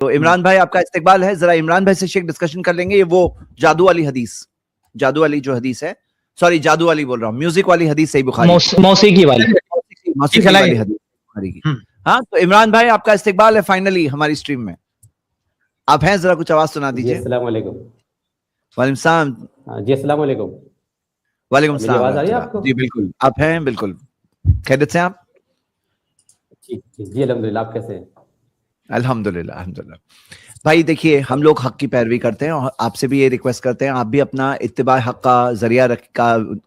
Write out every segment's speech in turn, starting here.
تو عمران بھائی آپ کا استقبال ہے. ذرا عمران بھائی سے شیخ ڈسکشن کر لیں گے. یہ وہ جادو والی حدیث, جادو والی جو حدیث ہے, سوری جادو والی بول رہا ہوں, میوزک والی حدیث صحیح بخاری, موسیقی والی حدیث بخاری کی. ہاں تو عمران بھائی آپ کا استقبال ہے فائنلی ہماری اسٹریم میں. آپ ہیں, ذرا کچھ آواز سنا دیجیے. السلام علیکم. وعلیکم السلام. جی السلام علیکم. وعلیکم السلام. آواز آ رہی ہے آپ کو؟ جی بالکل آپ ہیں, بالکل خیریت سے آپ؟ جی الحمد للہ. آپ کیسے ہیں؟ الحمد للہ الحمد للہ. بھائی دیکھیے, ہم لوگ حق کی پیروی کرتے ہیں اور آپ سے بھی یہ ریکویسٹ کرتے ہیں, آپ بھی اپنا اتباع حق کا ذریعہ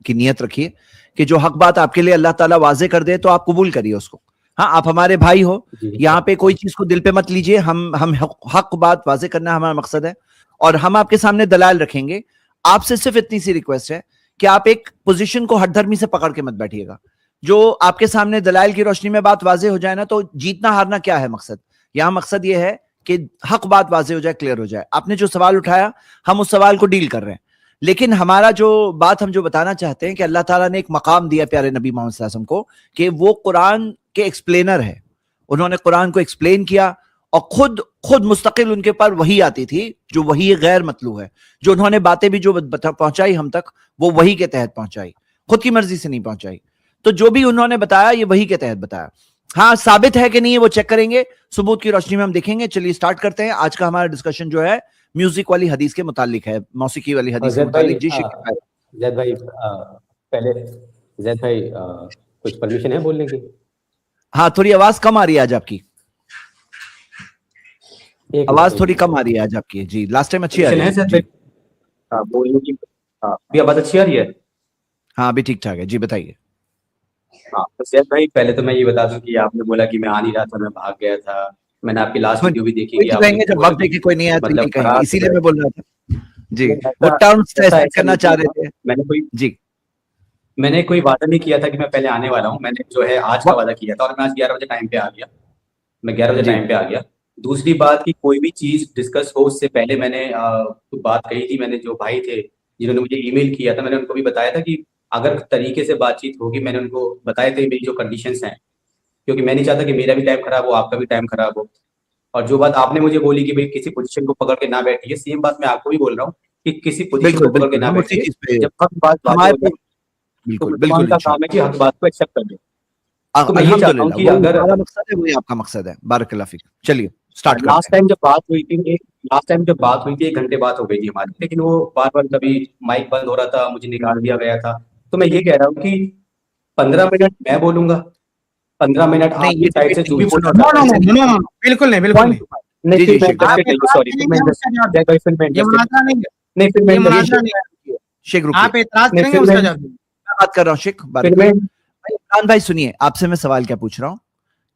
کی نیت رکھیے کہ جو حق بات آپ کے لیے اللہ تعالیٰ واضح کر دے تو آپ قبول کریے اس کو. ہاں آپ ہمارے بھائی ہو, یہاں پہ کوئی چیز کو دل پہ مت لیجئے. ہم حق بات واضح کرنا ہمارا مقصد ہے اور ہم آپ کے سامنے دلائل رکھیں گے. آپ سے صرف اتنی سی ریکویسٹ ہے کہ آپ ایک پوزیشن کو ہٹ دھرمی سے پکڑ کے مت بیٹھیے گا. جو آپ کے سامنے دلائل کی روشنی میں بات واضح ہو جائے نا, تو جیتنا ہارنا کیا ہے مقصد. یہاں مقصد یہ ہے کہ حق بات واضح ہو جائے, کلیئر ہو جائے. آپ نے جو سوال اٹھایا ہم اس سوال کو ڈیل کر رہے ہیں, لیکن ہمارا جو بات ہم جو بتانا چاہتے ہیں کہ اللہ تعالیٰ نے ایک مقام دیا پیارے نبی محمد صلی اللہ علیہ وسلم کو کہ وہ قرآن کے ایکسپلینر ہے. انہوں نے قرآن کو ایکسپلین کیا اور خود مستقل ان کے پر وحی آتی تھی جو وحی غیر مطلوع ہے. جو انہوں نے باتیں بھی جو پہنچائی ہم تک وہ وحی کے تحت پہنچائی, خود کی مرضی سے نہیں پہنچائی. تو جو بھی انہوں نے بتایا یہ وحی کے تحت بتایا. ہاں ثابت ہے کہ نہیں وہ چیک کریں گے, ثبوت کی روشنی میں ہم دیکھیں گے. چلیے سٹارٹ کرتے ہیں. آج کا ہمارا ڈسکشن جو ہے میوزک والی حدیث کے متعلق ہے, موسیقی والی حدیث کے متعلق. جی زید بھائی پہلے زید بھائی کچھ پرمیشن ہے بولنے کی؟ ہاں تھوڑی آواز کم آ رہی ہے آج آپ کی, آواز تھوڑی کم آ رہی ہے آج آپ کی. جی لاسٹ ٹائم اچھی آ رہی ہے. ابھی آواز اچھی آ رہی ہے؟ ہاں ابھی ٹھیک ٹھاک ہے. جی بتائیے. ہاں زید بھائی پہلے تو میں یہ بتا دوں کہ آپ نے بولا کہ میں آ نہیں رہا تھا, میں بھاگ گیا تھا. میں نے آپ کی لاسٹ ویڈیو بھی دیکھی جب وقت دیکھے کوئی نہیں آیا, اسی لیے میں بول رہا تھا. جی وہ ٹرمز کرنا چاہ رہے تھے. میں نے کوئی وعدہ نہیں کیا تھا کہ میں پہلے آنے والا ہوں. میں نے جو ہے آج کا وعدہ کیا تھا اور میں آج 11 بجے ٹائم پہ آ گیا. میں 11 بجے ٹائم پہ آ گیا. دوسری بات کہ کوئی بھی چیز ڈسکس ہو اس سے پہلے میں نے بات کہی تھی. میں نے جو بھائی تھے جنہوں نے مجھے ای میل کیا تھا, میں نے ان کو بھی بتایا تھا کہ اگر طریقے سے بات چیت ہوگی. میں نے ان کو بتایا تھے میری جو کنڈیشنس ہیں, کیونکہ میں نہیں چاہتا کہ میرا بھی ٹائم خراب ہو, آپ کا بھی ٹائم خراب ہو. اور جو بات آپ نے مجھے بولی کہ بھائی کسی پوزیشن کو پکڑ کے نہ بیٹھیے, سیم بات میں آپ کو بھی بول رہا ہوں کہ کسی پوزیشن کو پکڑ کے نہ بیٹھیے. جب حق بات واضح ہو جائے تو مسلمان کا کام ہے کہ حق بات کو ایکسیپٹ کر لیں. تو میں یہ چاہتا ہوں کہ اگر مقصد ہے وہی آپ کا مقصد ہے. بارک اللہ فیک. چلیے لاسٹ ٹائم جب بات ہوئی تھی 1 گھنٹے بات ہو گئی تھی ہماری, لیکن وہ بار بار کبھی مائک بند ہو رہا تھا, مجھے نکال دیا گیا تھا. تو میں یہ کہہ رہا ہوں کہ 15 منٹ میں بولوں گا, 15 منٹ آپ کی سائڈ سے جو بھی بولنا چاہتا ہے. بالکل نہیں, بالکل آپ اعتراض کریں گے اس کا جواب بات کر رہا ہوں. شیخ عمران بھائی سنیے, آپ سے میں سوال کیا پوچھ رہا ہوں.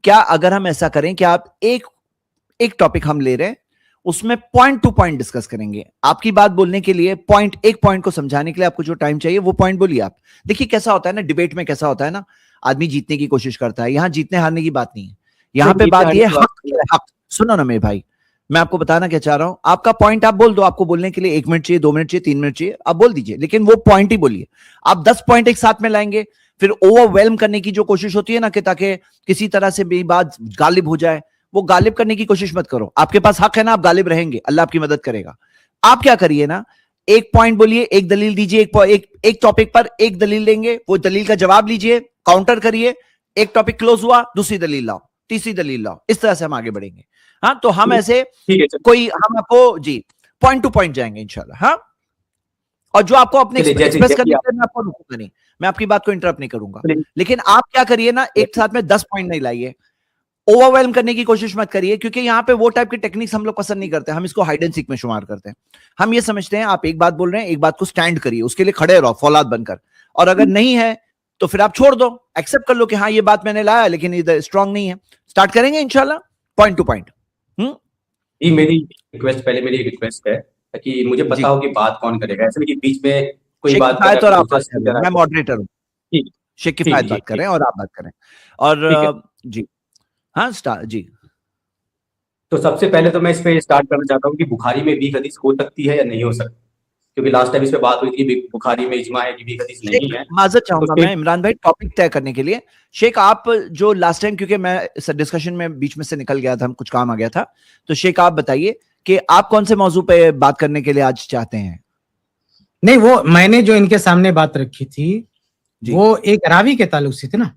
کیا اگر ہم ایسا کریں کہ آپ ایک ٹاپک ہم لے رہے ہیں, اس میں پوائنٹ ٹو پوائنٹ ڈسکس کریں گے. آپ کی بات بولنے کے لیے ایک پوائنٹ کو سمجھانے کے لیے آپ کو جو ٹائم چاہیے وہ پوائنٹ بولیے آپ. دیکھیے کیسا ہوتا ہے نا ڈیبیٹ میں, کیسا ہوتا ہے نا, آدمی جیتنے کی کوشش کرتا ہے. یہاں جیتنے ہارنے کی بات نہیں ہے. یہاں پہ بات یہ حق. سنو نا میرے بھائی, میں آپ کو بتانا کیا چاہ رہا ہوں. آپ کا پوائنٹ آپ بول دو. آپ کو بولنے کے لیے 1 منٹ چاہیے, 2 منٹ چاہیے, 3 منٹ چاہیے, آپ بول دیجیے, لیکن وہ پوائنٹ ہی بولیے. آپ 10 پوائنٹ ایک ساتھ میں لائیں گے, پھر اوور ویلم کرنے کی جو کوشش ہوتی ہے نا کہ تاکہ کسی طرح سے بھی بات غالب ہو جائے, وہ غالب کرنے کی کوشش مت کرو. آپ کے پاس حق ہے نا, آپ غالب رہیں گے, اللہ آپ کی مدد کرے گا. آپ کیا کریے نا, ایک پوائنٹ بولیے, ایک دلیل دیجیے, ایک ٹاپک پر ایک دلیل لیں گے, وہ دلیل کا جواب لیجیے, کاؤنٹر کریے. ایک ٹاپک کلوز ہوا, دوسری دلیل لاؤ, تیسری دلیل لاؤ. اس طرح سے ہم آگے بڑھیں گے. ہاں تو ہم ایسے ہم آپ کو جی پوائنٹ ٹو پوائنٹ جائیں گے انشاءاللہ. ہاں اور جو آپ کو اپنے ایکسپریس کرنے کے میں آپ کو روکوں گا نہیں, میں آپ کی بات کو انٹرپٹ نہیں کروں گا. لیکن آپ کیا کریے نا, ایک ساتھ میں 10 پوائنٹ نہیں لائیے, اوور ویلم کرنے کی کوشش مت کریے, کیونکہ یہاں پہ وہ ٹائپ کی ٹیکنکس ہم لوگ پسند نہیں کرتے. ہم اس کو ہائیڈ اینڈ سیک میں شمار کرتے ہیں. ہم یہ سمجھتے ہیں آپ ایک بات بول رہے ہیں, ایک بات کو سٹینڈ کریے, اس کے لیے کھڑے رہو فولاد بن کر. اور اگر نہیں ہے تو پھر آپ چھوڑ دو, ایکسپٹ کر لو کہ ہاں یہ بات میں نے لایا لیکن ادھر اسٹرانگ نہیں ہے. سٹارٹ کریں گے انشاءاللہ پوائنٹ ٹو پوائنٹ. جی میری ریکویسٹ ہے کہ مجھے پتا ہو کہ بات کون کرے گا. ایسے نہیں کہ بیچ میں کوئی بات کر رہا ہے. میں ماڈریٹر ہوں, شیخ کفایت بات کریں اور آپ بات کریں. اور جی ہاں جی. تو سب سے پہلے تو میں اس پہ اسٹارٹ کرنا چاہتا ہوں کہ بخاری میں ویک حدیث ہو سکتی ہے یا نہیں ہو سکتی, کیونکہ لاسٹ ٹائم اس پہ بات ہوئی تھی بخاری میں اجماع ہے کہ بھی حدیث نہیں ہے. معذرت چاہوں گا میں عمران بھائی ٹاپک طے کرنے کے لیے. شیخ آپ جو لاسٹ ٹائم, کیونکہ میں ڈسکشن میں بیچ میں سے نکل گیا تھا, کچھ کام آ گیا تھا, تو شیخ آپ بتائیے کہ آپ کون سے موضوع پہ بات کرنے کے لیے آج چاہتے ہیں؟ نہیں, وہ میں نے جو ان کے سامنے بات رکھی تھی وہ ایک راوی کے تعلق سے تھی نا.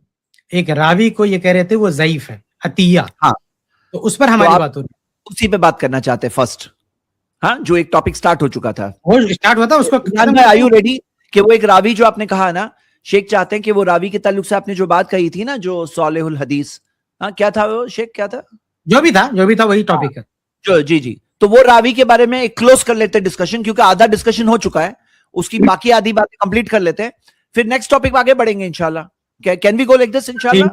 ایک راوی کو یہ کہہ رہے تھے وہ ضعیف ہے, عطیہ. ہاں, تو اس پر ہماری بات ہو رہی ہے, اسی پہ بات کرنا چاہتے ہیں فرسٹ. ہاں, جو ایک ٹاپک سٹارٹ ہو چکا تھا, وہ اسٹارٹ ہوا تھا اس کو. آر یو ریڈی کہ وہ ایک راوی جو آپ نے کہا نا, شیخ چاہتے ہیں کہ وہ راوی کے تعلق سے آپ نے جو بات کہی تھی نا, جو صالح الحدیث, ہاں کیا تھا وہ شیخ, کیا تھا جو بھی تھا وہی ٹاپک ہے جو. جی, تو وہ راوی کے بارے میں ایک کلوز کر لیتے ڈسکشن, کیونکہ آدھا ڈسکشن ہو چکا ہے, اس کی باقی آدھی باتیں کمپلیٹ کر لیتے ہیں, پھر نیکسٹ ٹاپک آگے بڑھیں گے انشاءاللہ. Can we go like this انشاءاللہ؟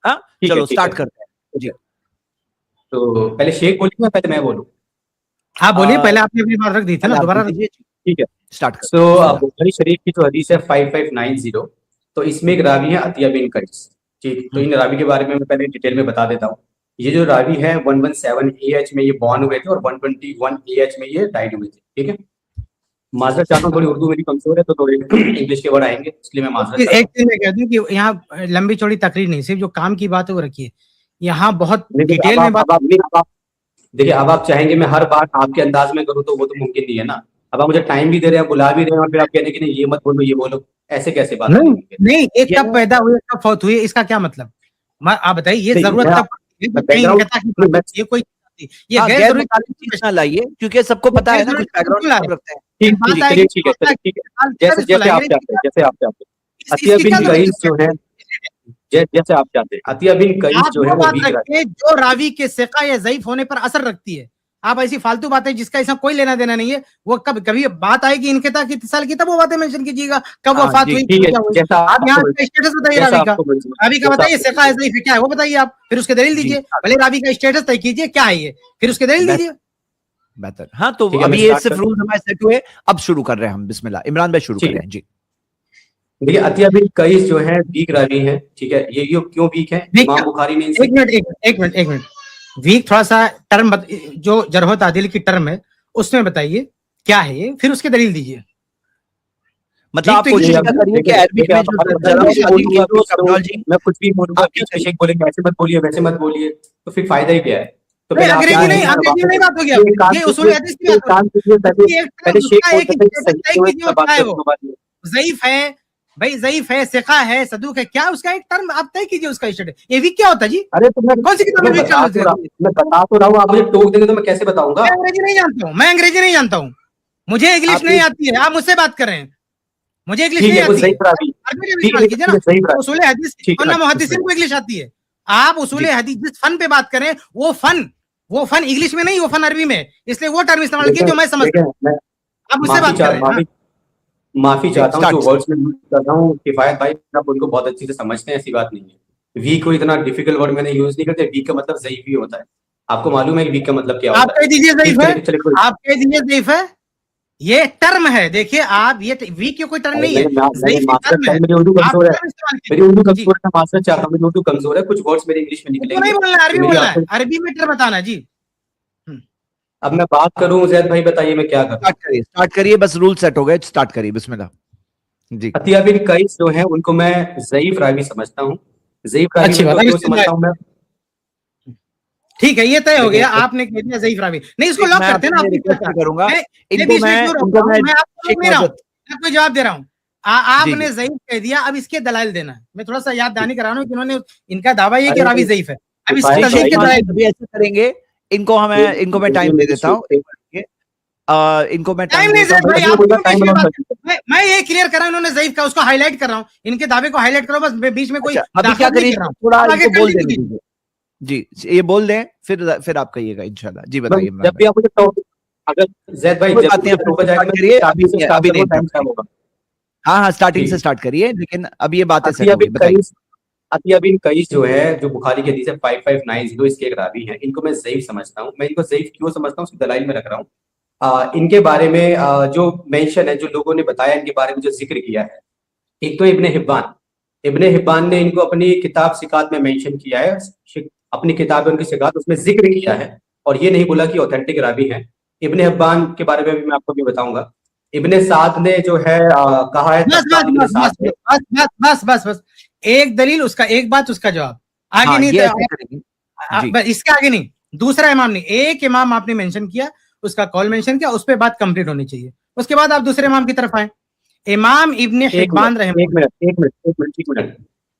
ہاں چلو سٹارٹ کرتے ہیں. جی تو پہلے شیخ بولیں گے پہلے میں بولوں؟ آپ بولیے, پہلے آپ نے اپنی بات رکھ دی تھی نا, دوبارہ. ٹھیک ہے, سٹارٹ. سو بخاری شریف کی جو حدیث ہے 5590, تو اس میں ایک راوی ہے عطیہ بن قیس. ٹھیک, تو ان راوی کے بارے میں پہلے ڈیٹیل میں بتا دیتا ہوں. یہ جو راوی ہے 117 AH میں یہ بورن ہوئے تھے اور 121 AH میں یہ ڈائڈ ہوئے تھے. ٹھیک ہے, معذرت چاہتا ہوں, تھوڑی اردو میری کمزور ہے تو تھوڑے انگلش کے ورڈ آئیں گے, اس لیے میں معذرت. ایک چیز میں کہہ دوں کہ یہاں لمبی چوڑی تقریر نہیں, صرف جو کام کی بات ہے وہ رکھیے. یہاں بہت ڈیٹیل میں بات. دیکھیے, اب آپ چاہیں گے میں ہر بات آپ کے انداز میں کروں تو وہ تو ممکن نہیں ہے نا. اب آپ مجھے ٹائم بھی دے رہے ہیں, بلا بھی رہے ہیں, اور پھر آپ کہنے کہ نہیں یہ مت بولو یہ بولو, ایسے کیسے بات نہیں. ایک کب پیدا ہوئے کب فوت ہوئے, اس کا کیا مطلب آپ بتائیے. یہ ضرورت یہ کوئی یہ غیر ضروری چیز نہ لائیے, کیونکہ سب کو پتا ہے نا, کچھ بیک گراؤنڈ رکھتے ہیں. جیسے آپ چاہتے ہیں عطیہ بن قیس جو ہے وہ ویک ہے, جو راوی کے ثقہ یا ضعیف ہونے پر اثر رکھتی ہے. آپ ایسی فالتو باتیں جس کا اس میں کوئی لینا دینا نہیں ہے, وہ کبھی بات آئے گی انقطاع کی اتصال کی تب وہ باتیں مینشن کیجیے گا, کب وفات ہوئی. آپ یہاں اسٹیٹس بتائیے راوی کا بتائیے, ثقہ ہے ضعیف کیا ہے وہ بتائیے آپ, پھر اس کے دلیل دیجیے. بھلے راوی کا اسٹیٹس طے کیجیے کیا ہے یہ, پھر اس کے دلیل دیجیے. بہتر. ہاں, تو ابھی یہ صرف رول ہمارے سیٹ ہوئے, اب شروع کر رہے ہیں ہم. بسم اللہ, عمران بھائی شروع کریں. جی دیکھیے, عطیہ بن قیس جو ہے ویک راوی ہیں. ٹھیک ہے, یہ کیوں ویک ہے؟ امام بخاری نے ایک منٹ ویک تھوڑا سا ٹرم جو جرح و تعدیل کی ٹرم ہے اس میں بتائیے کیا ہے یہ, پھر اس کے دلیل دیجیے. مطلب آپ کوشش کریے کہ عربی میں میں کچھ بھی بولوں گا, شیخ بولیں گے ایسے مت بولیے ویسے مت بولیے, تو پھر فائدہ ہی کیا ہے؟ تو انگریزی نہیں بات ہوگی, یہ اصول حدیث کی بات ہے. ضعیف ہے بھائی, ضعیف ہے, ثقہ ہے, صدوق ہے, کیا اس کا ایک ٹرم آپ طے کیجیے. اس کا اسٹیٹس یہ ویک کیا ہوتا ہے جی؟ ارے کون سی کتاب میں بتا تو رہا ہوں, آپ مجھے ٹوک دیں گے تو میں کیسے بتاؤں گا؟ میں انگریزی نہیں جانتا ہوں, مجھے انگلش نہیں آتی ہے. آپ مجھ سے بات کر رہے ہیں, مجھے انگلش نہیں آتی ہے. اصول حدیث محدثین کو انگلش آتی ہے. آپ اصول حدیث جس فن پہ بات کریں وہ فن انگلش میں نہیں, وہ فن عربی میں, اس لیے وہ ٹرم استعمال کیے جو میں سمجھتا ہوں. آپ مجھ سے بات کر رہے ہیں. معافی چاہتا ہوں جو ورڈز میں یوز کر رہا ہوں, کفایت بھائی آپ ان کو بہت اچھی سے سمجھتے ہیں, ایسی بات نہیں ہے. ویک کو اتنا ڈیفیکلٹ ورڈ میں نے یوز نہیں کرتے. ویک کا مطلب ضعیف ہی ہوتا ہے. آپ کو معلوم ہے کہ ویک کا مطلب کیا ہوتا ہے؟ آپ کہہ دیجیے ضعیف ہے, آپ کہہ دیجیے ضعیف ہے, یہ ٹرم ہے. دیکھیے آپ, یہ ویک کی کوئی ٹرم نہیں ہے, میری اردو کمزور ہے, میری اردو کمزور ہے, میں معذرت چاہتا ہوں, میری اردو کمزور ہے, کچھ ورڈز میرے انگلش میں نکلیں گے. نہیں بولنا, عربی بولنا ہے, عربی میں ٹرم بتانا. جی اب میں بات کروں, زید بھائی بتائیے میں کیا کروں؟ اسٹارٹ کریے, بس رول سیٹ ہو گئے, اسٹارٹ کریے. بسم اللہ. جی, عطیہ بن قیس جو ہیں ان کو میں ضعیف راوی سمجھتا ہوں. ضعیف راوی کیوں سمجھتا ہوں میں؟ ٹھیک ہے, یہ طے ہو گیا. آپ نے کہہ دیا ضعیف راوی, نہیں اس کو لاک کرتے ہیں نا. میں کوئی جواب دے رہا ہوں, آپ نے ضعیف کہہ دیا, اب اس کے دلائل دینا ہے. میں تھوڑا سا یاد دہانی کرا رہا ہوں کہ انہوں نے, ان کا دعویٰ یہ کہ راوی ضعیف ہے. اب اس کے دلائل ایسے کریں گے. ان کو میں ٹائم دے دیتا ہوں, ان کو میں یہ کلیئر کر رہا ہوں, انہوں نے ضعیف کا اس کو ہائی لائٹ کر رہا ہوں, ان کے دعوے کو ہائی لائٹ کرو, بس بیچ میں کوئی ابھی کیا کریے, تھوڑا بول دیں. جی یہ بول دیں, پھر آپ کہیے گا انشاءاللہ. جی بتائیے. جب بھی آپ اگر زید بھائی ہاں اسٹارٹنگ سے اسٹارٹ کریے, لیکن اب یہ باتیں عطیہ بن قیس جو ہے, جو بخاری کی حدیث ہے 5590, اس کے ایک راوی ہیں. ان کو میں ضعیف سمجھتا ہوں. میں ان کو ضعیف کیوں سمجھتا ہوں اس کی دلائل میں رکھ رہا ہوں. ان کے بارے میں جو مینشن ہے, جو لوگوں نے بتایا ان کے بارے میں جو ذکر کیا ہے, ایک تو ابن حبان نے ان کو اپنی کتاب ثقات میں مینشن کیا ہے. اپنی کتاب ان کی ثقات, اس میں ذکر کیا ہے, اور یہ نہیں بولا کہ اوتھینٹک راوی ہیں. ابن حبان کے بارے میں بھی میں آپ کو بھی بتاؤں گا. ابن سعد نے جو ہے کہا ہے بس ایک دلیل اس کا، ایک بات اس کا جواب، آگے نہیں، اس کے آگے نہیں، دوسرا امام نہیں، ایک امام آپ نے مینشن کیا، اس کا کال مینشن کیا، اس پہ بات کمپلیٹ ہونی چاہیے، اس کے بعد آپ دوسرے امام کی طرف آئیں. امام ابن حبان رحمہ ایک منٹ،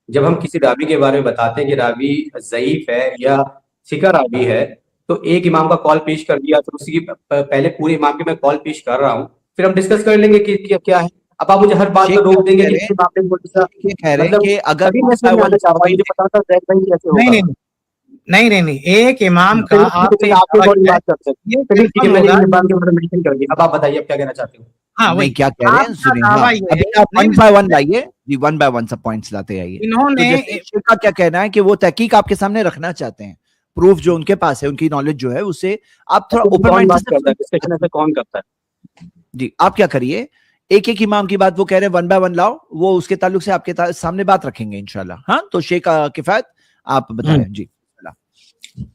جب ہم کسی راوی کے بارے میں بتاتے ہیں کہ راوی ضعیف ہے یا ثقہ راوی ہے، تو ایک امام کا کال پیش کر دیا، تو اسی کی پہلے پورے امام کے میں کال پیش کر رہا ہوں، پھر ہم ڈسکس کر لیں گے کہ کیا ہے. اب آپ مجھے ہر بات پر روک دیں گے نہیں، ایک امام کا اب آپ بتائیے آپ کیا کہنا چاہتے ہو. کیا کہہ رہے ہیں، انہوں نے کا کیا کہنا ہے کہ وہ تحقیق آپ کے سامنے رکھنا چاہتے ہیں، پروف جو ان کے پاس ہے، ان کی نالج جو ہے، اسے آپ تھوڑا اوپن مائنڈ سے کون کرتا ہے. جی آپ کیا کریے، ایک ایک امام کی بات وہ کہہ رہے ہیں 1 by 1 لاؤ، وہ اس کے تعلق سے آپ کے سامنے بات رکھیں گے انشاءاللہ. ہاں تو شیخ کفایت آپ بتائیں. جی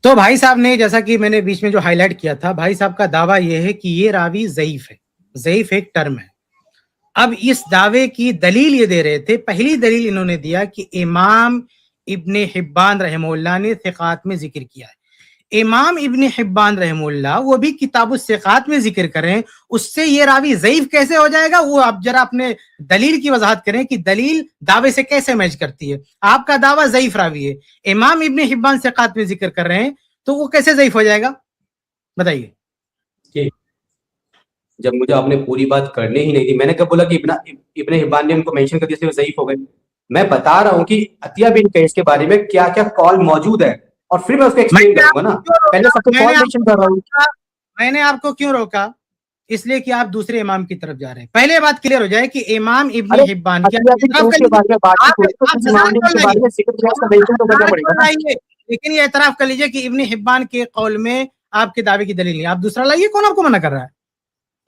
تو بھائی صاحب نے جیسا کہ میں نے بیچ میں جو ہائی لائٹ کیا تھا، بھائی صاحب کا دعویٰ یہ ہے کہ یہ راوی ضعیف ہے، ضعیف ایک ٹرم ہے. اب اس دعوے کی دلیل یہ دے رہے تھے، پہلی دلیل انہوں نے دیا کہ امام ابن حبان رحمہ اللہ نے ثقات میں ذکر کیا ہے. امام ابن حبان رحمہ اللہ وہ بھی کتاب الثقات میں ذکر کریں، اس سے یہ راوی ضعیف کیسے ہو جائے گا؟ وہ آپ ذرا اپنے دلیل کی وضاحت کریں کہ دلیل دعوے سے کیسے میچ کرتی ہے. آپ کا دعویٰ ضعیف راوی ہے، امام ابن حبان ثقات میں ذکر کر رہے ہیں، تو وہ کیسے ضعیف ہو جائے گا؟ بتائیے. جب مجھے آپ نے پوری بات کرنے ہی نہیں تھی، میں نے کب بولا کہ ابن حبان نے ان کو مینشن کر دیا سے وہ ضعیف ہو گئے؟ میں بتا رہا ہوں کہ عطیہ بن قیس کے بارے میں کیا کیا کال موجود ہے، اور پھر میں اس کو ایکسپلین کروں گا نا. پہلے سب کو کال مینشن کر رہا ہوں. میں نے آپ کو کیوں روکا؟ اس لیے کہ آپ دوسرے امام کی طرف جا رہے ہیں. پہلے بات کلیئر ہو جائے کہ امام ابن حبان لیکن یہ اعتراف کر لیجئے کہ ابن حبان کے قول میں آپ کے دعوے کی دلیل نہیں. آپ دوسرا لائیے. کون آپ کو منع کر رہا ہے؟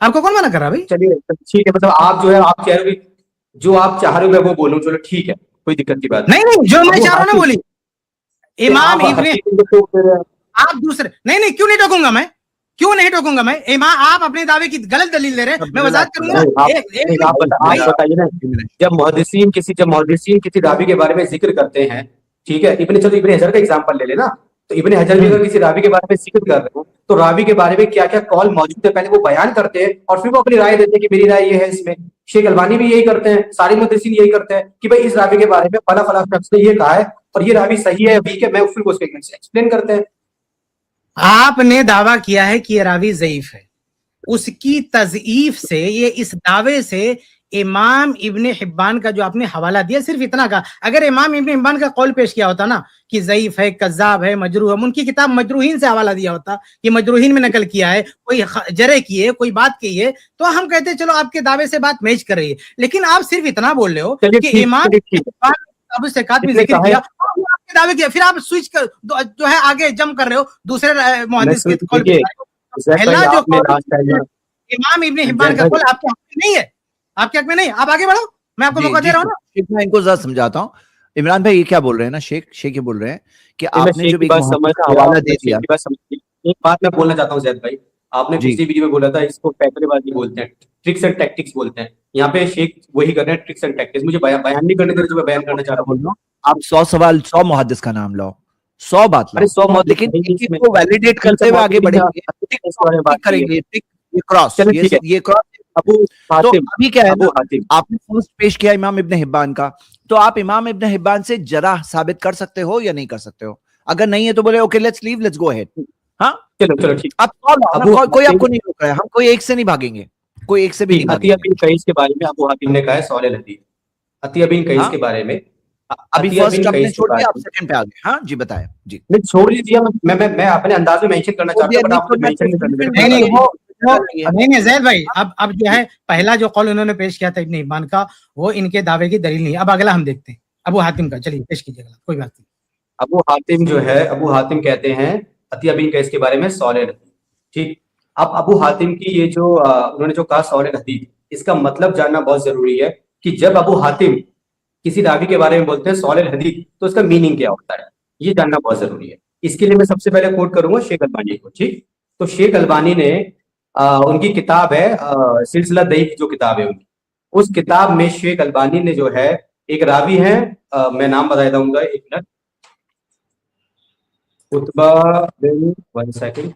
آپ کو کون منع کر رہا ہے بھائی؟ چلیے ٹھیک ہے، مطلب آپ جو ہے آپ کہہ رہے ہو جو آپ چاہ رہے ہو میں وہ بولوں، چلو ٹھیک ہے، کوئی دقت کی بات نہیں. جو میں چاہ رہا ہوں نا بولی امام ابن، آپ دوسرے نہیں کیوں نہیں ٹوکوں گا میں؟ کیوں نہیں ٹوکوں گا میں؟ امام آپ اپنے دعوے کی غلط دلیل دے رہے ہیں، میں وضاحت کروں گا. جب محدثین کسی راوی کے بارے میں ذکر کرتے ہیں، ٹھیک ہے، ابن حجر کا ایگزامپل لے لینا، تو ابن حجر بھی اگر کسی راوی کے بارے میں ذکر کر رہے ہوں تو راوی کے بارے میں کیا کیا قول موجود ہے پہلے وہ بیان کرتے ہیں، اور پھر وہ اپنی رائے دیتے ہیں کہ میری رائے یہ ہے اس میں. شیخ البانی بھی یہی کرتے ہیں، سارے محدثین یہی کرتے ہیں کہ بھائی اس راوی کے بارے میں فلاں فلاں شخص نے یہ کہا ہے اور یہ راوی صحیح ہے ویک ہے، میں پھر اس کو ایکسپلین کرتے ہیں. آپ نے دعویٰ کیا ہے کہ یہ راوی ضعیف ہے، اس کی تضعیف سے، یہ اس دعوے سے امام ابن حبان کا جو آپ نے حوالہ دیا صرف اتنا کا، اگر امام ابن حبان کا قول پیش کیا ہوتا نا کہ ضعیف ہے، کذاب ہے، مجروح ہے، ان کی کتاب مجروحین سے حوالہ دیا ہوتا کہ مجروحین میں نقل کیا ہے، کوئی جرح کی ہے، کوئی بات کی ہے، تو ہم کہتے چلو آپ کے دعوے سے بات میچ کر رہی ہے. لیکن آپ صرف اتنا بول رہے ہو کہ امام کتاب الثقات میں ذکر کیا، دعوے کیا، پھر آپ سوئچ کر جو ہے آگے جمپ کر رہے ہو دوسرے محدث کے قول پہ. پہلا جو امام ابن حبان کا قول آپ کے حق میں نہیں ہے، آپ کے حق میں نہیں. آپ آگے بڑھو، میں آپ کو موقع دے رہا ہوں نا. میں ان کو ذرا سمجھاتا ہوں. عمران بھائی یہ کیا بول رہے ہیں نا، شیخ یہ بول رہے ہیں کہ آپ نے جو ایک حوالہ دے دیا. ایک بات میں بولنا چاہتا ہوں زید بھائی، آپ نے پچھلی ویڈیو میں بولا تھا اس کو پیپرے بازی بولتے ہیں، ٹرکس اینڈ ٹیکٹکس بولتے ہیں. یہاں پہ شیخ وہی کر رہے ہیں، ٹرکس اینڈ ٹیکٹکس. مجھے بیان نہیں کرنے دے جو میں بیان کرنا چاہ رہا ہوں. آپ 100 سوال 100 محدث کا نام لاؤ، 100 بات لاؤ، لیکن اس کو ویلیڈیٹ کرتے ہوئے آگے بڑھیں گے، کریں گے یہ کراس. تو ابھی کیا ہے نا، آپ نے فرسٹ پیش کیا امام ابن حبان کا، تو آپ امام ابن حبان سے جرح ثابت کر سکتے ہو یا نہیں کر سکتے ہو؟ اگر نہیں ہے تو بولے okay let's leave, let's go ahead. ہاں چلو ٹھیک. اب کوئی آپ کو نہیں روک رہا ہے، ہم کوئی ایک سے نہیں بھاگیں گے، کوئی ایک سے بھی نہیں بھاگیں گے. عطیہ بن قیس کے بارے میں ابو حاتم نے کہا ہے سوال الحدیث. عطیہ بن قیس کے بارے میں ابھی فرسٹ آپ نے چھوڑ دیا، آپ سیکنڈ پہ آ گئے. ہاں جی بتائیں. جی نہیں چھوڑ لیجیے، میں اپنے انداز میں مینشن کرنا چاہتا ہوں. نہیں زید بھائی، اب جو ہے پہلا جو قول انہوں نے پیش کیا تھا ابن حبان کا، وہ ان کے دعوے کی دلیل نہیں. اب اگلا ہم دیکھتے ہیں ابو حاتم کا. چلیے پیش کیجیے گا، کوئی بات نہیں. ابو حاتم جو ہے، ابو حاتم کہتے ہیں عطیہ بن قیس کے بارے میں سوال الحدیث. ٹھیک. اب ابو حاتم کی یہ جو انہوں نے جو کہا سوال الحدیث، اس کا مطلب جاننا بہت ضروری ہے کہ جب ابو حاتم کسی راوی کے بارے میں بولتے ہیں سوال الحدیث تو اس کا میننگ کیا ہوتا ہے، یہ جاننا بہت ضروری ہے. اس کے لیے میں سب سے پہلے کوٹ کروں گا شیخ البانی کو. ٹھیک. تو شیخ البانی نے उनकी किताब है सिलसिला दईफ जो किताब है उनकी, उस किताब में शेख अलबानी ने जो है एक रावी है, मैं नाम बता दूंगा, एक मिनट, उत्बा बिन, 1 सेकंड,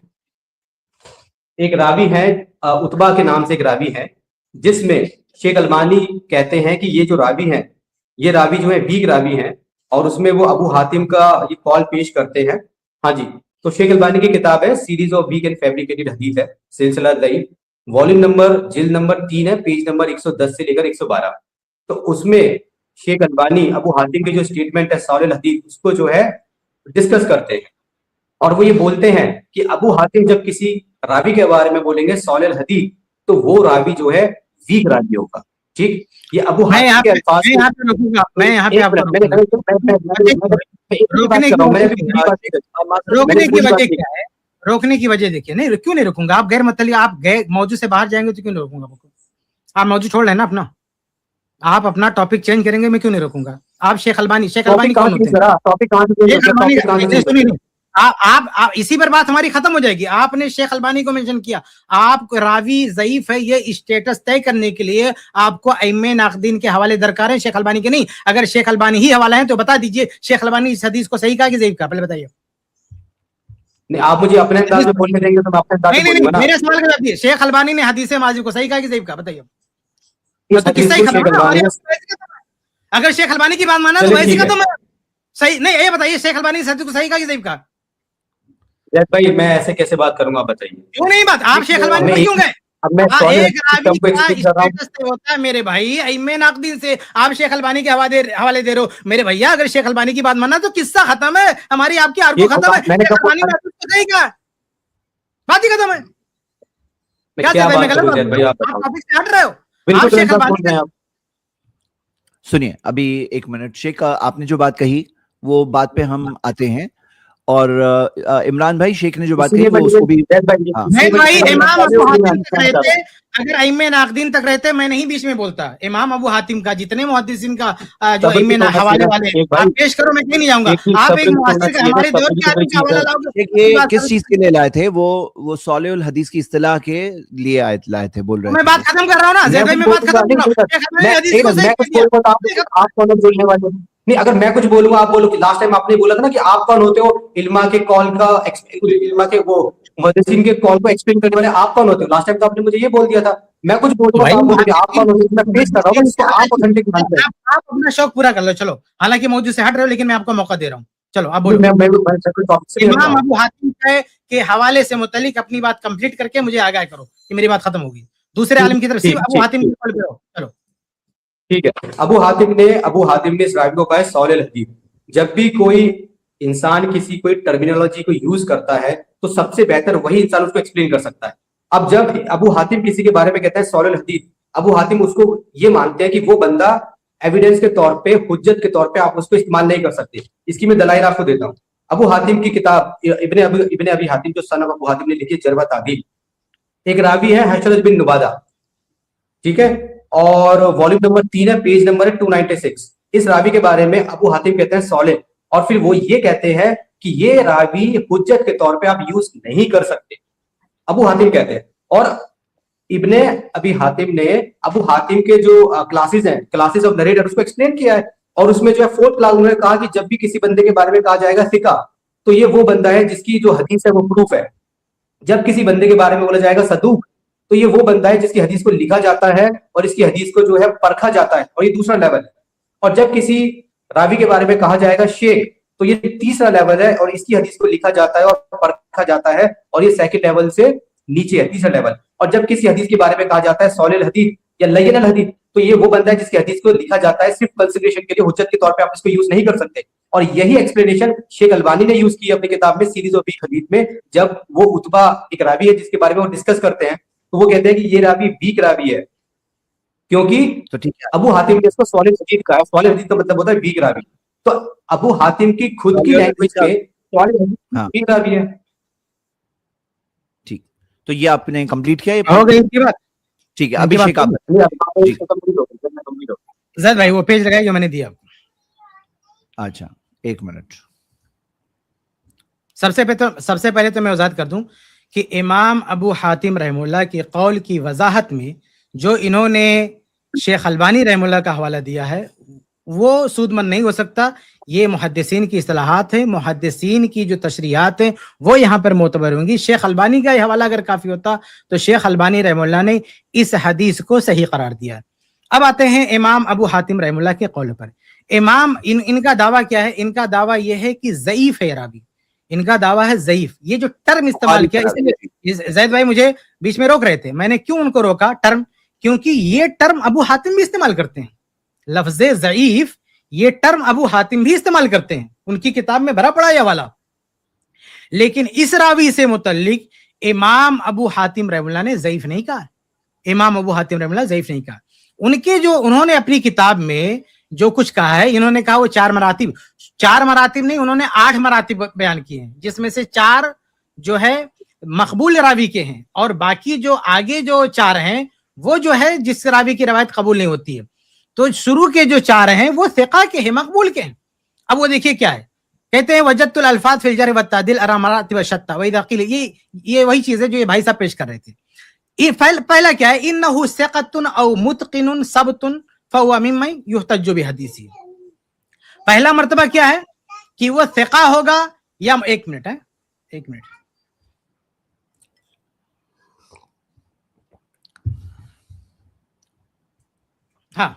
एक रावी है उत्बा के नाम से एक रावी है, जिसमें शेख अलबानी कहते हैं कि ये जो रावी है, ये रावी जो है वीक रावी है, और उसमें वो अबू हातिम का ये कॉल पेश करते हैं। हाँ जी, तो शेख अलबानी की किताब है series of weak and fabricated हदीस है, सिलसिला दईफ, वॉल्यूम नंबर जिल्द नंबर 3 है, पेज नंबर 110 से लेकर 112। तो उसमें शेख अलबानी अबू हातिम की जो स्टेटमेंट है सालिल हदीस, उसको जो है डिस्कस करते हैं, और वो ये बोलते हैं कि अबू हातिम जब किसी रावी के बारे में बोलेंगे सालिल हदीस, तो वो रावी जो है वीक रावी होगा। ठीक, ये अबू हातिम के अल्फाज, मैं यहाँ पे रुकूंगा, मैं यहाँ पे आपको रोकने की वजह क्या है, रोकने की वजह देखिए, नहीं क्यों नहीं रोकूंगा, आप गैर मतलब आप गैर मौजूद से बाहर जाएंगे तो क्यों नहीं रोकूंगा? आप मौजूद छोड़ लेना अपना, आप अपना टॉपिक चेंज करेंगे, मैं क्यों नहीं रोकूंगा? आप शेख अलबानी कौन होते हैं? आप इसी पर बात हमारी खत्म हो जाएगी। आपने शेख अलबानी को मेंशन किया, आप रावी ज़ईफ है ये स्टेटस तय करने के लिए आपको अइम्मे नाक़दीन के हवाले दरकार है, शेख अलबानी के नहीं। अगर शेख अलबानी ही हवाला है तो बता दीजिए शेख अलबानी इस हदीस को सही कहा कि ज़ईफ कहा, पहले बताइए। नहीं, आप मुझे अपने अंदाज में बोलने देंगे तो मैं अपने अंदाज में बोलूंगा ना। मेरे सवाल का जवाब दिए, शेख अलबानी ने हदीस माज़ी को सही कहा कि ज़ईफ कहा, बताइए। अगर शेख अलबानी की बात माना तो वैसी खत्म है, सही नहीं, ये बताइए शेख अलबानी इस हदीस को सही कहा कि ज़ईफ कहा? भाई मैं ऐसे कैसे बात करूंगा, बताइए। क्यों नहीं बात, आप शेख अलबानी पर क्यों गए? अब मैं एक रावी का स्टेटस से होता है मेरे भाई अइम्मे नाक़दीन से, आप शेख अलबानी के हवाले दे रहे हो। मेरे भैया अगर शेख अलबानी की बात माना तो किस्सा खत्म है, हमारी आपकी आर्गू खत्म है, शेख अलबानी बात सही कहा, बात ही खत्म है। क्या क्या बात करूं आप भाई, आप टॉपिक से हट रहे हो, आप शेख अलबानी। सुनिए अभी 1 मिनट, शेख आपने जो बात कही वो बात पे हम आते हैं, और इमरान भाई शेख ने जो बात कही वो उसको भी भाई इमाम अबू हातिम तक रहते, अगर अइम्मे नाक़दीन तक रहते मैं नहीं बीच में बोलता। इमाम अबू हातिम का जितने मुहद्दिसीन का जो अइम्मे हवाले वाले आप पेश करो, मैं क्यों नहीं जाऊंगा। आप एक मुआसिर का हमारे दौर के आदमी का हवाला लाओगे, ये किस चीज के लिए लाए थे? वो सालिहुल हदीस की इस्तिलाह के लिए लाए थे, बोल रहे मैं बात खत्म कर रहा हूँ ना, ज़ैद मैं बात खत्म कर रहा हूँ। नहीं, अगर मैं कुछ बोलूंगा आप बोलो कि लास्ट टाइम आपने बोला था ना कि आप कौन होते हो इल्मा के कॉल का, इल्मा के वो मुहद्दिसीन के कॉल को एक्सप्लेन करने वाले, आप कौन होते हो? लास्ट टाइम तो आपने मुझे ये बोल दिया था, मैं कुछ बोल रहा हूं आप कौन होते हो, मैं पेश कर रहा हूं इसको, आप ऑथेंटिक मानते हैं। आप अपना शौक पूरा कर लो, चलो, हालांकि मौजूद से हट रहे हो लेकिन मैं आपको मौका दे रहा हूँ, चलो आप बोलो। इमाम अबू हातिम के हवाले से मुतल्लिक अपनी बात कंप्लीट करके मुझे आगाह करो कि मेरी बात खत्म होगी, दूसरे आलिम की तरफ से अबू हातिम के कॉल पे रहो, चलो ठीक है। अबू हातिम ने इस रावी को कहा है सालिल हदीस। जब भी कोई इंसान किसी कोई टर्मिनोलॉजी को यूज करता है तो सबसे बेहतर वही इंसान उसको एक्सप्लेन कर सकता है। अब जब अबू हातिम किसी के बारे में कहता है सालिल हदीस, अबू हातिम उसको ये मानते हैं कि वो बंदा एविडेंस के तौर पे, हुज्जत के तौर पे आप उसको इस्तेमाल नहीं कर सकते। इसकी मैं दलाइल आपको देता हूँ। अबू हातिम की किताब इब्ने अबी हातिम जो सन ऑफ अबू हातिम ने लिखी है, जर्ह तादील, एक रावी है हशरत बिन नुबादा, ठीक है, और वॉल्यूम नंबर 3 है, पेज नंबर है 296। इस रावी के बारे में अबू हातिम कहते हैं सालिह, और फिर वो ये कहते हैं कि ये रावी हुज्जत के तौर पे आप यूज नहीं कर सकते, अबू हातिम कहते हैं। और इब्ने अबी हातिम ने अबू हातिम के जो क्लासेस हैं, क्लासेस ऑफ नरेटर, उसको एक्सप्लेन किया है, और उसमें जो है 4th क्लास उन्होंने कहा कि जब भी किसी बंदे के बारे में कहा जाएगा सिका, तो ये वो बंदा है जिसकी जो हदीस है वो प्रूफ है। जब किसी बंदे के बारे में बोला जाएगा सदूक, तो ये वो बंदा है जिसकी हदीस को लिखा जाता है और इसकी हदीस को जो है परखा जाता है, और ये दूसरा लेवल है। और जब किसी रावी के बारे में कहा जाएगा शेख, तो ये तीसरा लेवल है और इसकी हदीस को लिखा जाता है और परखा जाता है, और ये सेकंड लेवल से नीचे है, तीसरा लेवल। और जब किसी हदीस के बारे में कहा जाता है सालिल हदीस या लय्यन अल हदीस, तो ये वो बंदा है जिसकी हदीस को लिखा जाता है सिर्फ कंसिडरेशन के लिए, हुज्जत के तौर पे आप इसको यूज नहीं कर सकते। और यही एक्सप्लेनेशन शेख अलबानी ने यूज की अपनी किताब में सीरीज ऑफ वीक हदीस में, जब वो उत्बा एक रावी है जिसके बारे में वो डिस्कस करते हैं, तो वो कहते हैं कि ये रावी वीक रावी है, क्योंकि तो ठीक है, अबू हातिम ने इसको सालिल हदीस कहा है। सालिल हदीस का मतलब होता है वीक रावी, तो अबू हातिम की खुद की लैंग्वेज में सालिल हदीस वीक रावी है। ठीक, तो ये आपने कंप्लीट किया, ये हो गई इनकी बात, ठीक है। अभिषेक आप ज़ैद भाई वो पेज लगाया जो मैंने दिया आपको। अच्छा 1 मिनट, सबसे पहले तो मैं वजाहत कर दूं کہ امام ابو حاتم رحمہ اللہ کے قول کی وضاحت میں جو انہوں نے شیخ البانی رحمہ اللہ کا حوالہ دیا ہے وہ سود مند نہیں ہو سکتا. یہ محدثین کی اصطلاحات ہیں, محدثین کی جو تشریحات ہیں وہ یہاں پر معتبر ہوں گی. شیخ البانی کا یہ حوالہ اگر کافی ہوتا تو شیخ البانی رحمہ اللہ نے اس حدیث کو صحیح قرار دیا. اب آتے ہیں امام ابو حاتم رحمہ اللہ کے قول پر. امام ان کا دعویٰ کیا ہے؟ ان کا دعویٰ یہ ہے کہ ضعیف ہے راوی. ان کا دعویٰ ہے ضعیف. یہ جو ٹرم استعمال کیا, زید بھائی مجھے بیچ میں روک رہے تھے, میں نے کیوں ان کو روکا ٹرم؟ کیونکہ یہ ٹرم ابو حاتم بھی استعمال کرتے ہیں. لفظ ضعیف یہ ٹرم ابو حاتم بھی استعمال کرتے ہیں, ان کی کتاب میں بھرا پڑا یہ والا. لیکن اس راوی سے متعلق امام ابو حاتم رحمہ اللہ نے ضعیف نہیں کہا. امام ابو حاتم رحمہ اللہ ضعیف نہیں کہا. ان کے جو انہوں نے اپنی کتاب میں جو کچھ کہا ہے, انہوں نے کہا وہ 4 مراتب نہیں, انہوں نے 8 مراتب بیان کیے ہیں, جس میں سے 4 جو ہے مقبول راوی کے ہیں اور باقی جو آگے جو 4 ہیں وہ جو ہے جس راوی کی روایت قبول نہیں ہوتی ہے. تو شروع کے جو 4 ہیں وہ ثقہ کے ہیں, مقبول کے ہیں. اب وہ دیکھیے کیا ہے, کہتے ہیں وجدت الالفاظ فی الجرح والتعدیل ارى مراتب شتى واذا قیل, یہ وہی چیز ہے جو یہ بھائی صاحب پیش کر رہے تھے. پہلا کیا ہے, انه ثقۃ او متقن ثبت فهو ممن يحتج بحدیثه. پہلا مرتبہ کیا ہے کہ وہ ثقہ ہوگا یا ایک منٹ ہاں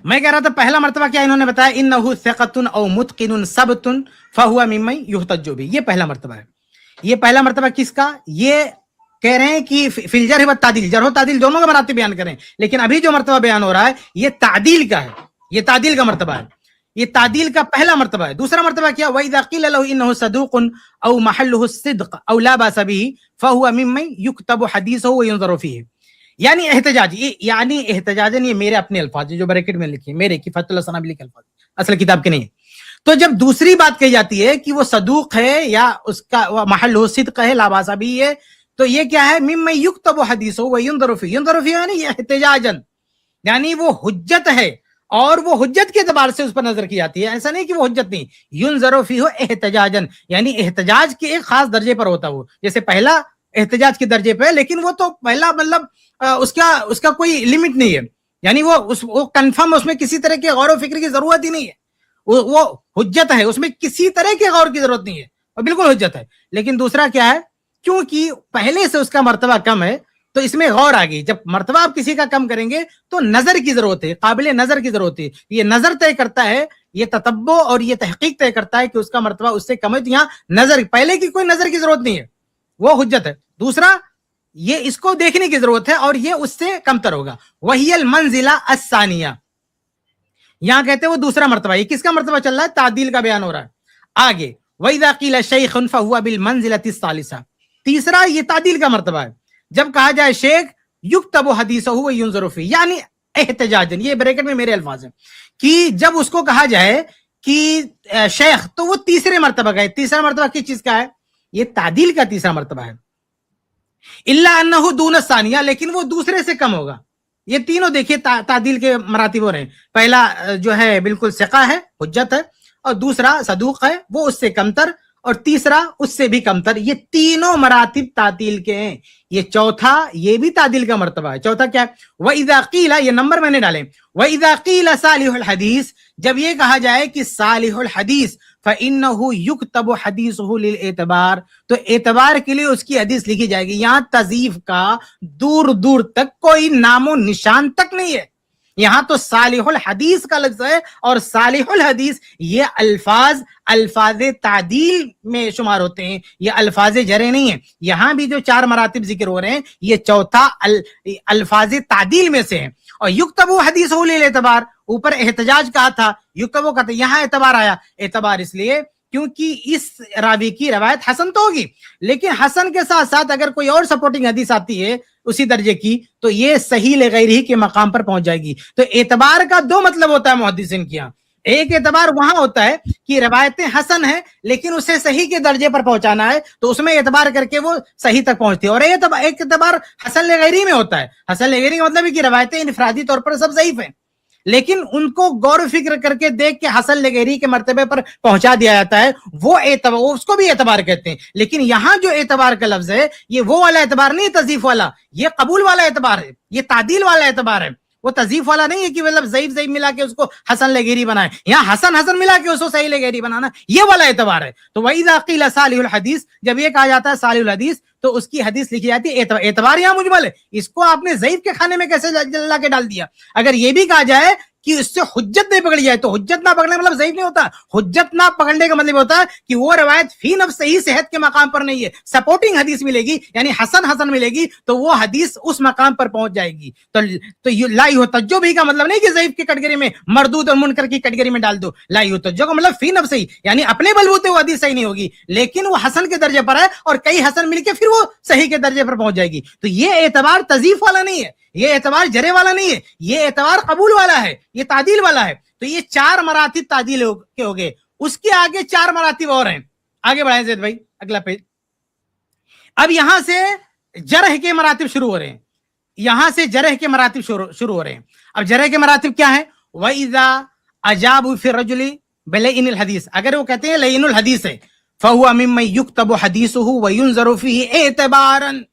میں کہہ رہا تھا پہلا مرتبہ کیا انہوں نے بتایا, انه ثقۃ او متقن ثبت فهو ممن يحتج به. یہ پہلا مرتبہ ہے. یہ پہلا مرتبہ کس کا؟ یہ کہہ رہے ہیں کہ فی الجرح والتعدیل, جرح و تعدیل دونوں کا مراتب بیان کریں, لیکن ابھی جو مرتبہ بیان ہو رہا ہے یہ تعدیل کا ہے, یہ تعدیل کا مرتبہ ہے, یہ تعدیل کا پہلا مرتبہ ہے. دوسرا مرتبہ کیا؟ وَإِذَا قِيلَ لَهُ إِنَّهُ صَدُوقٌ أَوْ مَحَلُّهُ الصِّدْقُ أَوْ لَا بَأْسَ بِهِ فَهُوَ مِمَّن يُكْتَبُ حَدِيثُهُ وَيُنظَرُ فِيهِ. یعنی احتجاجاً, یہ میرے اپنے الفاظ جو بریکٹ میں لکھے, میرے کی فتح اللہ لکھے الفاظ, اصل کتاب کے نہیں ہے. تو جب دوسری بات کہی جاتی ہے کہ وہ صدوق ہے یا اس کا محلُّ الصدق ہے, لا بأس بِهِ ہے, تو یہ کیا ہے؟ مِمَّن يُكْتَبُ حَدِيثُهُ وَيُنظَرُ فِيهِ. يُنظَرُ فِيهِ یعنی احتجاجاً, یعنی وہ حجت ہے اور وہ حجت کے اعتبار سے اس پر نظر کی جاتی ہے. ایسا نہیں کہ وہ حجت نہیں. يُنظَرُ فِيهِ احتجاجاً یعنی احتجاج کے ایک خاص درجے پر ہوتا ہے. وہ جیسے پہلا احتجاج کے درجے پہ, لیکن وہ تو پہلا مطلب اس کا کوئی لمٹ نہیں ہے, یعنی وہ کنفرم, اس میں کسی طرح کے غور و فکر کی ضرورت ہی نہیں ہے. وہ حجت ہے, اس میں کسی طرح کے غور کی ضرورت نہیں ہے, اور بالکل حجت ہے. لیکن دوسرا کیا ہے, کیونکہ پہلے سے اس کا مرتبہ کم ہے تو اس میں غور آ گئی. جب مرتبہ آپ کسی کا کم کریں گے تو نظر کی ضرورت ہے, قابل نظر کی ضرورت ہے. یہ نظر طے کرتا ہے, یہ تتبع اور یہ تحقیق طے کرتا ہے کہ اس کا مرتبہ اس سے کم ہے. یہاں نظر, پہلے کی کوئی نظر کی ضرورت نہیں ہے, وہ حجت ہے. دوسرا یہ اس کو دیکھنے کی ضرورت ہے اور یہ اس سے کمتر ہوگا. وہی المنزلہ الثانیہ, یہاں کہتے ہیں وہ دوسرا مرتبہ. یہ کس کا مرتبہ چل رہا ہے؟ تعدیل کا بیان ہو رہا ہے. آگے وَإِذَا قِيلَ شَيْخٌ فَهُوَ بِالْمَنزِلَةِ الثَّالِثَةِ, تیسرا یہ تعدیل کا مرتبہ ہے. جب کہا جائے شیخ یکتب حدیثہ وینظر فیہ, یعنی احتجاجاً, یہ بریکٹ میں میرے الفاظ ہیں, کہ جب اس کو کہا جائے کہ شیخ, تو وہ تیسرے مرتبہ کا ہے. تیسرا مرتبہ کس چیز کا ہے؟ یہ تعدیل کا تیسرا مرتبہ ہے. الا انہ دون الثانیہ, لیکن وہ دوسرے سے کم ہوگا. یہ تینوں دیکھیے تعدیل کے مراتب ہو رہے ہیں. پہلا جو ہے بالکل ثقہ ہے, حجت ہے, اور دوسرا صدوق ہے, وہ اس سے کمتر, اور تیسرا اس سے بھی کمتر. یہ تینوں مراتب تعدیل کے ہیں. یہ چوتھا, یہ بھی تعدیل کا مرتبہ ہے. چوتھا کیا ہے؟ وَإِذَا قِيلَ, یہ نمبر میں نے ڈالے, وَإِذَا قِيلَ صالح الحدیث, جب یہ کہا جائے کہ صالح الحدیث, فَإِنَّهُ يُكْتَبُ حَدِيثُهُ لِلْإِعْتِبَارِ, تو اعتبار کے لیے اس کی حدیث لکھی جائے گی. یہاں تضعیف کا دور دور تک کوئی نام و نشان تک نہیں ہے. یہاں تو صالح الحدیث کا لفظ ہے, اور صالح الحدیث یہ الفاظ تعدیل میں شمار ہوتے ہیں, یہ الفاظ جرح نہیں ہیں. یہاں بھی جو 4 مراتب ذکر ہو رہے ہیں یہ چوتھا الفاظ تعدیل میں سے ہے. اور یکتب حدیث للاعتبار, اوپر احتجاج کہا تھا, یکتب کا تھا, یہاں اعتبار آیا. اعتبار اس لیے کیونکہ اس راوی کی روایت حسن تو ہوگی, لیکن حسن کے ساتھ ساتھ اگر کوئی اور سپورٹنگ حدیث آتی ہے اسی درجے کی تو یہ صحیح لغیرہ کے مقام پر پہنچ جائے گی. تو اعتبار کا 2 مطلب ہوتا ہے محدثین کے یہاں. ایک اعتبار وہاں ہوتا ہے کہ روایتیں حسن ہیں لیکن اسے صحیح کے درجے پر پہنچانا ہے, تو اس میں اعتبار کر کے وہ صحیح تک پہنچتی ہے. اور ایک اعتبار حسن لغیرہ میں ہوتا ہے. حسن لغیرہ کا مطلب ہے کہ روایتیں انفرادی طور پر سب ضعیف ہیں, لیکن ان کو غور و فکر کر کے دیکھ کے حسن لغیری کے مرتبے پر پہنچا دیا جاتا ہے، وہ اعتبار، اس کو بھی اعتبار کہتے ہیں. لیکن یہاں جو اعتبار کا لفظ ہے یہ وہ والا اعتبار نہیں، تضعیف والا، یہ قبول والا اعتبار ہے، یہ تعدیل والا اعتبار ہے. وہ تضعیف والا نہیں ہے کہ مطلب ضعیف ضعیف ملا کے اس کو حسن لغیری بنائے، یہاں حسن حسن ملا کے اس کو صحیح لغیری بنانا، یہ والا اعتبار ہے. تو وَإِذَا قِيلَ صَالِحُ الْحَدِيث، جب یہ کہا جاتا ہے صالح الحدیث تو اس کی حدیث لکھی جاتی ہے. اعتبار یہاں مجمل ہے، اس کو آپ نے ضعیف کے کھانے میں کیسے لا کے ڈال دیا؟ اگر یہ بھی کہا جائے کہ اس سے حجت نہیں پکڑی جائے تو حجت نہ پکڑنے کا مطلب ضعیف نہیں ہوتا. حجت نہ پکڑنے کا مطلب ہوتا ہے کہ وہ روایت فی نفس صحیح صحت کے مقام پر نہیں ہے، سپورٹنگ حدیث ملے گی، یعنی حسن حسن ملے گی تو وہ حدیث اس مقام پر پہنچ جائے گی. تو لا یحتج بھی کا مطلب نہیں کہ ضعیف کی کیٹیگری میں، مردود اور منکر کی کیٹیگری میں ڈال دو. لا یحتج کا مطلب فی نفس صحیح، یعنی اپنے بلبوتے وہ حدیث صحیح نہیں ہوگی، لیکن وہ حسن کے درجے پر ہے اور کئی حسن مل کے پھر وہ صحیح کے درجے پر پہنچ جائے گی. تو یہ اعتبار تضعیف والا نہیں ہے، یہ اعتبار جرے والا نہیں ہے، یہ اعتبار قبول والا ہے، یہ تعدیل والا ہے. تو یہ 4 مراتب تعدیل کے ہو گئے. اس کے آگے 4 مراتب اور ہیں. آگے بڑھائیں زید بھائی، اگلا پیج. اب یہاں سے جرح کے مراتب شروع ہو رہے ہیں، یہاں سے جرح کے مراتب شروع ہو رہے ہیں. اب جرح کے مراتب کیا ہے؟ وَإِذَا أَجَابُوا فِي الرَّجُلِ بِلَيْنِ الْحَدِيث، اگر وہ کہتے ہیں لین الحدیث ہے، فَهُوَ مِمَّن يُكْتَبُ حَدِيثُهُ وَيُنظَرُ فِيهِ اعتباراً.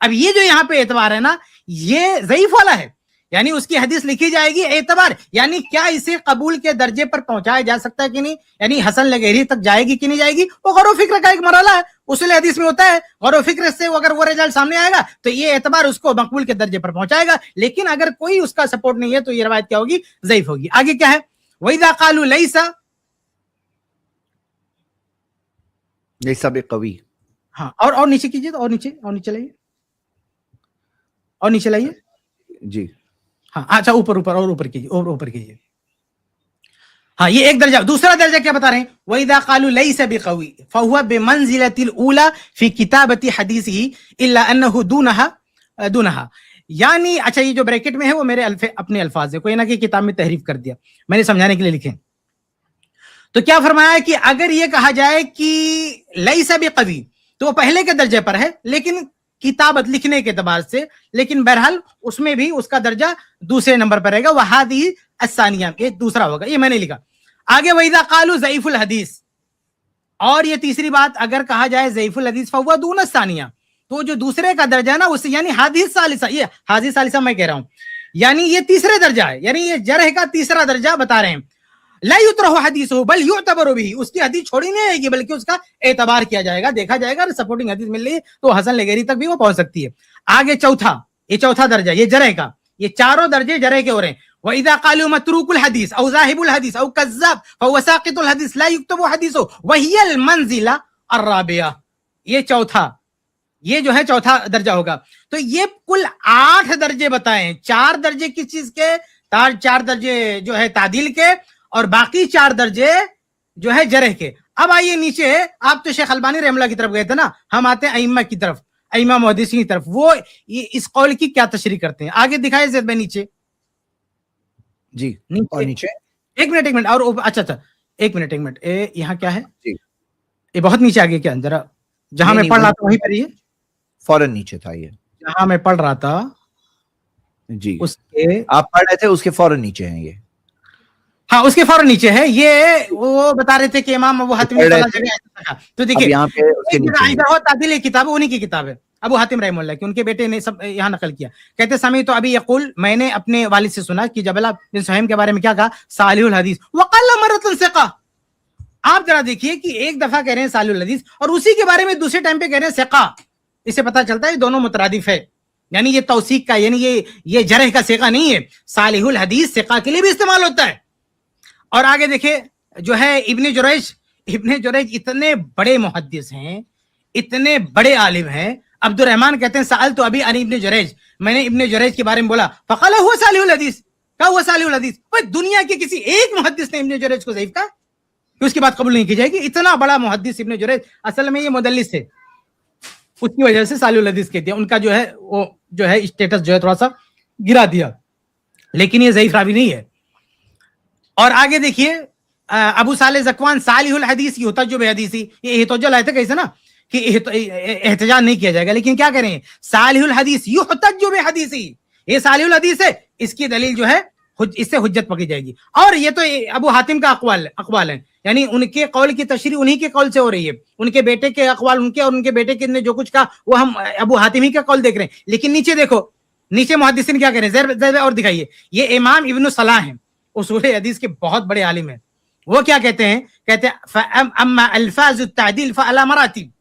اب یہ جو یہاں پہ اعتبار ہے نا، یہ ضعیف والا ہے، یعنی اس کی حدیث لکھی جائے گی اعتبار، یعنی کیا اسے قبول کے درجے پر پہنچایا جا سکتا ہے کہ نہیں، یعنی حسن لغیری تک جائے گی کہ نہیں جائے گی. وہ غور و فکر کا ایک مرحلہ ہے، اصول حدیث میں ہوتا ہے. غور و فکر سے اگر وہ رجال سامنے آئے گا تو یہ اعتبار اس کو مقبول کے درجے پر پہنچائے گا. لیکن اگر کوئی اس کا سپورٹ نہیں ہے تو یہ روایت کیا ہوگی؟ ضعیف ہوگی. آگے کیا ہے؟ وَإِذَا قَالُوا لَيْسَ بِقَوِيٍّ. ہاں، اور نیچے کیجیے، اور نیچے لائیے، اور نیچے لائیے. جی ہاں اچھا، اوپر کیجیے. ہاں، یہ ایک درجہ. دوسرا درجہ کیا بتا رہے ہیں؟ وَإِذَا قَالُوا لَيْسَ بِقَوِيٍّ فَهُوَ بِمَنزِلَةِ الْأُولَى فِي كِتَابَةِ حَدِيثِهِ إِلَّا أَنَّهُ دُونَهَا. یعنی اچھا، یہ جو بریکٹ میں ہے وہ میرے اپنے الفاظ ہے، کوئی نہ کہ کتاب میں تحریف کر دیا، میں نے سمجھانے کے لیے لکھے. تو کیا فرمایا کہ اگر یہ کہا جائے کہ لَيْسَ بِقَوِيٍّ تو وہ پہلے کے درجے پر ہے لیکن کتابت لکھنے کے اعتبار سے، لیکن بہرحال اس میں بھی اس کا درجہ دوسرے نمبر پر رہے گا. وَهَذِهِ الثَّانِيَةُ، یہ دوسرا ہوگا، یہ میں نے لکھا. آگے وَإِذَا قَالُوا ضَعِيفُ الْحَدِيث، اور یہ تیسری بات، اگر کہا جائے ضعیف الحدیث فَهُوَ دُونَ الثَّانِيَةِ، تو جو دوسرے کا درجہ ہے نا اس سے، یعنی حدیث ثالثہ، یہ حدیث ثالثہ میں کہہ رہا ہوں، یعنی یہ تیسرے درجہ ہے، یعنی یہ جرح کا تیسرا درجہ بتا رہے ہیں. لا یطرح حدیثہ بل یعتبر به، اس کی حدیث چھوڑی نہیں جائے گی بلکہ اس کا اعتبار کیا جائے گا، دیکھا جائے گا. سپورٹنگ حدیث مل رہی ہے تو حسن لغیری تک بھی وہ پہنچ سکتی ہے. آگے چوتھا درجہ، یہ جرح کا، یہ چاروں درجے جرح کے ہو رہے ہیں. وَإِذَا قَالُوا مَتْرُوكُ الْحَدِيثِ أَوْ ذَاهِبُ الْحَدِيثِ أَوْ كَذَّابُ فَهُوَ سَاقِطُ الْحَدِيثِ لَا يُكْتَبُ حَدِيثُهُ وَهِيَ الْمَنزِلَةُ الرَّابِعَةُ. یہ جو ہے چوتھا درجہ ہوگا. تو یہ کل 8 درجے بتائے ہیں. 4 درجے کس چیز کے؟ 4 درجے جو ہے تعدیل کے، اور باقی 4 درجے جو ہے جرح کے. اب آئیے نیچے، آپ تو شیخ البانی رحمہ اللہ کی طرف گئے تھے نا، ہم آتے ہیں ائمہ کی طرف، ائمہ محدثین کی طرف. وہ اس قول کی کیا تشریح کرتے ہیں؟ آگے دکھائے زید بھائی نیچے. جی اور نیچے ایک منٹ اور اچھا ایک منٹ یہاں کیا ہے؟ جی یہ بہت نیچے آگے، کیا ذرا جہاں میں پڑھ رہا تھا وہیں پر، یہ فوراً نیچے تھا، یہ جہاں میں پڑھ رہا تھا جی اس کے، آپ پڑھ رہے تھے اس کے فوراً نیچے ہیں یہ. ہاں اس کے فوراً نیچے ہے. یہ وہ بتا رہے تھے کہ امام ابو حاتم، تو دیکھیے یہاں پہ اس کے نیچے تعدیل کتاب انہی کی کتاب ہے، ابو حاتم رحمہ اللہ کی، ان کے بیٹے نے سب یہاں نقل کیا. کہتے سمیع تو ابھی یقول، میں نے اپنے والد سے سنا کہ جبلہ بن سہیم کے بارے میں کیا کہا؟ صالح الحدیث وقال مرۃ ثقہ. آپ ذرا دیکھیے کہ ایک دفعہ کہہ رہے ہیں صالح الحدیث اور اسی کے بارے میں دوسرے ٹائم پہ کہہ رہے ہیں ثقہ. اس سے پتہ چلتا ہے دونوں مترادف ہے، یعنی یہ توثیق کا، یعنی یہ جرح کا ثقہ نہیں ہے. صالح الحدیث ثقہ کے لیے بھی استعمال ہوتا ہے. اور آگے دیکھیں جو ہے ابن جریج اتنے بڑے محدث ہیں، اتنے بڑے عالم ہیں. عبد الرحمن کہتے ہیں سألت ابھی عن ابن جریج، میں نے ابن جریج کے بارے میں بولا، فقال هو صالح الحدیث. کہا وہ صالح الحدیث. دنیا کے کسی ایک محدث نے ابن جریج کو ضعیف کہا کہ اس کی بات قبول نہیں کی جائے گی؟ اتنا بڑا محدث ابن جریج، اصل میں یہ مدلس تھے، اس کی وجہ سے صالح الحدیث کہتے ہیں. ان کا جو ہے وہ جو ہے اسٹیٹس جو ہے تھوڑا سا گرا دیا، لیکن یہ ضعیف راوی نہیں ہے. اور آگے دیکھیے ابو صالح زکوان صالح الحدیث کی حجت حدیثی، یہ احتجاج لائے تھے کیسے نا کہ احتجاج نہیں کیا جائے گا، لیکن کیا کریں؟ صالح الحدیث یحتج بحدیثی، یہ صالح الحدیث ہے، اس کی دلیل جو ہے इससे हुज्जत पकड़ी जाएगी। और ये तो अबू हातिम का अकवाल है, यानी उनके कौल की तशरीह उन्हीं के कौल से हो रही है, उनके बेटे के अकवाल उनके, और उनके बेटे के ने जो कुछ कहा वो हम अबू हातिम ही का कौल देख रहे हैं। लेकिन नीचे देखो, नीचे मुहद्दिसीन क्या कह रहे हैं, जरा और दिखाइए। ये इमाम इब्न सलाह हैं, उसूल हदीस के बहुत बड़े आलिम हैं। वो क्या कहते हैं, कहते हैं अम्मा अल्फाज़ु तादील फअला मरातिब,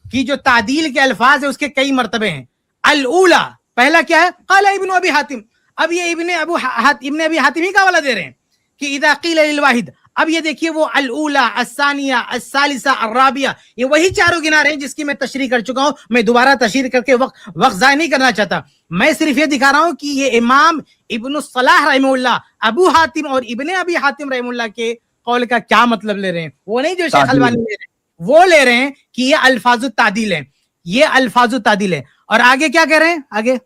कि जो तादील के अल्फाज है उसके कई मर्तबे हैं। अल ऊला, पहला क्या है, क़ाला इब्न अबी हातिम, अब ये इब्न अबी हातिम ही का वाला दे रहे हैं कि इदा क़ीला लिल वाहिद। अब ये देखिए वो अल ऊला, अस्सानिया, अस्सालिसा, अर्राबिया, ये वही चारों गिना रहे हैं जिसकी मैं तशरीह कर चुका हूं। मैं दोबारा तशरीह करके वक्त ज़ाया नहीं करना चाहता, मैं सिर्फ ये दिखा रहा हूं कि ये इमाम इब्न सलाह रहमहुल्लाह अबू हातिम और इब्न अबी हातिम रहमहुल्लाह के कौल का क्या मतलब ले रहे हैं, वो नहीं जो शेख अलबानी ले रहे हैं, वो ले रहे हैं कि ये अल्फाजु तादील है, ये अल्फाजु तादील है। और आगे क्या कह रहे हैं,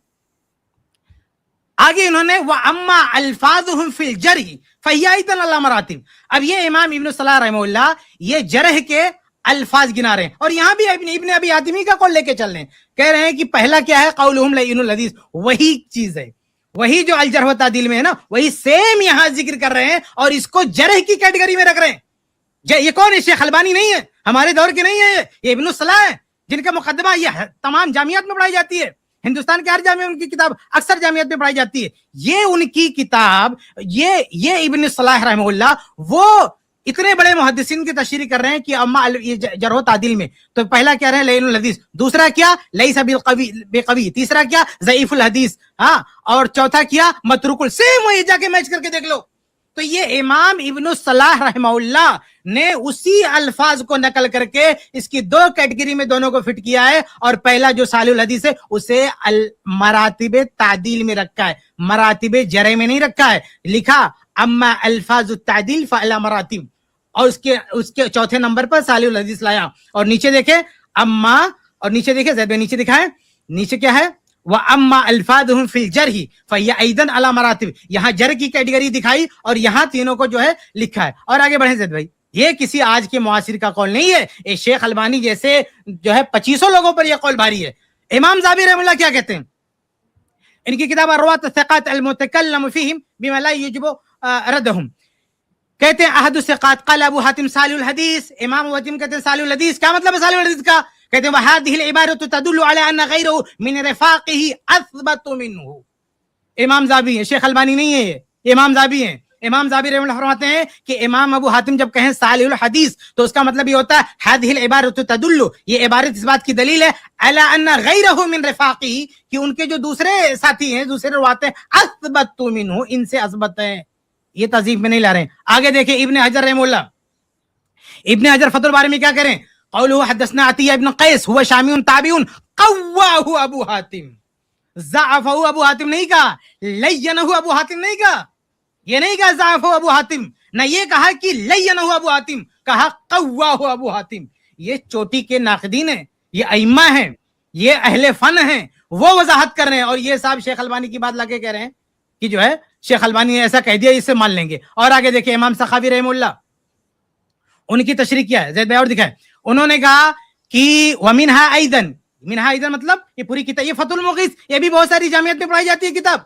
आगे इन्होंने व अम्मा अल्फाजुहुम फिल जरह फहिया अयदन अला मरातिब। अब ये इमाम इब्न सलाह रहमहुल्लाह ये जरह के अल्फाज गिना रहे हैं, और यहां भी इब्न अबी हातिम का कौल लेके चल रहे हैं। कह रहे हैं कि पहला क्या है, कौलुहुम लय्यिनुल हदीस, वही चीज है, वही जो अल जरह व तादील में है ना, वही सेम यहां जिक्र कर रहे हैं, और इसको जरह की कैटेगरी में रख रहे हैं। ये कौन है, शेख अलबानी नहीं है, हमारे दौर के नहीं है, ये इब्न सलाह है, जिनका मुकदमा ये तमाम जामियात में पढ़ाई जाती है, हिंदुस्तान के हर जामिया में उनकी किताब अक्सर जामियात में पढ़ाई जाती है। ये उनकी किताब, ये इब्न सलाह रहमहुल्लाह, वो इतने बड़े मुहद्दिसीन की तशरीह कर रहे हैं कि अम्मा ये जरह तादील में, तो पहला क्या रहे लय्यिनुल हदीस, दूसरा क्या लैसा बिक़वी, तीसरा क्या ज़ईफुल हदीस, हाँ, और चौथा क्या मतरूकुल। सेम वही जाके मैच करके देख लो। तो ये इमाम इब्न सलाह रहमहुल्लाह ने उसी अल्फाज को नकल करके इसकी दो कैटेगरी में दोनों को फिट किया है, और पहला जो सालिहुल हदीस है उसे अल मरातिब तादील में रखा है, मरातिब जरह में नहीं रखा है। लिखा अम्मा अल्फाजु तादील फअला मरातिब, और उसके चौथे नंबर पर सालिहुल हदीस लाया। और नीचे देखे अम्मा, और नीचे देखे ज़ैद में नीचे दिखा है, नीचे क्या है, व अम्मा अल्फाजुहुम फिल जरह फहिया अयदन अला मरातिब, यहां जर की कैटेगरी दिखाई और यहां तीनों को जो है लिखा है। और आगे बढ़े ज़ैद भाई, ये किसी आज के मुआसिर का कौल नहीं है, ये शेख अलबानी जैसे जो है 2500 लोगों पर यह कौल भारी है। इमाम ज़ाबी रहमतुल्लाह क्या कहते हैं, इनकी किताब अर्वात अस-सिक़ात अल-मुतकल्लम फ़ीहिम बिमा ला युजिबु रद्दहुम, कहते हैं अहदु सिक़ात क़ाल अबू हातिम सालिहुल हदीस, इमाम अबू हातिम कहते हैं सालिहुल हदीस। क्या मतलब है सालिहुल हदीस का, कहते हैं वहादिहिल इबारतु तदुल्लु अला अन्ना गैरहु मिन रिफ़ाक़िही अस्बतु मिन्हु। इमाम ज़ाबी है, शेख अलबानी नहीं है, ये इमाम ज़ाबी है। इमाम ज़ाबी रहमतुल्लाह फरमाते हैं कि इमाम अबू हातिम जब कहें सालिहुल हदीस तो उसका मतलब ये होता है हादिहिल इबारतु तदुल्लु, ये इबारत इस बात की दलील है अला अन्ना गैरहु मिन रिफ़ाक़िही, कि उनके जो दूसरे साथी हैं, दूसरे रवाते अस्बतु मिन्हु, इनसे अस्बत है, ये तज़ीफ में नहीं ला रहे हैं। आगे देखिए इब्न हजर रहमतुल्लाह, इब्न हजर फतहुल बारी में क्या करें, क़ौलुहु हद्दसना अतिया इब्न क़ैस हुवा शामियुन ताबिउन क़व्वाहु अबू हातिम, ज़अफ़हु अबू हातिम नहीं कहा, लय्यनहु अबू हातिम नहीं कहा, ये नहीं कहा ज़अफ़हु अबू हातिम, ना ये कहा कि लय्यनहु अबू हातिम, कहा क़व्वाहु अबू हातिम। ये चोटी के नाक़दीन है, ये अइम्मा है, ये अहले फन है, वो वजाहत कर रहे हैं, और ये साहब शेख अलबानी की बात लाके कह रहे हैं कि जो है शेख अलबानी ने ऐसा कह दिया, इससे मान लेंगे। और आगे देखिए इमाम सखावी रहमतुल्लाह, उनकी तशरीह क्या है, ज़ैद भाई और दिखाए, उन्होंने कहा कि वमिनहा अयदन, मिनहा अयदन मतलब ये पूरी किताब, ये फतहुल मुग़ीस, ये भी बहुत सारी जामियात में पढ़ाई जाती है किताब,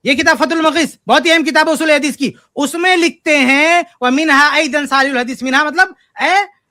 ये किताब फतहुल मुग़ीस बहुत ही अहम किताब है उसूल हदीस की, उसमें लिखते हैं वमिनहा अयदन सालिहुल हदीस, मिनहा मतलब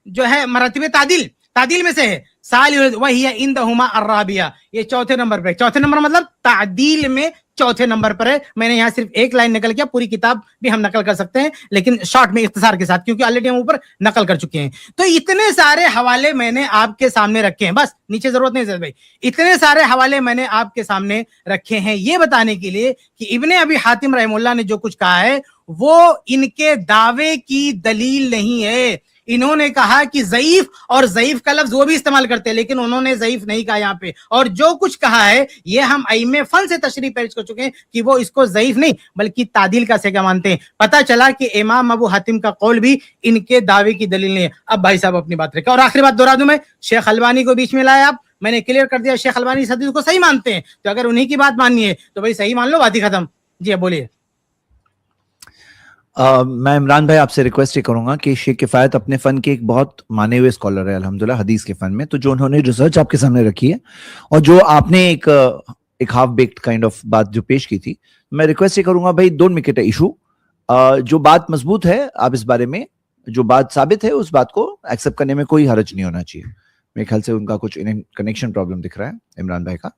जो है मरातिब तादील, तादील में से है सालिहुल वहिया इंदहुमा अर्राबिया, ये चौथे नंबर पे, चौथे नंबर मतलब तादील में चौथे नंबर पर है। मैंने यहाँ सिर्फ एक लाइन नकल किया, पूरी किताब भी हम नकल कर सकते हैं लेकिन शॉर्ट में इख्तिसार के साथ, क्योंकि ऑलरेडी हम ऊपर नकल कर चुके हैं। तो इतने सारे हवाले मैंने आपके सामने रखे हैं, बस नीचे जरूरत नहीं भाई, इतने सारे हवाले मैंने आपके सामने रखे हैं ये बताने के लिए कि इब्ने अबी हातिम रहमतुल्लाह ने जो कुछ कहा है वो इनके दावे की दलील नहीं है। इन्होंने कहा कि ज़ईफ, और ज़ईफ का लफ्ज वो भी इस्तेमाल करते हैं, लेकिन उन्होंने ज़ईफ नहीं कहा यहाँ पे, और जो कुछ कहा है ये हम अइम्मे फन से तशरीह पेश कर चुके हैं कि वो इसको ज़ईफ नहीं बल्कि तादील का सेगा मानते हैं। पता चला कि इमाम अबू हातिम का कौल भी इनके दावे की दलील नहीं है। अब भाई साहब अपनी बात रखें, और आखिरी बात दोहरा दूं मैं, शेख अलबानी को बीच में लाया आप, मैंने क्लियर कर दिया शेख अलबानी इस हदीस को सही मानते हैं, तो अगर उन्हीं की बात माननी है तो भाई सही मान लो, बात ही खत्म। जी अब बोलिए। मैं इमरान भाई आपसे रिक्वेस्ट ये करूंगा कि शेख किफायत अपने फन के एक बहुत माने हुए स्कॉलर है अल्हम्दुलिल्लाह हदीस के फन में, तो जो उन्होंने रिसर्च आपके सामने रखी है और जो आपने एक एक हाफ बेक्ड काइंड ऑफ बात जो पेश की थी, मैं रिक्वेस्ट ये करूंगा भाई, don't make it a issue. जो बात मजबूत है, आप इस बारे में जो बात साबित है उस बात को एक्सेप्ट करने में कोई हर्ज नहीं होना चाहिए. मेरे ख्याल से उनका कुछ कनेक्शन प्रॉब्लम दिख रहा है इमरान भाई का.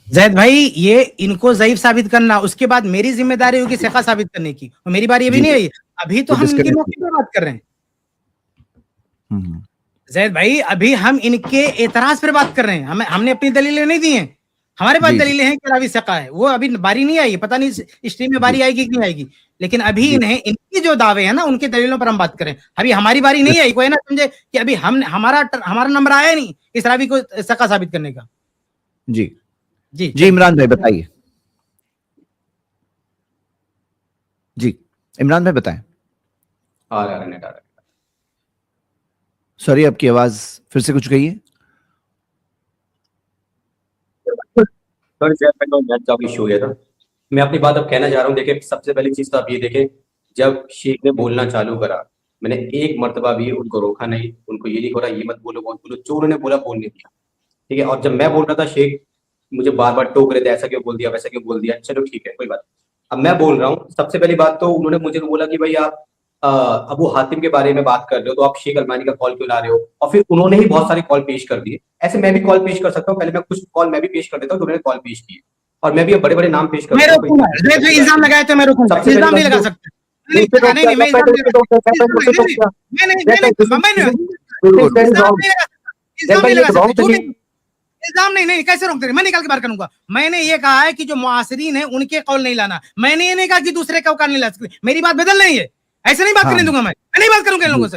जैद भाई, ये इनको ज़ईफ साबित करना, उसके बाद मेरी जिम्मेदारी होगी सिका साबित करने की, और मेरी बारी अभी नहीं आई. अभी तो हम इनके मौके पे बात कर रहे हैं जैद भाई, अभी हम इनके एतराज पर बात कर रहे हैं. हमने अपनी दलीलें नहीं दी हैं. हमारे पास दलीलें हैं कि रावी सिका है, वो अभी बारी नहीं आई, पता नहीं स्ट्रीम में बारी आएगी कि नहीं आएगी. लेकिन अभी इन्हें इनकी जो दावे हैं ना, उनके दलीलों पर हम बात करें. अभी हमारी बारी नहीं आई. कोई ना समझे कि अभी हमारा नंबर आया नहीं इस रावी को सिका साबित करने का. जी जी जी इमरान भाई बताइए. जी इमरान भाई बताएं. सॉरी, आपकी आवाज फिर से कुछ कहिए. इशू हो गया था. मैं अपनी बात अब कहना चाह रहा हूँ. देखिए, सबसे पहली चीज तो आप ये देखें, जब शेख ने बोलना चालू करा, मैंने एक मर्तबा भी उनको रोका नहीं, उनको ये नहीं बोला ये मत बोलो मत बोलो, जो उन्होंने बोला बोलने दिया. ठीक है. और जब मैं बोल रहा था, शेख मुझे बार बार टोक रहे थे, ऐसा क्यों बोल दिया, वैसा क्यों बोल दिया. चलो ठीक है, कोई बात. अब मैं बोल रहा हूँ, सबसे पहली बात तो उन्होंने मुझे बोला कि भाई आप अबू हातिम के बारे में बात कर रहे हो, तो आप शेख अलमानी का कॉल क्यों ला रहे हो. और फिर उन्होंने ही बहुत सारे कॉल पेश कर दिए. ऐसे मैं भी कॉल पेश कर सकता हूँ. पहले मैं कुछ कॉल मैं भी पेश कर देता हूँ, तो उन्होंने कॉल पेश किए, और मैं भी अब बड़े बड़े नाम पेश कर मैं इल्जाम लगाया तो मैं रुकूंगा. इल्जाम नहीं लगा सकते. इल्जाम नहीं, कैसे रोकते? मैं निकाल के बाहर करूंगा. मैंने ये कहा है कि जो मुआसिरीन है उनके कौल नहीं लाना. मैंने ये नहीं कहा कि दूसरे का कौल नहीं ला सकते. मेरी बात बदल नहीं है. ऐसे नहीं बात करने दूंगा. मैं नहीं बात करूंगा इन लोगों से.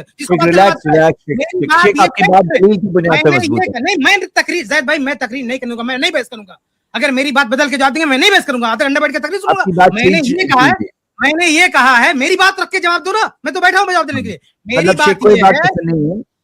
मैं तकरीर, जैद भाई, मैं तकरीर नहीं करूंगा. मैं नहीं बहस करूंगा. अगर मेरी बात बदल के जवाब देंगे, मैं नहीं बहस करूंगा. आधे घंटे बैठ के तकरीर सुनूंगा. मैंने ये कहा है मेरी बात रख के जवाब दो ना. मैं तो बैठा हूँ जवाब देने के लिए.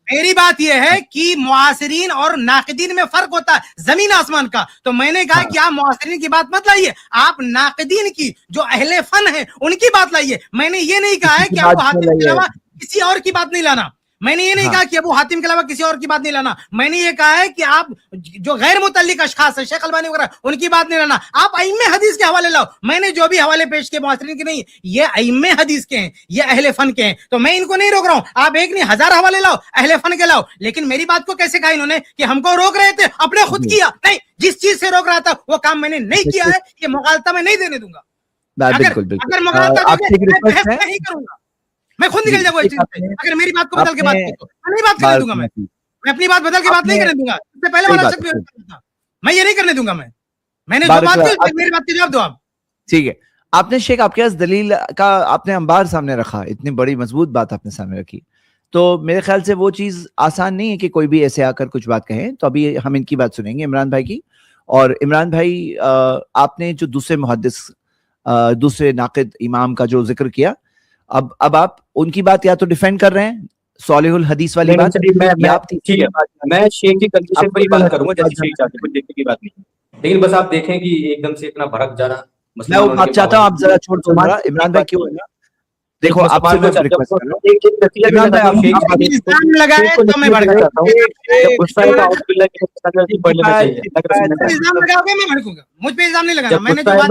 मेरी बात यह है कि मुआसिरीन और नाकिदीन में फर्क होता है जमीन आसमान का. तो मैंने कहा कि आप मुआसिरीन की बात मत लाइए, आप नाकिदीन की जो अहले फन है उनकी बात लाइए. मैंने ये नहीं कहा है कि अबू हातिम के अलावा किसी और की बात नहीं लाना. मैंने ये नहीं कहा कि अबू हातिम के अलावा किसी और की बात नहीं लाना. मैंने ये कहा है कि आप जो गैर मुतल्लिक अशखास है, शेख अलबानी वगैरह, उनकी बात नहीं लाना. आप अइम्मे हदीस के हवाले लाओ. मैंने जो भी हवाले पेश किए मुआसिरीन के नहीं, ये अइम्मे हदीस के हैं, ये अहले फन के हैं. तो मैं इनको नहीं रोक रहा हूं. आप एक नहीं 1000 हवाले लाओ, अहले फन के लाओ. लेकिन मेरी बात को कैसे कहा इन्होंने कि हमको रोक रहे थे, अपने खुद किया. नहीं, जिस चीज से रोक रहा था वो काम मैंने नहीं किया है. ये मुगालता मैं नहीं देने दूंगा. अगर मुगालता नहीं करूंगा, मैं खुद निकल जाऊंगा इस चीज से. अगर मेरी बात को बदल के बात की तो मैं नहीं बात करने दूंगा. मैं अपनी बात बदल के बात नहीं करने दूंगा. इससे पहले वाला शक भी था, मैं ये नहीं करने दूंगा. मैंने जो बात की, मेरी बात का जवाब दो आप. ठीक है. आपने शेख, आपके पास दलील का आपने अंबार सामने रखा, इतनी बड़ी मजबूत बात आपने सामने रखी, तो मेरे ख्याल से वो चीज आसान नहीं है कि कोई भी ऐसे आकर कुछ बात कहे. तो अभी हम इनकी बात सुनेंगे, इमरान भाई की. और इमरान भाई, आपने जो दूसरे मुहद्दिस, दूसरे नाकिद इमाम का जो जिक्र किया, अब आप उनकी बात या तो डिफेंड कर रहे हैं, सॉलिहुल हदीस वाली बात. ठीक है, मैं शेख की कंडीशन पर ही बात करूंगा, जैसे शेख चाहते हैं, देखने की बात नहीं. लेकिन बस आप देखें कि एकदम से इतना भड़क जाना. मैं वो बात चाहता हूँ, आप जरा छोड़ दो इमरान भाई. क्यों है ना, देखो आपसे मैं रिक्वेस्ट कर रहा हूं, इमरान भाई, इल्जाम लगाए तो मैं भड़क जाता हूं. इल्जाम लगाओगे मैं भड़कूंगा. मुझ पे इल्जाम नहीं लगाना. मैंने जो बात,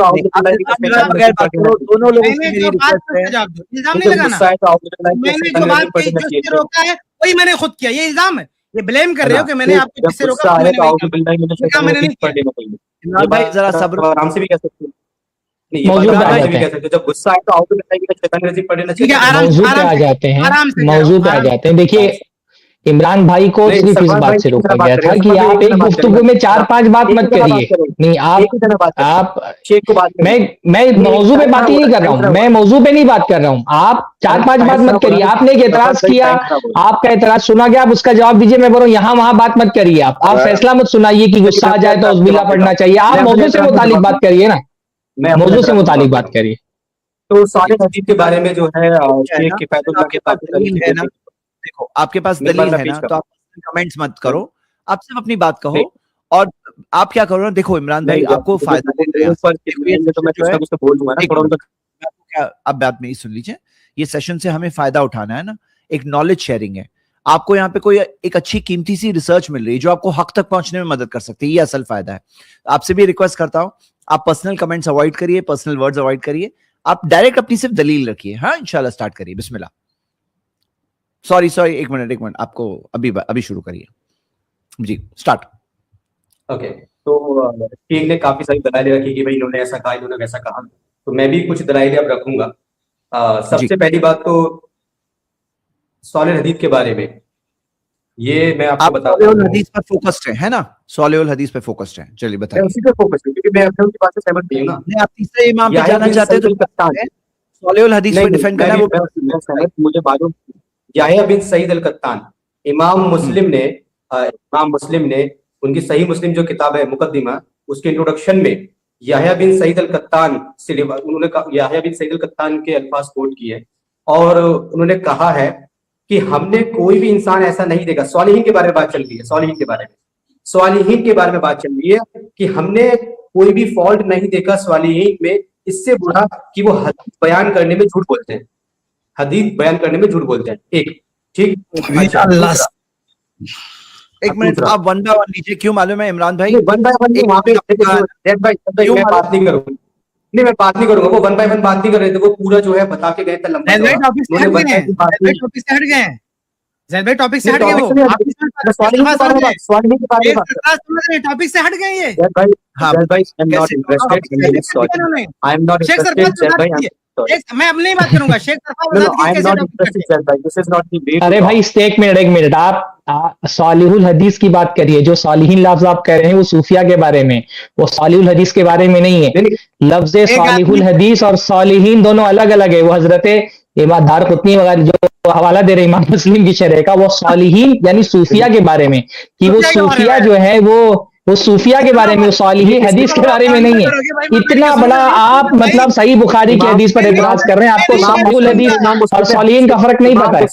दोनों लोगों से इल्जाम नहीं लगाना. मैंने जो बात की, जिससे रोका है वही मैंने खुद किया. ये इल्जाम है. ये ब्लेम कर रहे हो कि मैंने आपको जिससे रोका मैंने नहीं किया. भाई जरा सब्र, आराम से भी कह सकते हैं. मौजूद आ जाते हैं. देखिए, इमरान भाई को सिर्फ इस बात से रोका गया था कि आप एक गुफ्तगू में 4-5 बात मत करिए. नहीं, आप मैं मौजू पे बात ही नहीं कर रहा हूँ. मैं मौजू पे नहीं बात कर रहा हूँ. आप 4-5 बात मत करिए. आपने एक एतराज किया, आपका एतराज सुना गया, आप उसका जवाब दीजिए. मैं बोल रहा हूँ यहाँ वहां बात मत करिए. आप फैसला मत सुनाइए कि गुस्सा आ जाए तो औज़ुबिल्लाह पढ़ना चाहिए. आप मौजू से मुतालिक बात करिए ना, मौजू से मुतालिक बात करिए. तो सारे हदीस के बारे में जो है शेख किफायतुल्लाह के पास दलील है ना. देखो, आपके पास दलील है ना, तो आप कमेंट्स मत करो, आप सिर्फ अपनी बात कहो. और आप क्या करो ना, देखो इमरान भाई, आपको फायदा आप बात मेरी सुन लीजिए. ये सेशन से हमें फायदा उठाना है ना, एक नॉलेज शेयरिंग है. आपको यहाँ पे कोई एक अच्छी कीमती सी रिसर्च मिल रही है जो आपको हक तक पहुंचने में मदद कर सकती है, ये असल फायदा है। आपसे भी रिक्वेस्ट करता हूं, आप पर्सनल कमेंट्स अवॉइड करिए, पर्सनल वर्ड्स अवॉइड करिए, आप डायरेक्ट अपनी सिर्फ दलील रखिए। हाँ, इंशाल्लाह स्टार्ट करिए, बिस्मिल्लाह। सॉरी एक मिनट, आपको अभी शुरू करिए जी, स्टार्ट। ओके, तो शेख ने काफी सारी दलाइलें रखी कि भाई इन्होंने ऐसा कहा, इन्होंने वैसा कहा, तो मैं भी कुछ दलाइलें अब रखूंगा। सबसे पहली बात तो सॉलिह हदीस के बारे में, ये मैं आपको बताता हूं। हदीस पर फोकस्ड है ना, सॉलिह हदीस पे फोकस्ड है, चलिए बताइए। उसी पे फोकस है क्योंकि मैं अपनी बात से सहमत नहीं हूं ना। नहीं, आप तीसरे इमाम पे जाना चाहते हैं तो सॉलिह हदीस पे डिफेंड करना है वो। मुझे मालूम, याह्या बिन सईद अल कत्तान, इमाम मुस्लिम ने उनकी सही मुस्लिम जो किताब है मुकद्दिमा, उसके इंट्रोडक्शन में याह्या बिन सईद अल कत्तान से उन्होंने याह्या बिन सईद अल कत्तान के अल्फाज कोट किए और उन्होंने कहा है कि हमने कोई भी इंसान ऐसा नहीं देखा। सॉलिहीन के बारे में बात चल रही है, सॉलिहीन के बारे में बात चल रही है कि हमने कोई भी फॉल्ट नहीं देखा सॉलिहीन में, इससे बुरा कि वो हदीस बयान करने में झूठ बोलते हैं। एक ठीक, एक मिनट, आप वन बाय वन लीजिए। क्यों मालूम है इमरान भाई, वन बाय वन वहां पे मैं बात नहीं करूंगा, मैं बात नहीं करूंगा, वो वन बाय वन बात नहीं कर रहे थे, वो पूरा जो है बता के गए थे लंबा। टॉपिक से हट गए हैं, जैद भाई टॉपिक से हट गए, वो टॉपिक से हट गए ये। मैं अब नहीं बात करूंगा शेख। अरे भाई एक मिनट, आप सॉलिहुल हदीस की बात करिए। जो सॉलिहीन लफ्ज आप कह रहे हैं वो सूफिया के बारे में, वो सॉलिहुल हदीस के बारे में नहीं है। लफ्ज सॉलिहुल हदीस और सॉलिहीन दोनों अलग अलग है। वो हजरत इमाम दारक़ुतनी वगैरह जो हवाला दे रहे इमाम मुस्लिम की शरह का, वो सॉलिहीन यानी सूफिया के बारे में, कि वो सूफिया जो है वो सूफिया के बारे में, सॉलिहीन हदीस के बारे में नहीं है। इतना बड़ा आप मतलब सही बुखारी की हदीस पर एतराज कर रहे हैं, आपको सॉलिहुल हदीस और सॉलिहीन का फर्क नहीं पता है।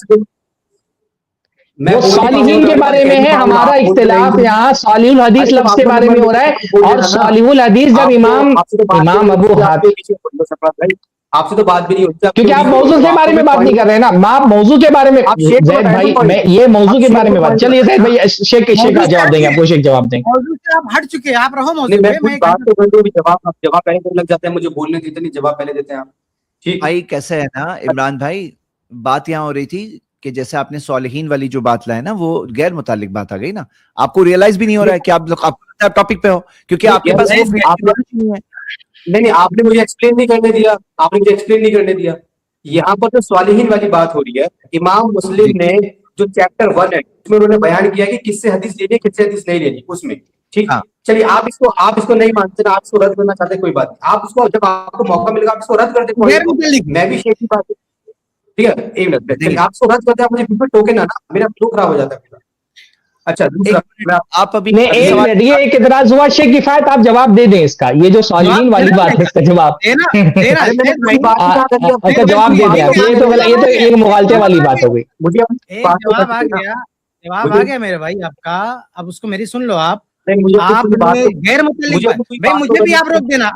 वो सॉलिहीन के बारे में है, हमारा इख्तिलाफ यहाँ सॉलिहुल हदीस लफ्ज के बारे में हो रहा है। और सॉलिहुल हदीस जब इमाम अबू हातिम, आपसे तो बात भी नहीं होती क्योंकि आप मौजू के बारे में बात नहीं कर रहे हैं ना। आप मौजू के बारे में, जैद भाई मैं ये मौजू के बारे में बात, चलिए जैद भाई शेख का जवाब देंगे, आपको शेख जवाब देंगे। मौजू से आप हट चुके हैं, आप रहो मौजू पे। मैं बात तो कर दूं, जवाब पहले देने लग जाते हैं, मुझे बोलने देते नहीं, जवाब पहले देते हैं आप। ठीक भाई कैसे है ना इमरान भाई, बात यहाँ हो रही थी कि जैसे आपने सॉलिहीन वाली जो बात लाए ना, वो गैर मुतालिक बात आ गई ना। आपको रियलाइज भी नहीं हो रहा है कि आप टॉपिक पे हो, क्योंकि आपके पास नहीं है। नहीं, आपने मुझे एक्सप्लेन नहीं करने दिया। यहाँ पर तो सॉलिहीन वाली बात हो रही है। इमाम मुस्लिम ने जो चैप्टर 1 है उसमें उन्होंने बयान किया कि किससे हदीस लेनी है, किससे हदीस नहीं लेनी, उसमें ठीक। चलिए आप इसको नहीं मानते, आप इसको रद्द करना चाहते, कोई बात नहीं। आप उसको, जब आपको मौका मिलेगा आप इसको रद्द कर दे। मैं भी शेख की बात, ठीक है, एक मिनट, आप इसको रद्द करते हैं, मुझे बिल्कुल टोके ना, मेरा फ्लो खराब हो जाता है। अच्छा, दूसरा आप अभी ये एक इतराज हुआ शेख किफायत, आप जवाब दे दें इसका। ये जो सॉलिहीन वाली बात है इसका जवाब जवाब दे दें आप। ये तो एक मुगालते वाली बात हो गई। जवाब आ गया मेरे भाई आपका। अब उसको मेरी सुन लो आप गैर मुतल्लिक भाई, मुझे भी आप रोक देना।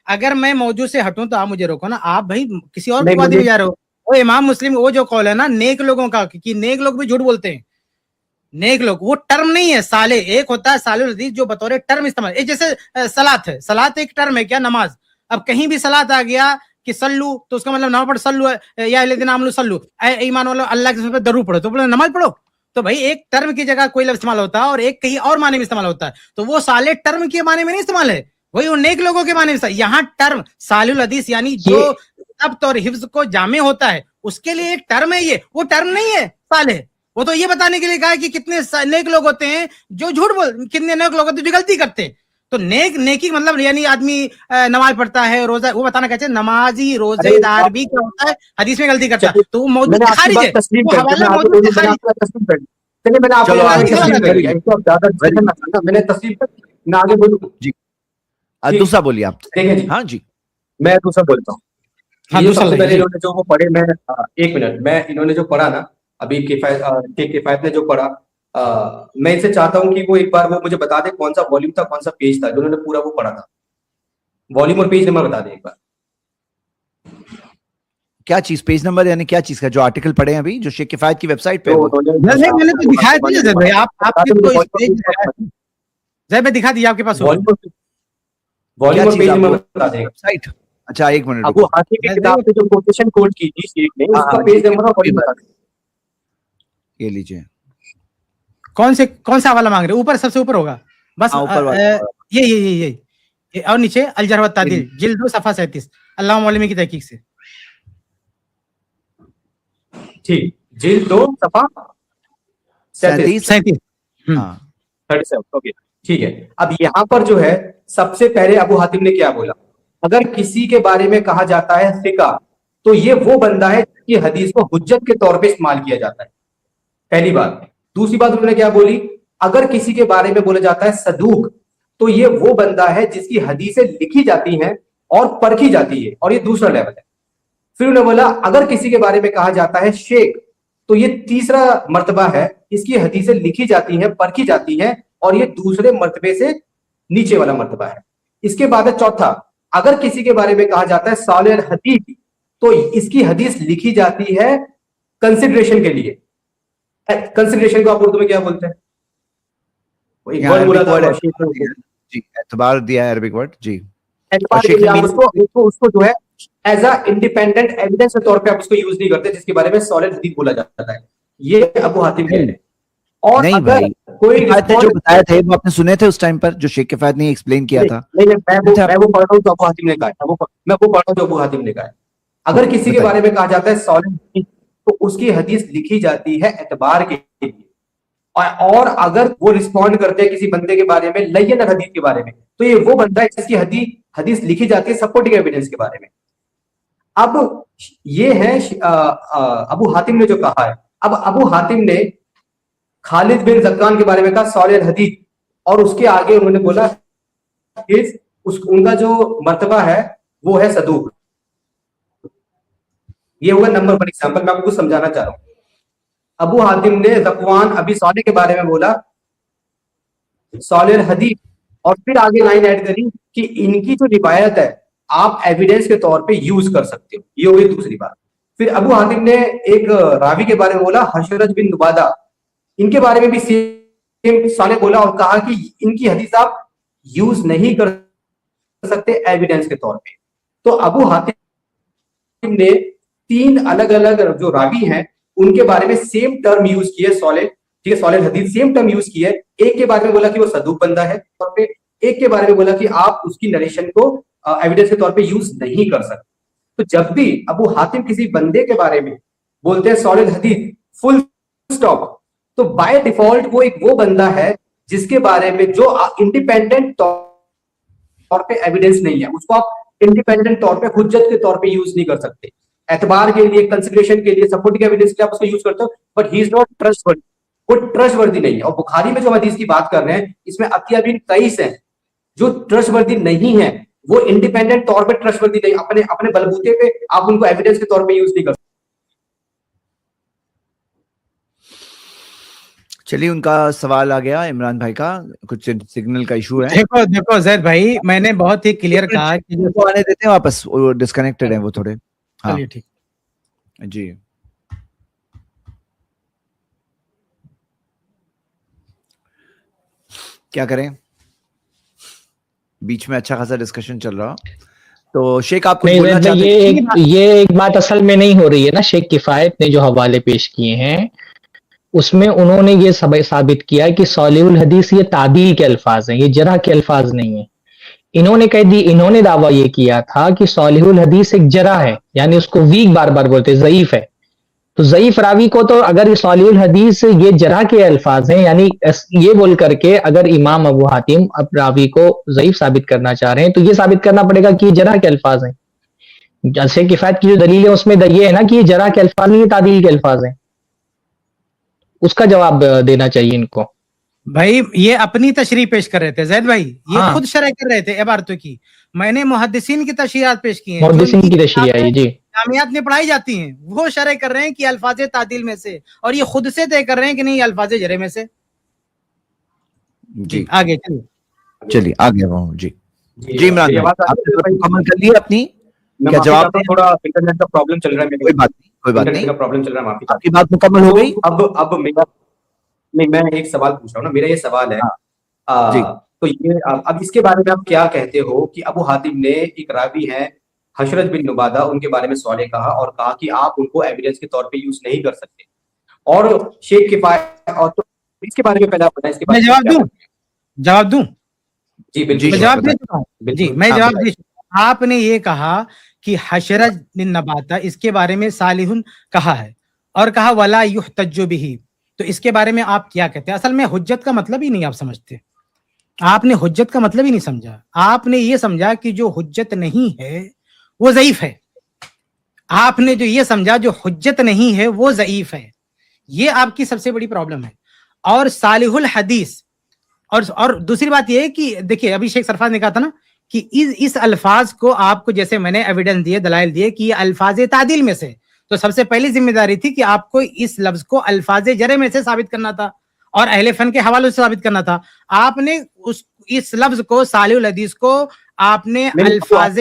अगर मैं मौजूद से हटूं तो आप मुझे रोको ना। आप भाई किसी और की बात नहीं जा रहे हो। वो इमाम मुस्लिम वो जो कौल है ना नेक लोगों का, कि नेक लोग भी झूठ बोलते हैं। नेक लोग वो टर्म नहीं है साले, एक होता है साले हदीस जो बतौर टर्म इस्तेमाल, जैसे सलात है, सलात एक टर्म है क्या, नमाज। अब कहीं भी सलात आ गया कि सल्लू, तो उसका मतलब नमाज पढ़, सल्लू या अल्लाह सल्लू, ईमान वालों अल्लाह के दरूद पढ़ो, तो बोले नमाज पढ़ो। तो भाई एक टर्म की जगह कोई लफ्ज इस्तेमाल होता है और एक कहीं और माने में इस्तेमाल होता है। तो वो साले टर्म के माने में नहीं इस्तेमाल है, वही वो नेक लोगों के माने में। यहाँ टर्म सालिहुल हदीस यानी जो ज़ब्त और हिफ्ज को जामे होता है, उसके लिए एक टर्म है। ये वो टर्म नहीं है साले, वो तो ये बताने के लिए कहा है कि कितने नेक लोग होते हैं जो झूठ बोल, कितने नेक लोग होते हैं जो गलती करते हैं। तो नेकी मतलब यानी आदमी नमाज पढ़ता है, रोजा, वो बताना कहते हैं नमाजी रोजेदार भी क्या होता है, हदीस में गलती करता है, तो वो मौजूद खारिज है, वो हवाला मौजूद खारिज। मैंने तस्लीम कर, मैं आगे बोलूं जी, दूसरा बोलिए आप। हाँ जी, मैं दूसरा बोलता हूँ। सबसे पहले इन्होंने जो वो पढ़े, मैं एक मिनट, मैं इन्होंने जो पढ़ा ना अभी किफायत ने जो पढ़ा, मैं इनसे चाहता हूं कि वो एक बार वो मुझे बता दे कौन सा वॉल्यूम था, कौन सा पेज था जो उन्होंने पूरा वो पढ़ा था। वॉल्यूम और पेज नंबर बता दें एक बार। क्या चीज, पेज नंबर यानी क्या चीज का, जो आर्टिकल पढ़े हैं अभी, जो शेख किफायत की वेबसाइट पे है? मैंने तो दिखाया था जैद भाई, जैद भाई दिखा दिया आपके पास वॉल्यूम और पेज नंबर बता देंगे वेबसाइट। अच्छा एक मिनट, अबू हातिम की किताब पे जो कोटेशन कोट की थी शेख ने, उसका पेज नंबर और वॉल्यूम बता देंगे। ये लीजिए। कौन सा वाला मांग रहे? ऊपर, सबसे ऊपर होगा बस। ये और नीचे अल जर्ह व तादील जिल्द 2 सफा 37 अल्लामा मौलवी की तहकीक से। ठीक, जिल्द 2 सफा 37। 37, ओके ठीक है। अब यहाँ पर जो है सबसे पहले अबू हातिम ने क्या बोला, अगर किसी के बारे में कहा जाता है सिका, तो ये वो बंदा है जिसकी हदीस को हुज्जत के तौर पे इस्तेमाल किया जाता है, पहली बात। दूसरी बात उन्होंने क्या बोली, अगर किसी के बारे में बोला जाता है सदूक, तो ये वो बंदा है जिसकी हदीसें लिखी जाती हैं और परखी जाती है, और ये दूसरा लेवल है। फिर उन्होंने बोला अगर किसी के बारे में कहा जाता है शेख, तो ये तीसरा मर्तबा है, इसकी हदीसें लिखी जाती हैं, परखी जाती हैं, और ये दूसरे मर्तबे से नीचे वाला मर्तबा है। इसके बाद है चौथा, अगर किसी के बारे में कहा जाता है सालिह हदीस, तो इसकी हदीस लिखी जाती है कंसिडरेशन के लिए। कंसिडरेशन को आप उर्दू में क्या बोलते हैं? जी, एतबार दिया है अरबिक वर्ड जी। उसको जो है एज अ इंडिपेंडेंट एविडेंस के तौर पे आप उसको यूज नहीं करते, जिसके बारे में सॉलिड हदीस बोला जाता है। ये अबू हातिम कह रहे हैं। और नहीं अगर भाई, कोई जो बताया थे वो आपने सुने थे उस टाइम पर, जो शेख किफायत ने एक्सप्लेन किया था? नहीं, मैं वो पढ़ रहा हूँ जो अबू हातिम ने कहा है, मैं वो पढ़ रहा हूँ जो अबू हातिम ने कहा है। अगर किसी के बारे में कहा जाता है सॉलिड हदीस, तो उसकी हदीस लिखी जाती है एतबार के लिए, और अगर वो रिस्पॉन्ड करते हैं किसी बंदे के बारे में लय्यन हदीस के बारे में, तो ये वो बंदा है जिसकी हदीस लिखी जाती है सपोर्टिंग एविडेंस के बारे में। अब ये है अबू हातिम ने जो कहा है। अब अबू हातिम ने खालिद बिन ज़क्वान के बारे में कहा सॉलिह हदीस, और उसके आगे उन्होंने बोला उनका जो मर्तबा है वो है सदूक। ये हुआ नंबर 1 एग्जांपल। मैं आपको कुछ समझाना चाह रहा हूं। अबू हातिम ने ज़क्वान अबी सालेह के बारे में बोला सॉलिह हदीस, और फिर आगे लाइन ऐड करी कि इनकी जो रिवायत है आप एविडेंस के तौर पे यूज कर सकते हो। ये हुई दूसरी बात। फिर अबू हातिम ने एक रावी के बारे में बोला हशरज बिन दुबादा, इनके बारे में भी सेम साले बोला और कहा कि इनकी हदीस आप यूज नहीं कर सकते एविडेंस के तौर पे। तो अबू हातिम ने 3 अलग अलग जो रावी हैं उनके बारे में सेम टर्म यूज किए, सॉलिह, ठीक है, सॉलिह हदीस सेम टर्म यूज किए। एक के बारे में बोला कि वो सदूक बंदा है तौर पे, एक के बारे में बोला कि आप उसकी नरेशन को एविडेंस के तौर पे यूज नहीं कर सकते। तो जब भी अबू हातिम किसी बंदे के बारे में बोलते हैं सॉलिह हदीस फुल स्टॉप, तो बाय डिफॉल्ट वो एक वो बंदा है जिसके बारे में जो इंडिपेंडेंट तौर पे एविडेंस नहीं है, उसको आप इंडिपेंडेंट तौर पे हुज्जत के तौर पे यूज नहीं कर सकते। एतबार के लिए, कंसिडरेशन के लिए, सपोर्टिंग एविडेंस के लिए आप उसको यूज करते हो, but he is not trustworthy, वो ट्रस्टवर्दी नहीं है। और बुखारी में जो हदीस की बात कर रहे हैं इसमें अतिया बिन कैस हैं जो ट्रस्टवर्दी नहीं है, वो इंडिपेंडेंट तौर पे ट्रस्टवर्दी नहीं, अपने बलबूते पे आप उनको एविडेंस के तौर पे यूज नहीं कर सकते। चलिए, उनका सवाल आ गया इमरान भाई का, कुछ सिग्नल का इशू है। देखो जैद भाई, मैंने बहुत ही क्लियर कहा कि जो आने देते हैं वापस, वो डिस्कनेक्टेड है वो थोड़े। हाँ चलिए ठीक जी। क्या करें, बीच में अच्छा खासा डिस्कशन चल रहा, तो शेख आप कुछ बोलना चाहते हैं? ये एक बात असल में नहीं हो रही है ना। शेख किफायत ने जो हवाले पेश किए हैं उसमें उन्होंने ये साबित किया कि सॉलिहुल हदीस ये तादील के अल्फाज हैं, ये जरह के अल्फाज नहीं है। इन्होंने दावा ये किया था कि सॉलिहुल हदीस एक जरह है, यानी उसको वीक बार बार बोलते, ज़ईफ है। तो ज़ईफ रावी को, तो अगर सॉलिहुल हदीस ये जरह के अल्फाज हैं, यानी ये बोल करके अगर इमाम अबू हातिम अब रावी को ज़ईफ साबित करना चाह रहे हैं, तो ये साबित करना पड़ेगा कि ये जरह के अल्फाज हैं। शेख किफायत की जो दलील है उसमें ये है ना कि ये जरह के अल्फाज नहीं, तादील के अल्फाज हैं। उसका जवाब देना चाहिए इनको। भाई ये अपनी तशरीह पेश कर रहे थे जैद भाई, ये खुद शरह कर रहे थे इबारतों की। मैंने मुहद्दिसीन की तशरीहात पेश की हैं, मुहद्दिसीन की तशरीह है जी, जामियात में पढ़ाई जाती हैं, वो शरह कर रहे हैं कि अल्फाज तादील में से, और ये खुद से तय कर रहे हैं कि नहीं अल्फाज जरे में से। जी आगे चलिए आगे जी। जी इमरान, आपने मुकम्मल कर लिया अपनी? क्या जवाब दें? थोड़ा इंटरनेट का प्रॉब्लम चल रहा है मेरे, कोई बात नहीं, कोई बात इंटरनेट नहीं, का प्रॉब्लम चल रहा है, माफी। आपकी बात मुकम्मल हो गई। अब मेरा, नहीं मैं एक सवाल पूछ रहा हूँ ना, मेरा ये सवाल है जी। तो ये अब इसके बारे में आप क्या कहते हो कि अबू हातिम ने, एक रावी है हशरत बिन नुबादा, उनके बारे में सवाल कहा और कहा कि आप उनको एविडेंस के तौर पे यूज नहीं कर सकते, और शेख किफायत, और तो इसके बारे में पहले आप बताएं, इसके मैं बारे में जवाब दूं? जी बिल्कुल, मैं जवाब दे चुका हूँ जी, मैं हाँ, जवाब दे चुका हूं। आपने ये कहा कि हशरत बिन नबाता, इसके बारे में सालिहुन कहा है और कहा वला युहतज्जु बिही, तो इसके बारे में आप क्या कहते हैं? असल में हुज्जत का मतलब ही नहीं आप समझते, आपने हुज्जत का मतलब ही नहीं समझा। आपने ये समझा कि जो हुज्जत नहीं है वो ज़ईफ है, आपने जो ये समझा जो हुज्जत नहीं है वो ज़ईफ है, ये आपकी सबसे बड़ी प्रॉब्लम है। और सालिहुल हदीस, और दूसरी बात ये है कि देखिए अभी शेख सरफराज ने कहा था ना कि इस अल्फाज को आपको, जैसे मैंने एविडेंस दिए, दलाइल दिए कि ये अल्फाज तादिल में से, तो सबसे पहली जिम्मेदारी थी कि आपको इस लफ्ज को अल्फाज जरे में से साबित करना था और अहले फन के हवाले से साबित करना था। आपने इस लफ्ज को, सालिहुल हदीस को आपने अल्फाज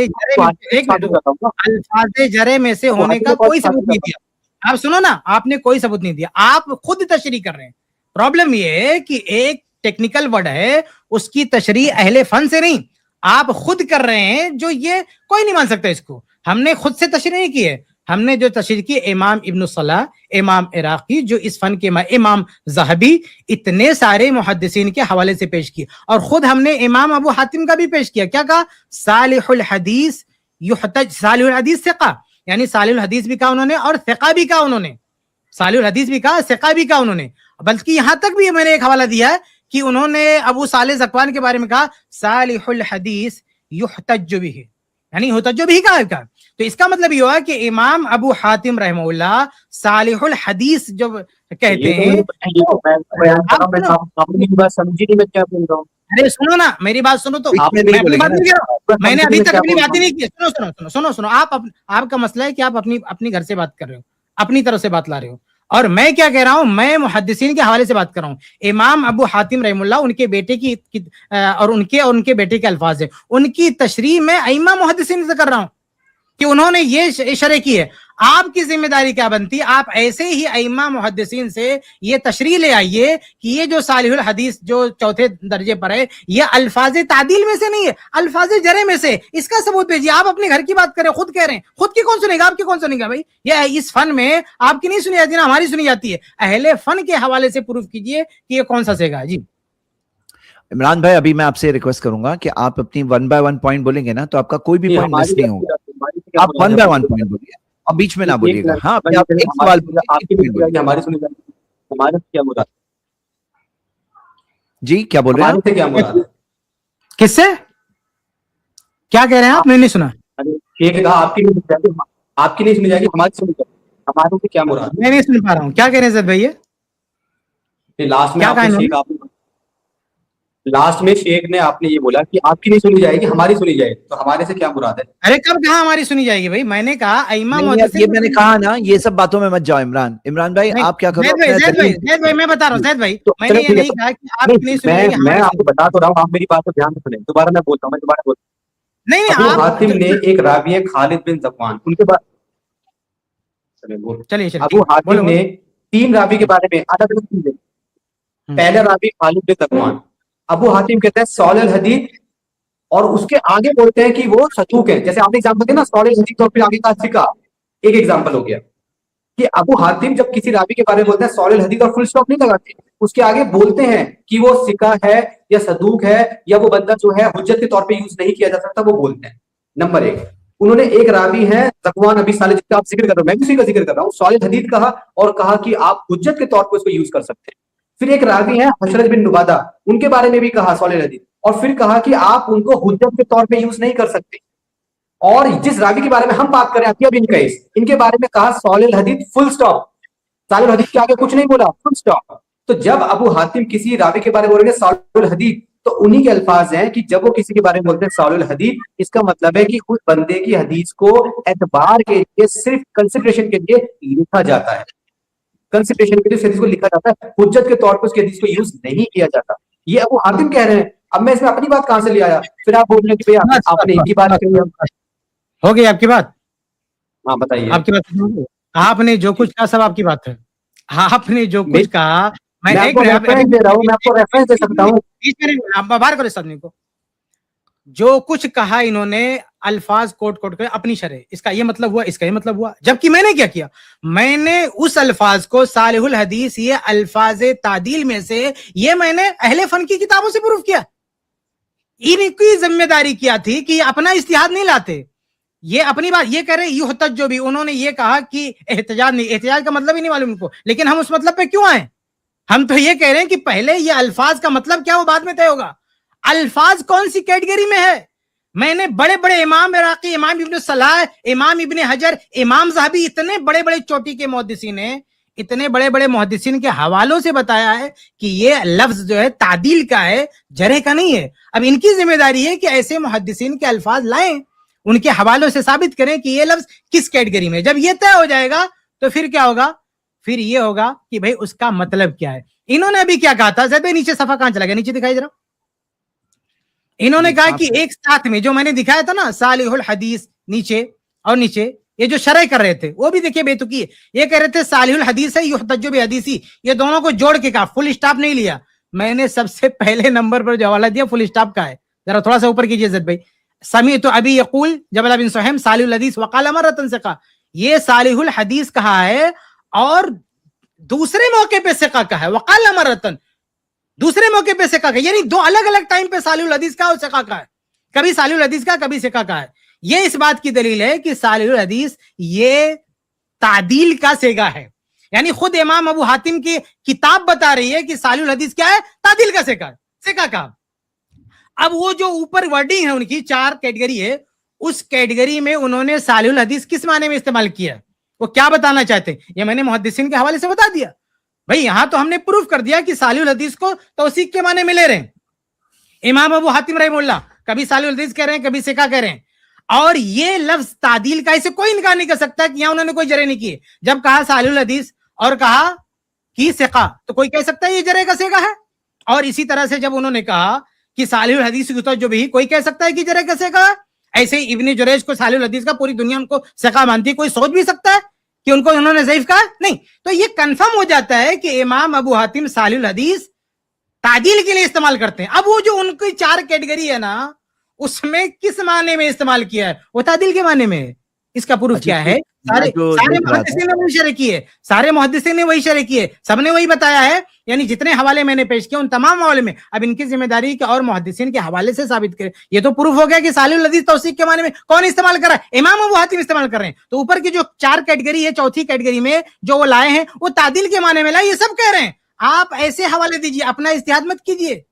जरे में से होने का कोई सबूत नहीं दिया। आप सुनो ना, आपने कोई सबूत नहीं दिया, आप खुद तशरीह कर रहे हैं। प्रॉब्लम ये है कि एक टेक्निकल वर्ड है, उसकी तशरीह अहले फन से नहीं, आप खुद कर रहे हैं, जो ये कोई नहीं मान सकता इसको। हमने खुद से तशरीह नहीं की है, हमने जो तशरीह की इमाम इब्न सलाह, इमाम इराकी, जो इस फन के इमाम ज़हबी, इतने सारे मुहद्दिसीन के हवाले से पेश की, और खुद हमने इमाम अबू हातिम का भी पेश किया। क्या कहा? सालिहुल हदीस युहतज, सालिहुल हदीस सिका, यानी सालिहुल हदीस भी कहा उन्होंने और सिका भी कहा उन्होंने, सालिहुल हदीस भी कहा, सिका भी कहा उन्होंने। बल्कि यहां तक भी मैंने एक हवाला दिया है कि उन्होंने अबू साले ज़कवान के बारे में कहा सालिहुल हदीस युहतज्जु बिही, यानी युहतज्जु बिही कहा। तो इसका मतलब ये हुआ कि इमाम अबू हातिम रहमहुल्लाह सालिहुल हदीस जो कहते हैं। अरे सुनो ना, मेरी बात सुनो तो, मैंने अभी तक अपनी बात ही नहीं की। सुनो, आपका मसला है कि आप अपनी घर से बात कर रहे हो, अपनी तरफ से बात ला रहे हो, और मैं क्या कह रहा हूं, मैं मुहद्दिसीन के हवाले से बात कर रहा हूं। इमाम अबू हातिम रहमुल्लाह, उनके बेटे की और उनके बेटे के अल्फाज है, उनकी तशरीह में अइम्मा मुहद्दिसीन से कर रहा हूं कि उन्होंने ये शरह की है। आपकी जिम्मेदारी क्या बनती? आप ऐसे ही अइम्मा मुहद्दिसीन से ये तशरीह ले आइए कि ये जो सालिहुल हदीस जो चौथे दर्जे पर है, ये अल्फाज तादील में से नहीं है, अल्फाज जरे में से। इसका सबूत भेजिए। आप अपने घर की बात करें, खुद कह रहे हैं, खुद की कौन सुनेगा, आपकी कौन सुनेगा भाई? ये इस फन में आपकी नहीं सुनी जाती ना, हमारी सुनी जाती है। अहले फन के हवाले से प्रूफ कीजिए कि ये कौन सा सेगा। जी इमरान भाई, अभी मैं आपसे रिक्वेस्ट करूंगा कि आप अपनी 1 by 1 पॉइंट बोलेंगे ना, तो आपका कोई भी पॉइंट मिस नहीं होगा। आप 1 by 1 पॉइंट बोलिए और बीच में ना बोलिएगा। हाँ, आप एक सवाल हमारी सुनी जाती है, हमारे क्या मुराद? जी क्या बोल रहे हैं? क्या मुराद? किससे क्या कह रहे हैं आप? मैंने नहीं सुना। शेख कहा आपकी नहीं सुनी जाएगी, हमारी सुनी जाएगी, हमारे से क्या मुराद? मैं नहीं सुन पा रहा हूँ, क्या कह रहे हैं सर भैया? लास्ट में शेख ने आपने ये बोला कि आपकी नहीं सुनी जाएगी, हमारी सुनी जाएगी, तो हमारे से क्या मुराद है? अरे कब कहा हमारी सुनी जाएगी भाई? मैंने कहा अइम्मा मुहद्दिसीन, ये मैंने कहा ना, ये सब बातों में मत जाओ। इमरान भाई, आप क्या करो? ज़ैद भाई मैं बता रहा हूँ, ज़ैद भाई मैंने ये नहीं कहा कि आप नहीं सुनी जाएगी। मैं आपको बता तो रहा हूँ, आप मेरी बात को ध्यान से सुने। दोबारा मैं बोलता हूँ, नहीं, अबू हातिम ने एक रावी है खालिद बिन ज़कवान, उनके बाद चलिए अबू हातिम ने 3 रावी के बारे में अलग अलग चीजें। पहला रावी खालिद बिन ज़कवान, अबू हातिम कहते हैं सौलल हदीद, और उसके आगे बोलते हैं कि वो सतूक है। जैसे आपने एग्जांपल दिया ना, सौलल हदीद और फिर आगे का सिका, एक एग्जांपल हो गया कि अबू हातिम जब किसी रावी के बारे में बोलते हैं सौलल हदीद और फुल स्टॉप नहीं लगाते, उसके आगे बोलते हैं कि वो सिका है या सदूक है या वो बंदा जो है हुज्जत के तौर पे यूज नहीं किया जा सकता, वो बोलते हैं। नंबर 1, उन्होंने एक रावी है ज़कवान अबी साले, जिसका आप जिक्र कर रहे हो, मैं भी उसी का जिक्र कर रहा हूँ, सौलल हदीद कहा और कहा कि आप हुज्जत के तौर पे उसको यूज कर सकते हैं। फिर एक रावी है हशरत बिन नुबादा, उनके बारे में भी कहा सौलल हदीद, और फिर कहा कि आप उनको हुज्जत के तौर पे यूज नहीं कर सकते। और जिस रावी के बारे में हम बात कर रहे हैं बिन कैस, इनके बारे में कहा सौलल हदीद फुल स्टॉप, सौलल हदीद के आगे कुछ नहीं बोला, फुल स्टॉप। तो जब अबू हातिम किसी रावी के बारे में बोलेंगे सौलल हदीद, तो उन्हीं के अल्फाज हैं कि जब वो किसी के बारे में बोलते हैं सौलल हदीद, इसका मतलब है कि उस बंदे की हदीस को एतबार के लिए, सिर्फ कंसिडरेशन के लिए लिखा जाता है, कंसिडरेशन के लिए को लिखा जाता है, हुज्जत के तौर पर उसके हदीस को यूज नहीं किया जाता। ये अबू हातिम कह रहे हैं। अब मैं इसमें अपनी बात कहां से ले आया? फिर आप बोल रहे हैं कि भैया आपने इनकी बात कही। हो गई आपकी बात? हाँ बताइए। आपकी बात हो गई? आपने जो कुछ कहा सब आपकी बात है। आपने जो कुछ कहा, मैं एक रेफरेंस दे रहा हूँ, मैं आपको रेफरेंस दे सकता हूँ। बाहर करो इस आदमी को। जो कुछ कहा इन्होंने अल्फाज कोट कोट कर अपनी शरह, इसका ये मतलब हुआ, इसका ये मतलब हुआ, जबकि मैंने क्या किया, मैंने उस अल्फाज को सालिहुल हदीस ये अल्फाज तादील में से ये मैंने अहले फन की किताबों से प्रूफ किया। इनकी जिम्मेदारी क्या थी कि अपना इस्तिहाद नहीं लाते, ये अपनी बात ये कह रहे युहतज जो भी, उन्होंने ये कहा कि एहतजाज नहीं, एहतजाज का मतलब ही नहीं मालूम उनको, लेकिन हम उस मतलब पे क्यों आए? हम तो ये कह रहे हैं कि पहले ये अल्फाज का मतलब क्या वो बाद में तय होगा। अल्फाज कौन सी कैटेगरी में है? मैंने बड़े बड़े इमाम इराकी, इमाम इब्न सलाह, इमाम इब्न हजर, इमाम ज़हबी, इतने बड़े बड़े चोटी के मुहद्दिसीन हैं, इतने बड़े बड़े मुहद्दिसीन के हवालों से बताया है कि ये लफ्ज जो है तादील का है, जरह का नहीं है। अब इनकी जिम्मेदारी है कि ऐसे मुहद्दिसीन के अल्फाज लाएं, उनके हवालों से साबित करें कि ये लफ्ज किस कैटेगरी में। जब ये तय हो जाएगा तो फिर क्या होगा? फिर ये होगा कि भाई उसका मतलब क्या है। इन्होंने अभी क्या कहा था, जब नीचे सफा कहां चला गया, नीचे दिखाई जरा। इन्होंने कहा कि एक साथ में जो मैंने दिखाया था ना सालिहुल हदीस, नीचे और नीचे ये जो शरह कर रहे थे वो भी देखिए बेतुकी है। ये कह रहे थे सालिहुल हदीस है युहतज्जु बि हदीसी, ये दोनों को जोड़ के कहा, फुल स्टॉप नहीं लिया। मैंने सबसे पहले नंबर पर जो हवाला दिया फुल स्टॉप का है, जरा थोड़ा सा ऊपर कीजिए इज्जत भाई। समी तो अभी यकूल जबल बिन सुहैम सालिहुल हदीस वकाल मरतन से कहा, ये सालिहुल हदीस कहा है और दूसरे मौके पे सिका कहा है, वकाल मरतन दूसरे मौके पे सिका का, यानी दो अलग अलग टाइम पे सालिहुल हदीस का और सिका का है, कभी सालिहुल हदीस का कभी सिका का है। ये इस बात की दलील है कि सालिहुल हदीस ये तादील का सेगा है, यानी खुद इमाम अबू हातिम की किताब बता रही है कि सालिहुल हदीस क्या है, तादील का सेगा, सिका का। अब वो जो ऊपर वर्डिंग है उनकी 4 कैटेगरी है, उस कैटेगरी में उन्होंने सालिहुल हदीस किस माने में इस्तेमाल किया, वो क्या बताना चाहते हैं, ये मैंने मुहद्दिसीन के हवाले से बता दिया। भाई यहां तो हमने प्रूफ कर दिया कि सालिहुल हदीस को तौसीक के माने में ले रहे हैं। इमाम अबू हातिम रहमुल्लाह कभी सालिहुल हदीस कह रहे हैं, कभी सिका कह रहे हैं। और ये लफ्ज तादील का, इसे कोई इनकार नहीं कर सकता कि यहां उन्होंने कोई जरे नहीं की। जब कहा सालिहुल हदीस और कहा कि सिका, तो कोई कह सकता है ये जरे का सेगा है। और इसी तरह से जब उन्होंने कहा कि सालिहुल हदीस जो भी, कोई कह सकता है कि जरे का सेगा है। ऐसे ही इब्न जुरैज को सालिहुल हदीस का पूरी दुनिया उनको सिका मानती है, कोई सोच भी सकता है कि उनको उन्होंने ज़ईफ कहा? नहीं। तो ये कंफर्म हो जाता है कि इमाम अबू हातिम सालिहुल हदीस तादील के लिए इस्तेमाल करते हैं। अब वो जो उनकी 4 कैटेगरी है ना, उसमें किस माने में इस्तेमाल किया है, वो तादील के माने में है। इसका प्रूफ क्या है? सारे मुहद्दिसीन ने वही शरह किए, सारे मुहद्दिसीन ने वही शरह किए, सबने वही बताया है। यानी जितने हवाले मैंने पेश किए उन तमाम हवाले में अब इनकी जिम्मेदारी के और मुहद्दिसीन के हवाले से साबित करें। ये तो प्रूफ हो गया कि सालिहुल हदीस तौसीक के माने में कौन इस्तेमाल कर रहा है, इमाम अबू हातिम इस्तेमाल कर रहे हैं। तो ऊपर की जो 4 कैटेगरी है, चौथी कैटेगरी में जो वो लाए हैं वो तादील के माने में लाए, ये सब कह रहे हैं। आप ऐसे हवाले दीजिए, अपना इस्तिहाद मत कीजिए।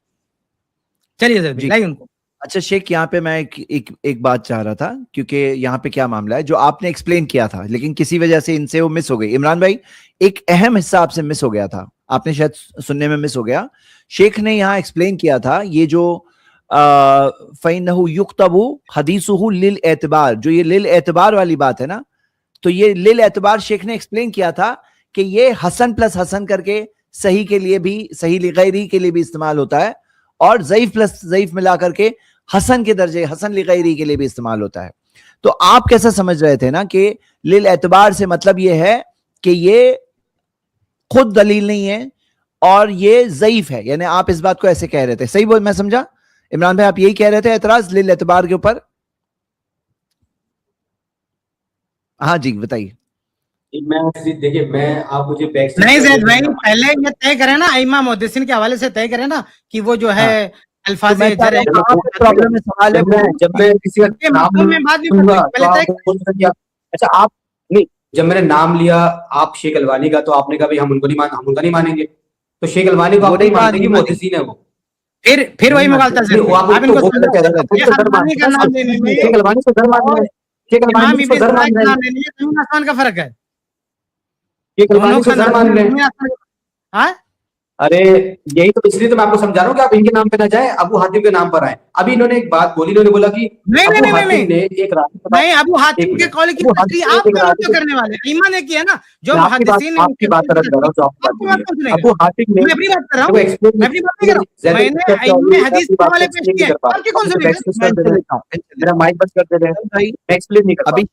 चलिए लाइए उनको। अच्छा शेख, यहाँ पे मैं एक बात चाह रहा था, क्योंकि यहाँ पे क्या मामला है जो आपने एक्सप्लेन किया था, लेकिन किसी वजह से इनसे वो मिस हो गई। इमरान भाई, एक अहम हिस्सा आपसे मिस हो गया था, आपने शायद सुनने में मिस हो गया। शेख ने यहाँ एक्सप्लेन किया था ये जो फ़इन्नहु युक्तबु हदीसुहु लिल एतबार, जो ये लिल एतबार वाली बात है ना, तो ये लिल एतबार शेख ने एक्सप्लेन किया था कि ये हसन प्लस हसन करके सही के लिए भी, सही लिगैरी के लिए भी इस्तेमाल होता है, और ज़ईफ प्लस ज़ईफ मिला करके हसन के दर्जे, हसन लिगैरी के लिए भी इस्तेमाल होता है। तो आप कैसा समझ रहे थे ना कि लिल एतबार से मतलब ये है कि ये खुद दलील नहीं है और ये ज़ईफ है, यानी आप इस बात को ऐसे कह रहे थे, सही बोल मैं समझा? इमरान भाई आप यही कह रहे थे एतराज लिल एतबार के ऊपर? हाँ जी बताइए। देखिए मैं आप मुझे नहीं ज़ैद भाई, पहले ये तय करें ना, इमाम मुहद्दिसीन के हवाले से तय करें ना कि वो जो है अल्फाज प्रॉब्लम है, सवाल है जब मैं किसी का नाम लूंगा अच्छा आप नहीं, जब मैंने नाम लिया आप शेख अलवानी का, तो आपने कहा भाई हम उनका नहीं मानेंगे, तो शेख अलवानी को आप नहीं मानते कि मुहद्दिसीन है वो, फिर वही मुगालता से आप इनको आसमान का फर्क है। अरे यही तो, इसलिए तो मैं आपको समझा रहा हूँ कि आप इनके नाम पे ना जाए, अबू हातिम के नाम पर आए। अभी इन्होंने एक बात बोली, इन्होंने बोला कि नहीं अबू नहीं हातिम नहीं ने एक नहीं, अबू हातिम के कौल की तशरीह आप क्यों करने वाले? इमा ने किया ना, जो मुहद्दिसीन ने आपकी बात कर रहा हूँ जो आपकी बात बोली है। अबू हातिम ने, मैं अपनी बात कर रहा हूँ, मैं अपनी बात नहीं कर रहा हूँ, मैंने इनमें हदीस के हवाले पेश किए हैं, आपकी कौन सी? मेरा माइक बंद कर दे रहे हैं, मैं एक्सप्लेन नहीं कर अभी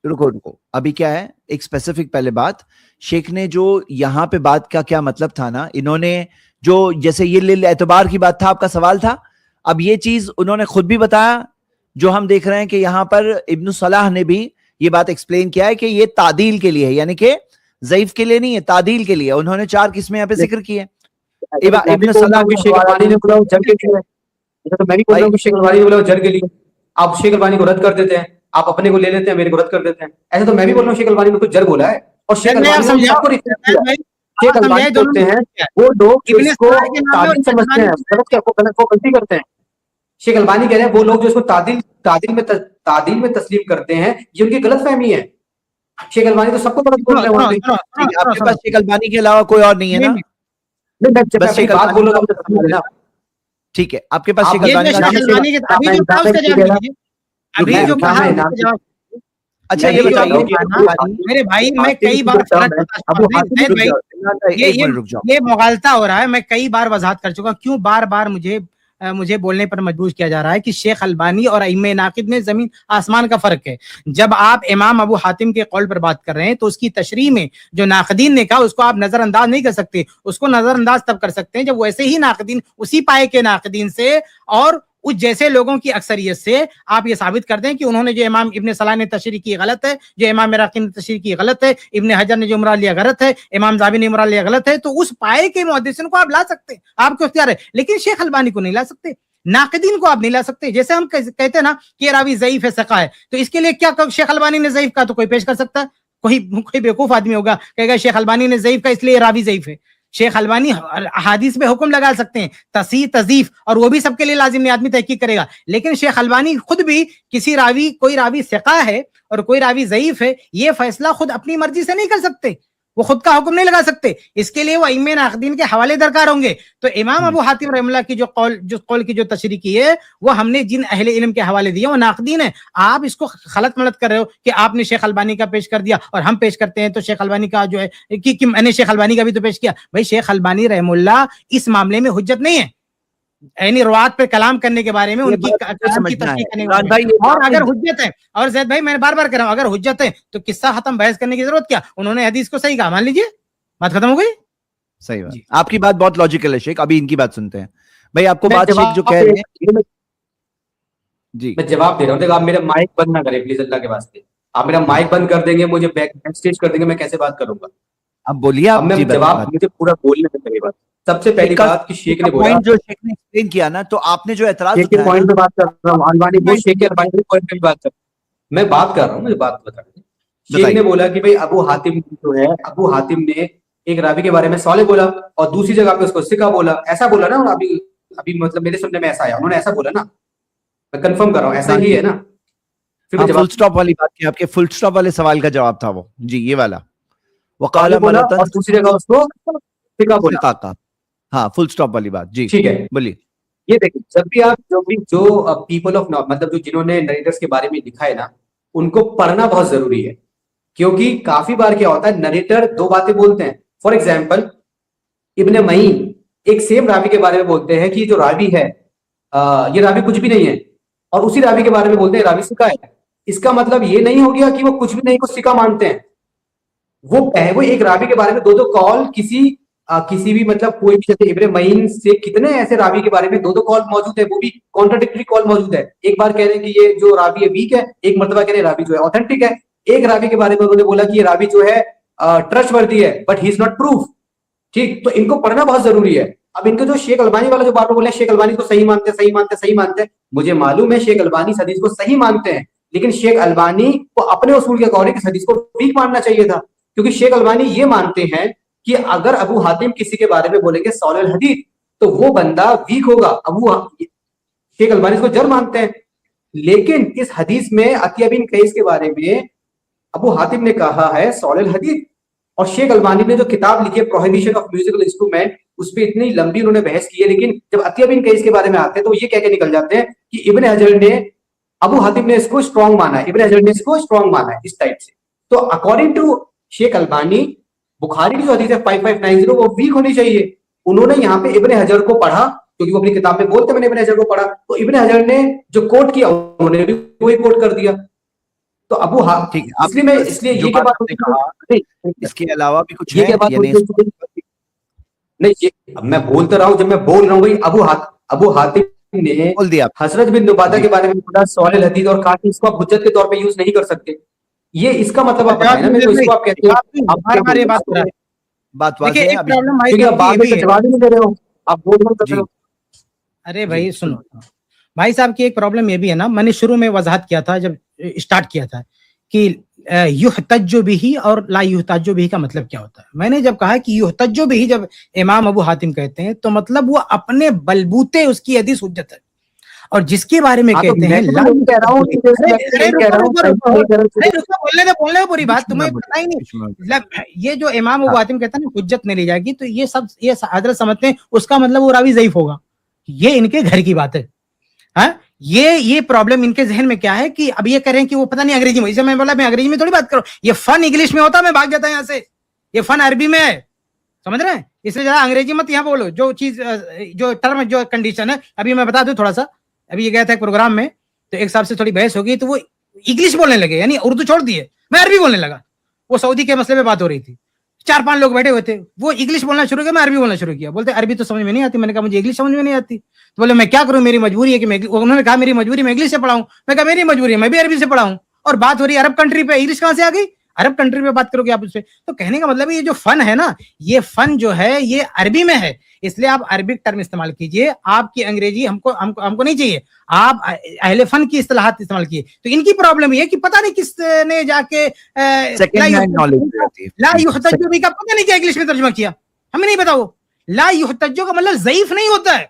रुको, अभी क्या है, एक स्पेसिफिक पहले बात, शेख ने जो यहाँ पे बात का क्या मतलब था ना, इन्होंने जो जैसे ये लिल एतबार की बात था, आपका सवाल था, अब ये चीज उन्होंने खुद भी बताया, जो हम देख रहे हैं कि यहाँ पर इब्न सलाह ने भी ये बात एक्सप्लेन किया है कि ये तादील के लिए है, यानी कि ज़ईफ के लिए नहीं है, तादील के लिए। उन्होंने 4 किस्में यहाँ पे जिक्र की है। इब्न सलाह को शेख अलबानी ने बोला जर के लिए, तो मैं भी बोल रहा हूँ शेख अलबानी ने बोला जर के लिए, आप शेख अलबानी को रद्द कर देते हैं, आप अपने को ले लेते हैं, मेरे को रद्द कर देते हैं। ऐसे तो मैं भी बोल रहा हूँ शेख अलबानी ने तो जर बोला है, और शेख अलबानी ने आपको रिफ्यूज किया। शेख अलबानी बोलते हैं वो लोग जो इसको तादील समझते हैं, वो गलती करते हैं। शेख अलबानी कह रहे हैं वो लोग जो इसको तादील में तस्लीम करते हैं, ये उनकी गलत फहमी है। शेख अलबानी तो सबको गलत बोल रहे हैं। आपके पास शेख अलबानी के अलावा कोई और नहीं है ना? बस शेख बात बोलो ना, ठीक है, आपके पास शेख अलबानी अच्छा ये बताइए मेरे भाई, मैं कई बार ये मुगालता हो रहा है, मैं कई बार वजाहत कर चुका, क्यों बार बार मुझे बोलने पर मजबूर किया जा रहा है कि शेख अलबानी और अइम्मे नाकिद में जमीन आसमान का फर्क है। जब आप इमाम अबू हातिम के कौल पर बात कर रहे हैं तो उसकी तशरीह में जो नाकदीन ने कहा उसको आप नजरअंदाज नहीं कर सकते। उसको नजरअंदाज तब कर सकते हैं जब वैसे ही नाकदीन, उसी पाए के नाकदीन से और उस जैसे लोगों की अक्सरियत से आप ये साबित कर दें कि उन्होंने जो इमाम इब्न सलाह ने तशरीह की गलत है, जो इमाम इराकी ने तशरीह की गलत है, इब्न हजर ने जो उमरा लिया गलत है, इमाम ज़ाबी ने उमरा लिया गलत है, तो उस पाए के मुहद्दिसीन को आप ला सकते हैं, आपको इख्तियार है, लेकिन शेख अलबानी को नहीं ला सकते, नाकदीन को आप नहीं ला सकते। जैसे हम कहते हैं ना कि रावी ज़ईफ है, सका है, तो इसके लिए क्या शेख अलबानी ने ज़ईफ का तो कोई पेश कर सकता है? कोई बेवकूफ आदमी होगा कहेगा शेख अलबानी ने ज़ईफ का इसलिए रावी ज़ईफ है। शेख अलबानी अहादीस पे हुक्म लगा सकते हैं, तसीह तज़ीफ, और वो भी सबके लिए लाजिम नहीं, आदमी तहकीक करेगा, लेकिन शेख अलबानी खुद भी किसी रावी, कोई रावी सिका है और कोई रावी ज़ईफ है, ये फैसला खुद अपनी मर्जी से नहीं कर सकते, वो खुद का हुक्म नहीं लगा सकते, इसके लिए वो अइम्मे नाक़दीन के हवाले दरकार होंगे। तो इमाम अबू हातिम रहमतुल्लाह की जो कौल की जो तशरीह की है वो हमने जिन अहले इल्म के हवाले दिए वो नाक़दीन है। आप इसको खलत मलत कर रहे हो कि आपने शेख अलबानी का पेश कर दिया और हम पेश करते हैं तो शेख अलबानी का जो है कि मैंने शेख अलबानी का भी तो पेश किया। भाई शेख अलबानी रहमतुल्लाह इस मामले में हुज्जत नहीं है, यानी रुवात पे कलाम करने के बारे में उनकी तस्दीक करने के, और अगर हुज्जत है, और ज़ैद भाई मैं बार बार कह रहा हूं, अगर हुज्जत है तो किस्सा खत्म, बहस करने की जरूरत क्या? उन्होंने हदीस को सही कहा, मान लीजिए, बात खत्म हो गई। सही बात, आपकी बात बहुत लॉजिकल है शेख। अभी इनकी बात सुनते हैं। भाई आपको बात शेख जो कह रहे हैं जी, मैं जवाब दे रहा हूँ। देखो आप मेरा माइक बंद ना करें प्लीज, अल्लाह के वास्ते। आप मेरा माइक बंद कर देंगे, मुझे बैक स्टेज कर देंगे, मैं कैसे बात करूंगा? अब बोलिए आप। मैं जवाब, मुझे पूरा बोलने में मेरी बात। सबसे पहली बात कि शेख ने बोला, जो शेख ने एक्सप्लेन किया ना, तो आपने जो एतराज शेख के पॉइंट पे बात कर रहा हूं, अलबानी वो शेख के अलबानी के पॉइंट पे बात कर, मैं बात कर रहा हूं, मुझे बात बता दें। शेख ने बोला कि भाई अबू हातिम जो है, अबू हातिम ने एक रावी के बारे में सौले बोला और दूसरी जगह पे उसको सिका बोला, ऐसा बोला ना। अभी मतलब मेरे सुनने में ऐसा आया, उन्होंने ऐसा बोला ना, मैं कंफर्म कर रहा हूं, ऐसा ही है ना। फिर फुल स्टॉप वाली बात की, आपके फुल स्टॉप वाले सवाल का जवाब था वो जी, ये वाला वकाला बोला और दूसरी जगह उसको सिका बोला। हाँ, फुल स्टॉप वाली बात जी, ठीक है, बोलिए। ये देखिए, जब भी आप जो पीपल ऑफ मतलब जो जिन्होंने नरेटर्स के बारे में लिखा है ना, उनको पढ़ना बहुत जरूरी है, क्योंकि काफी बार क्या होता है, नरेटर दो बातें बोलते हैं। फॉर एग्जाम्पल इब्ने मईन एक सेम रावी के बारे में बोलते हैं कि जो रावी है ये रावी कुछ भी नहीं है, और उसी रावी के बारे में बोलते हैं रावी सिका है। इसका मतलब ये नहीं हो गया कि वो कुछ भी नहीं को सिका मानते हैं। वो एक रावी के बारे में दो कॉल किसी भी मतलब कोई भी, जैसे इब्ने मईन से कितने ऐसे रावी के बारे में दो कॉल मौजूद है, वो भी कॉन्ट्राडिक्टरी कॉल मौजूद है। एक बार कह रहे हैं कि ये जो रावी है वीक है, एक मर्तबा कह रहे हैं रावी जो है ऑथेंटिक है। एक रावी के बारे में उन्होंने बोला कि ये रावी जो है ट्रस्टवर्दी है, but he is not proof. ठीक, तो इनको पढ़ना बहुत जरूरी है। अब इनको जो शेख अलबानी वाला जो बात बोले, शेख अलबानी को सही मानते, मुझे मालूम है शेख अलबानी इस हदीस को सही मानते हैं, लेकिन शेख अलबानी को अपने उसूल के अकॉर्डिंग इस हदीस को वीक मानना चाहिए था, क्योंकि शेख अलबानी ये मानते हैं कि अगर अबू हातिम किसी के बारे में बोलेंगे सौलल हदीस तो वो बंदा वीक होगा। शेख अलबानी इसको जर मानते हैं, लेकिन इस हदीस में अतिया बिन कैस के बारे में अबू हातिम ने कहा है सौलल हदीस, और शेख अलबानी ने जो किताब लिखी है प्रोहिबिशन ऑफ म्यूजिकल इंस्ट्रूमेंट, اس پہ اتنی لمبی انہوں نے بحث کی ہے, لیکن جب عطیہ بن قیس کے بارے میں آتے ہیں تو یہ کہہ کے نکل جاتے ہیں کہ ابن حجر نے, ابو حاتم نے اس کو اسٹرانگ مانا ہے, ابن حجر نے اس کو اسٹرانگ مانا ہے, اس ٹائپ سے. تو اکارڈنگ ٹو شیخ البانی بخاری کی جو حدیث ہے 5590 وہ ویک ہونی چاہیے. انہوں نے یہاں پہ ابن حجر کو پڑھا کیونکہ وہ اپنی کتاب میں بولتے میں نے ابن حجر کو پڑھا, تو ابن حجر نے جو کوٹ کیا انہوں نے بھی وہی کوٹ کر دیا. تو ابو ٹھیک ہے, اس لیے میں اس لیے یہ بات آپ نے کہا اس کے علاوہ بھی کچھ ہے نہیں, یہ میں بولتا رہا ہوں, جب میں بول رہا ہوں بھائی ابو حاتم نے بول دیا حضرت بن نبادہ کے بارے میں پڑھا سوال الحدیث اور کہا کہ اس کو آپ حجت کے طور پہ یوز نہیں کر سکتے. یہ اس کا مطلب آپ بتائیں نا میرے کو, اس کو آپ کہتے ہیں بات واضح ہے ابھی, کیونکہ آپ بعد میں جواب نہیں دے رہے ہو, آپ بول رہے ہو. ارے بھائی سنو, بھائی صاحب کی ایک پرابلم یہ بھی ہے نا, میں نے شروع میں وضاحت کیا تھا جب اسٹارٹ کیا تھا کہ یحتج بہ اور لا یحتج بہ کا مطلب کیا ہوتا ہے. میں نے جب کہا کہ یحتج بہ جب امام ابو حاتم کہتے ہیں تو مطلب وہ اپنے بلبوتے اس کی حدیث حجت ہے, اور جس کے بارے میں کہتے ہیں بولنے دے پوری بات, تمہیں پتہ ہی نہیں. یہ جو امام ابو حاتم کہتے ہیں نا حجت نہیں لی جائے گی, تو یہ سب یہ حضرت سمجھتے ہیں اس کا مطلب وہ راوی ضعیف ہوگا. یہ ان کے گھر کی بات ہے. ہاں, یہ پرابلم ان کے ذہن میں کیا ہے کہ اب یہ کریں کہ وہ پتہ نہیں انگریزی میں, جیسے میں بولا میں انگریزی میں تھوڑی بات کروں, یہ فن انگلش میں ہوتا میں بھاگ جاتا یہاں سے, یہ فن عربی میں ہے, سمجھ رہے ہیں, اس لیے ذرا انگریزی مت یہاں بولو. جو چیز جو ٹرم جو کنڈیشن ہے, ابھی میں بتا دوں تھوڑا سا, ابھی یہ گیا تھا ایک پروگرام میں تو ایک صاحب سے تھوڑی بحث ہو گئی تو وہ انگلش بولنے لگے, یعنی اردو چھوڑ دیے, میں عربی بولنے لگا. وہ سعودی کے مسئلے پہ بات ہو رہی تھی, 4-5 لوگ بیٹھے ہوئے تھے, وہ انگلش بولنا شروع کیا, میں عربی بولنا شروع کیا. بولتے عربی تو سمجھ میں نہیں آتی. میں نے کہا مجھے انگلش سمجھ میں نہیں آتی. تو بولے میں کیا کروں, میری مجبوری ہے کہ میں, انہوں نے کہا میری مجبوری میں انگلش سے پڑھاؤں. میں کہا میری مجبوری ہے میں بھی عربی سے پڑھاؤں. اور بات ہو رہی ہے عرب کنٹری پہ, انگلش کہاں سے آ گئی, عرب کنٹری پہ بات کرو گے آپ اس پہ. تو کہنے کا مطلب یہ جو فن ہے نا, یہ فن جو ہے یہ عربی میں ہے, اس لیے آپ عربک ٹرم استعمال کیجئے. آپ کی انگریزی ہم کو نہیں چاہیے, آپ اہل فن کی اصطلاحات استعمال کیے. تو ان کی پرابلم یہ کہ پتہ نہیں کس نے جا کے لا یحتج بہ کا پتہ نہیں کیا انگلش میں ترجمہ کیا, ہمیں نہیں پتا. وہ لا یحتج کا مطلب ضعیف نہیں ہوتا ہے,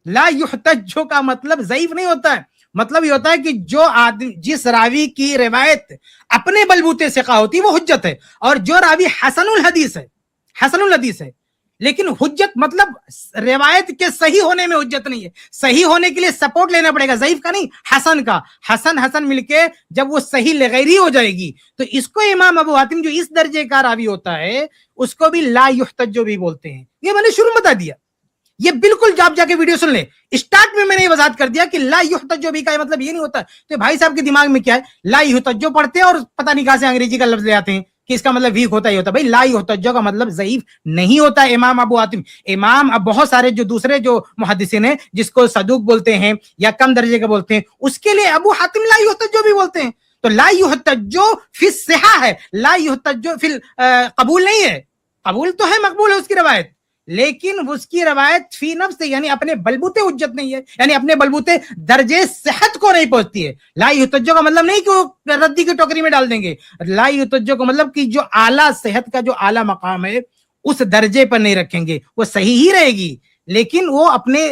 لا یحتج کا مطلب ضعیف نہیں ہوتا ہے. مطلب یہ ہوتا ہے کہ جو آدمی جس راوی کی روایت اپنے بلبوتے سے ثقہ ہوتی ہے وہ حجت ہے, اور جو راوی حسن الحدیث ہے, لیکن حجت مطلب روایت کے صحیح ہونے میں حجت نہیں ہے. صحیح ہونے کے لیے سپورٹ لینا پڑے گا, ضعیف کا نہیں, حسن کا. حسن مل کے جب وہ صحیح لغیری ہو جائے گی تو اس کو امام ابو حاتم جو اس درجے کا راوی ہوتا ہے اس کو بھی لا یحتج بھی بولتے ہیں. یہ میں نے شروع میں بتا دیا, یہ بالکل آپ جا کے ویڈیو سن لیں. اسٹارٹ میں نے یہ وضاحت کر دیا کہ لا یحتج بھی کا مطلب یہ نہیں ہوتا. تو بھائی صاحب کے دماغ میں کیا ہے, لا یحتج پڑھتے ہیں اور پتہ نہیں کہاں سے انگریزی کا لفظ لے آتے ہیں کہ اس کا مطلب ویک ہوتا ہی ہوتا. بھائی لا یحتج کا مطلب ضعیف نہیں ہوتا. امام ابو حاتم, امام اب بہت سارے جو دوسرے جو محدثین ہیں جس کو صدوق بولتے ہیں یا کم درجے کا بولتے ہیں, اس کے لیے ابو حاتم لا یحتج بھی بولتے ہیں. تو لا یحتج فی الصحہ ہے, لا یحتج فی قبول نہیں ہے. قبول تو ہے, مقبول ہے اس کی روایت, لیکن اس کی روایت فی نفس یعنی اپنے بلبوتے حجت نہیں ہے, یعنی اپنے بلبوتے درجے صحت کو نہیں پہنچتی ہے. لا یحتج کا مطلب نہیں کہ وہ ردی کی ٹوکری میں ڈال دیں گے. لا یحتج کا مطلب کہ جو اعلیٰ صحت کا جو اعلیٰ مقام ہے اس درجے پر نہیں رکھیں گے, وہ صحیح ہی رہے گی لیکن وہ اپنے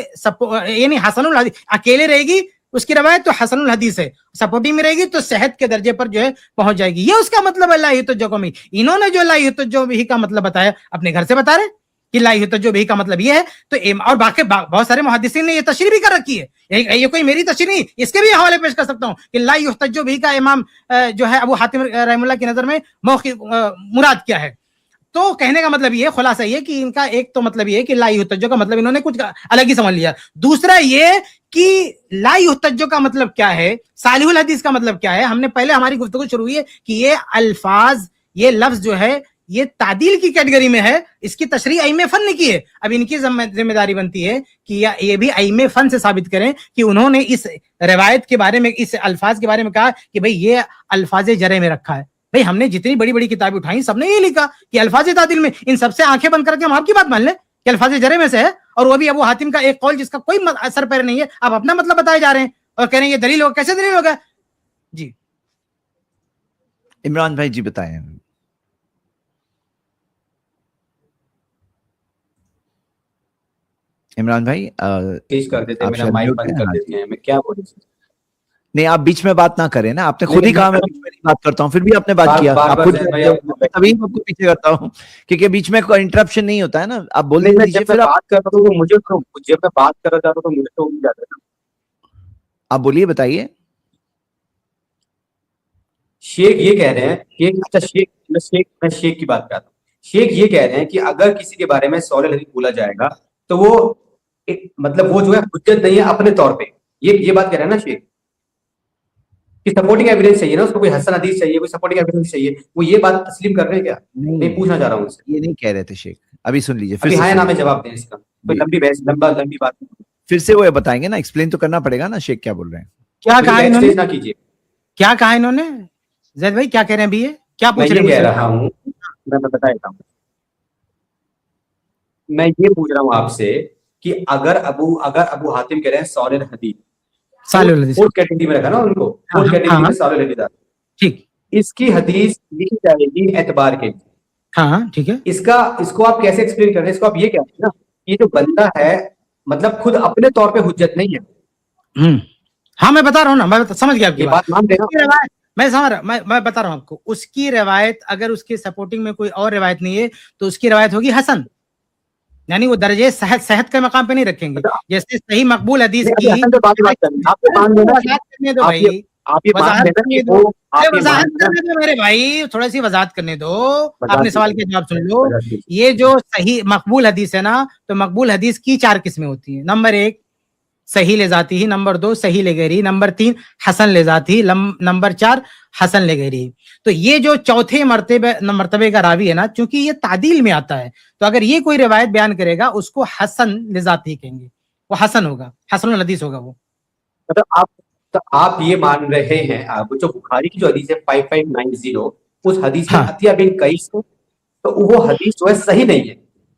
یعنی حسن الحدیث اکیلے رہے گی, اس کی روایت تو حسن الحدیث ہے, سپورٹنگ میں رہے گی تو صحت کے درجے پر جو ہے پہنچ جائے گی. یہ اس کا مطلب ہے لا یحتج میں. انہوں نے جو لا یحتج بھی کا مطلب بتایا اپنے گھر سے بتا رہے کہ لا یحتج بھی کا مطلب یہ ہے. تو اور باقی بہت سارے محدثین نے یہ تشریح بھی کر رکھی ہے, یہ کوئی میری تشریح نہیں, اس کے بھی حوالے پیش کر سکتا ہوں کہ لا یحتج بھی کا امام جو ہے ابو حاتم رحم اللہ کی نظر میں مراد کیا ہے. تو کہنے کا مطلب یہ خلاصہ یہ کہ ان کا ایک تو مطلب یہ کہ لا یحتج کا مطلب انہوں نے کچھ الگ ہی سمجھ لیا. دوسرا یہ کہ لا یحتج کا مطلب کیا ہے, صالح الحدیث کا مطلب کیا ہے. ہم نے پہلے ہماری گفتگو شروع ہوئی ہے کہ یہ الفاظ, یہ لفظ جو ہے یہ تعدیل کی کیٹیگری میں ہے, اس کی تشریح ائمہ فن نے کی ہے. اب ان کی ذمہ داری بنتی ہے کہ یہ بھی ائمہ فن سے ثابت کریں کہ انہوں نے اس روایت کے بارے میں, اس الفاظ کے بارے میں کہا کہ بھئی یہ الفاظ جرح میں رکھا ہے. بھئی ہم نے جتنی بڑی بڑی کتابیں اٹھائیں سب نے یہ لکھا کہ الفاظ تعدیل میں, ان سب سے آنکھیں بند کر کے ہم آپ کی بات مان لیں کہ الفاظ جرح میں سے ہے, اور وہ بھی ابو حاتم کا ایک قول جس کا کوئی اثر پیر نہیں ہے, آپ اپنا مطلب بتائے جا رہے ہیں اور کہہ رہے ہیں یہ دلیل ہوگا. کیسے دلیل ہوگا جی؟ عمران بھائی جی بتائیں. عمران بھائی پیش کر دیتے ہیں, میرا مائک بند کر دیتے ہیں, میں کیا بولوں. نہیں آپ بیچ میں بات نہ کریں نا, آپ نے خود ہی کہا میں بیچ میں نہیں بات کرتا ہوں, پھر بھی آپ نے بات کیا, آپ خود تبھی آپ کو پیچھے کرتا ہوں کیونکہ بیچ میں کوئی انٹرپشن نہیں ہوتا ہے نا, آپ بولنے دیجیے. پھر بات کرتا ہوں مجھے جب میں بات کر رہا تھا تو مجھے تو جاتا ہے. آپ بولیے, بتائیے. شیخ یہ کہہ رہے ہیں کہ اچھا میں شیخ کی بات کرتا ہوں. شیخ یہ کہہ رہے ہیں کہ اگر کسی کے بارے میں صالح الحدیث بولا جائے گا تو وہ مطلب وہ جو ہے حجت نہیں ہے اپنے طور پہ, یہ بات کہہ رہے ہیں نا شیخ, کہ سپورٹنگ ایویڈنس چاہیے نا اس کو, کوئی حسن حدیث چاہیے, کوئی سپورٹنگ ایویڈنس چاہیے. وہ یہ بات تسلیم کر رہے ہیں کیا؟ میں پوچھنا چاہ رہا ہوں اس سے. یہ نہیں کہہ رہے تھے شیخ, ابھی سن لیجیے, ابھی ہاں نام جواب دیں اس کا, کوئی لمبی بحث لمبی بات پھر سے وہ بتائیں گے نا, ایکسپلین تو کرنا پڑے گا نا شیخ کیا بول رہے ہیں. کیا کہا انہوں نے, نہ کیجیے. کیا کہا انہوں نے زید بھائی, کیا کہہ رہے ہیں ابھی, یہ کیا پوچھ رہے ہیں؟ میں یہ کہہ رہا ہوں, میں بتا دیتا ہوں, میں یہ پوچھ رہا ہوں آپ سے کہ اگر ابو حاتم کہہ رہے ہیں صالح الحدیث, فورتھ کیٹیگری میں رکھا نا ان کو, فورتھ کیٹیگری میں صالح الحدیث, ٹھیک, اس کی حدیث لکھی جائے گی اعتبار کے لیے. ہاں ٹھیک ہے, اس کو آپ کیسے ایکسپلین کر رہے ہیں؟ اس کو آپ یہ کہتے ہیں نا, یہ جو بندہ ہے مطلب خود اپنے طور پہ حجت نہیں ہے. ہاں میں بتا رہا ہوں نا, میں سمجھ گیا آپ کی بات, مان دینا. میں سمجھ رہا, میں بتا رہا ہوں آپ کو, اس کی روایت اگر اس کی سپورٹنگ میں کوئی اور روایت نہیں ہے تو اس کی روایت ہوگی حسن, یعنی وہ درجے صحت کے مقام پہ نہیں رکھیں گے. جیسے صحیح مقبول حدیث کی میرے بھائی, تھوڑا سی وضاحت کرنے دو, آپ نے سوال کے جواب سن لو. یہ جو صحیح مقبول حدیث ہے نا, تو مقبول حدیث کی 4 قسمیں ہوتی ہیں. نمبر 1 صحیح لذاتی ہی, نمبر 2 صحیح لغیری, نمبر 3 حسن لذاتی, نمبر 4 حسن لغیری. تو یہ جو چوتھے مرتبے کا راوی ہے نا, چونکہ یہ تعدیل میں آتا ہے, تو اگر یہ کوئی روایت بیان کرے گا اس کو حسن لذاتی کہیں گے, وہ حسن ہوگا, حسن الحدیث ہوگا وہ. آپ یہ مان رہے ہیں, جو بخاری کی جو حدیث ہے 5590 اس حدیث میں عطیہ بن قیس, تو وہ حدیث جو ہے صحیح نہیں ہے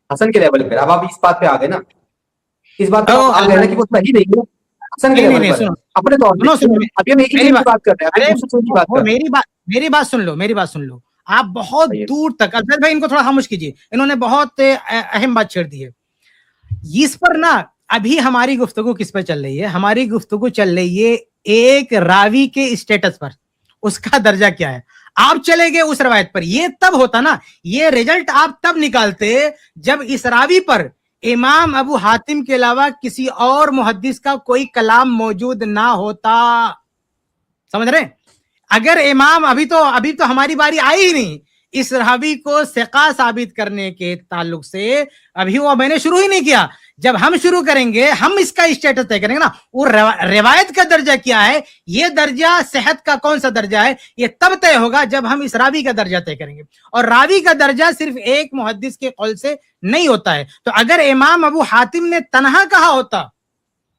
حسن کے لیول پہ. اب آپ اس بات پہ آ گئے نا, اس بات پہ آ گئے نا کہ وہ صحیح نہیں ہے حسن کے لیول پر اپنے طور پہ. ابھی ہم ایک ہی بات کر رہے ہیں, میری بات سن لو. آپ بہت دور تک, افضل بھائی ان کو تھوڑا خاموش کیجیے, انہوں نے بہت اہم بات چھیڑ دی ہے اس پر نا. ابھی ہماری گفتگو کس پہ چل رہی ہے؟ ہماری گفتگو چل رہی ہے ایک راوی کے اسٹیٹس پر, اس کا درجہ کیا ہے. آپ چلے گئے اس روایت پر, یہ تب ہوتا نا, یہ ریزلٹ آپ تب نکالتے جب اس راوی پر امام ابو حاتم کے علاوہ کسی اور محدث کا کوئی کلام موجود نہ ہوتا. سمجھ رہے ہیں؟ اگر امام ابھی تو ہماری باری آئی ہی نہیں اس راوی کو ثقہ ثابت کرنے کے تعلق سے, ابھی وہ میں نے شروع ہی نہیں کیا. جب ہم شروع کریں گے, ہم اس کا اسٹیٹس طے کریں گے نا, وہ روایت کا درجہ کیا ہے, یہ درجہ صحت کا کون سا درجہ ہے, یہ تب طے ہوگا جب ہم اس راوی کا درجہ طے کریں گے. اور راوی کا درجہ صرف ایک محدث کے قول سے نہیں ہوتا ہے. تو اگر امام ابو حاتم نے تنہا کہا ہوتا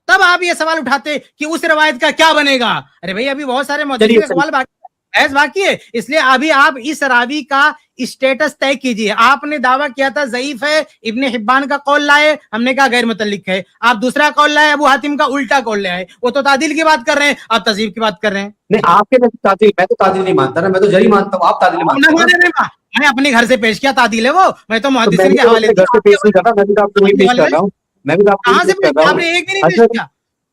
تب آپ یہ سوال اٹھاتے کہ اس روایت کا کیا بنے گا. ارے بھائی ابھی بہت سارے محدثین کے سوال باقی ہے, اس لیے ابھی آپ اس راوی کا اسٹیٹس طے کیجئے. آپ نے دعویٰ کیا تھا ضعیف ہے, ابن حبان کا قول لائے, ہم نے کہا غیر متعلق ہے. آپ دوسرا قول لائے, ابو حاتم کا الٹا قول لے آئے. وہ تو تعدیل کی بات کر رہے ہیں, آپ تذیب کی بات کر رہے ہیں. نہیں, آپ کے تعدیل, میں تو تعدیل نہیں مانتا نا, میں تو جری مانتا ہوں, آپ تعدیل مانتے ہیں. میں اپنے گھر سے پیش کیا تعدیل ہے وہ, میں تو محدثین کے حوالے سے پیش نہیں کر رہا, میں بھی آپ کو وہی پیش کر رہا ہوں. میں بھی آپ کو کہاں سے آپ نے ایک بھی نہیں پیش کیا,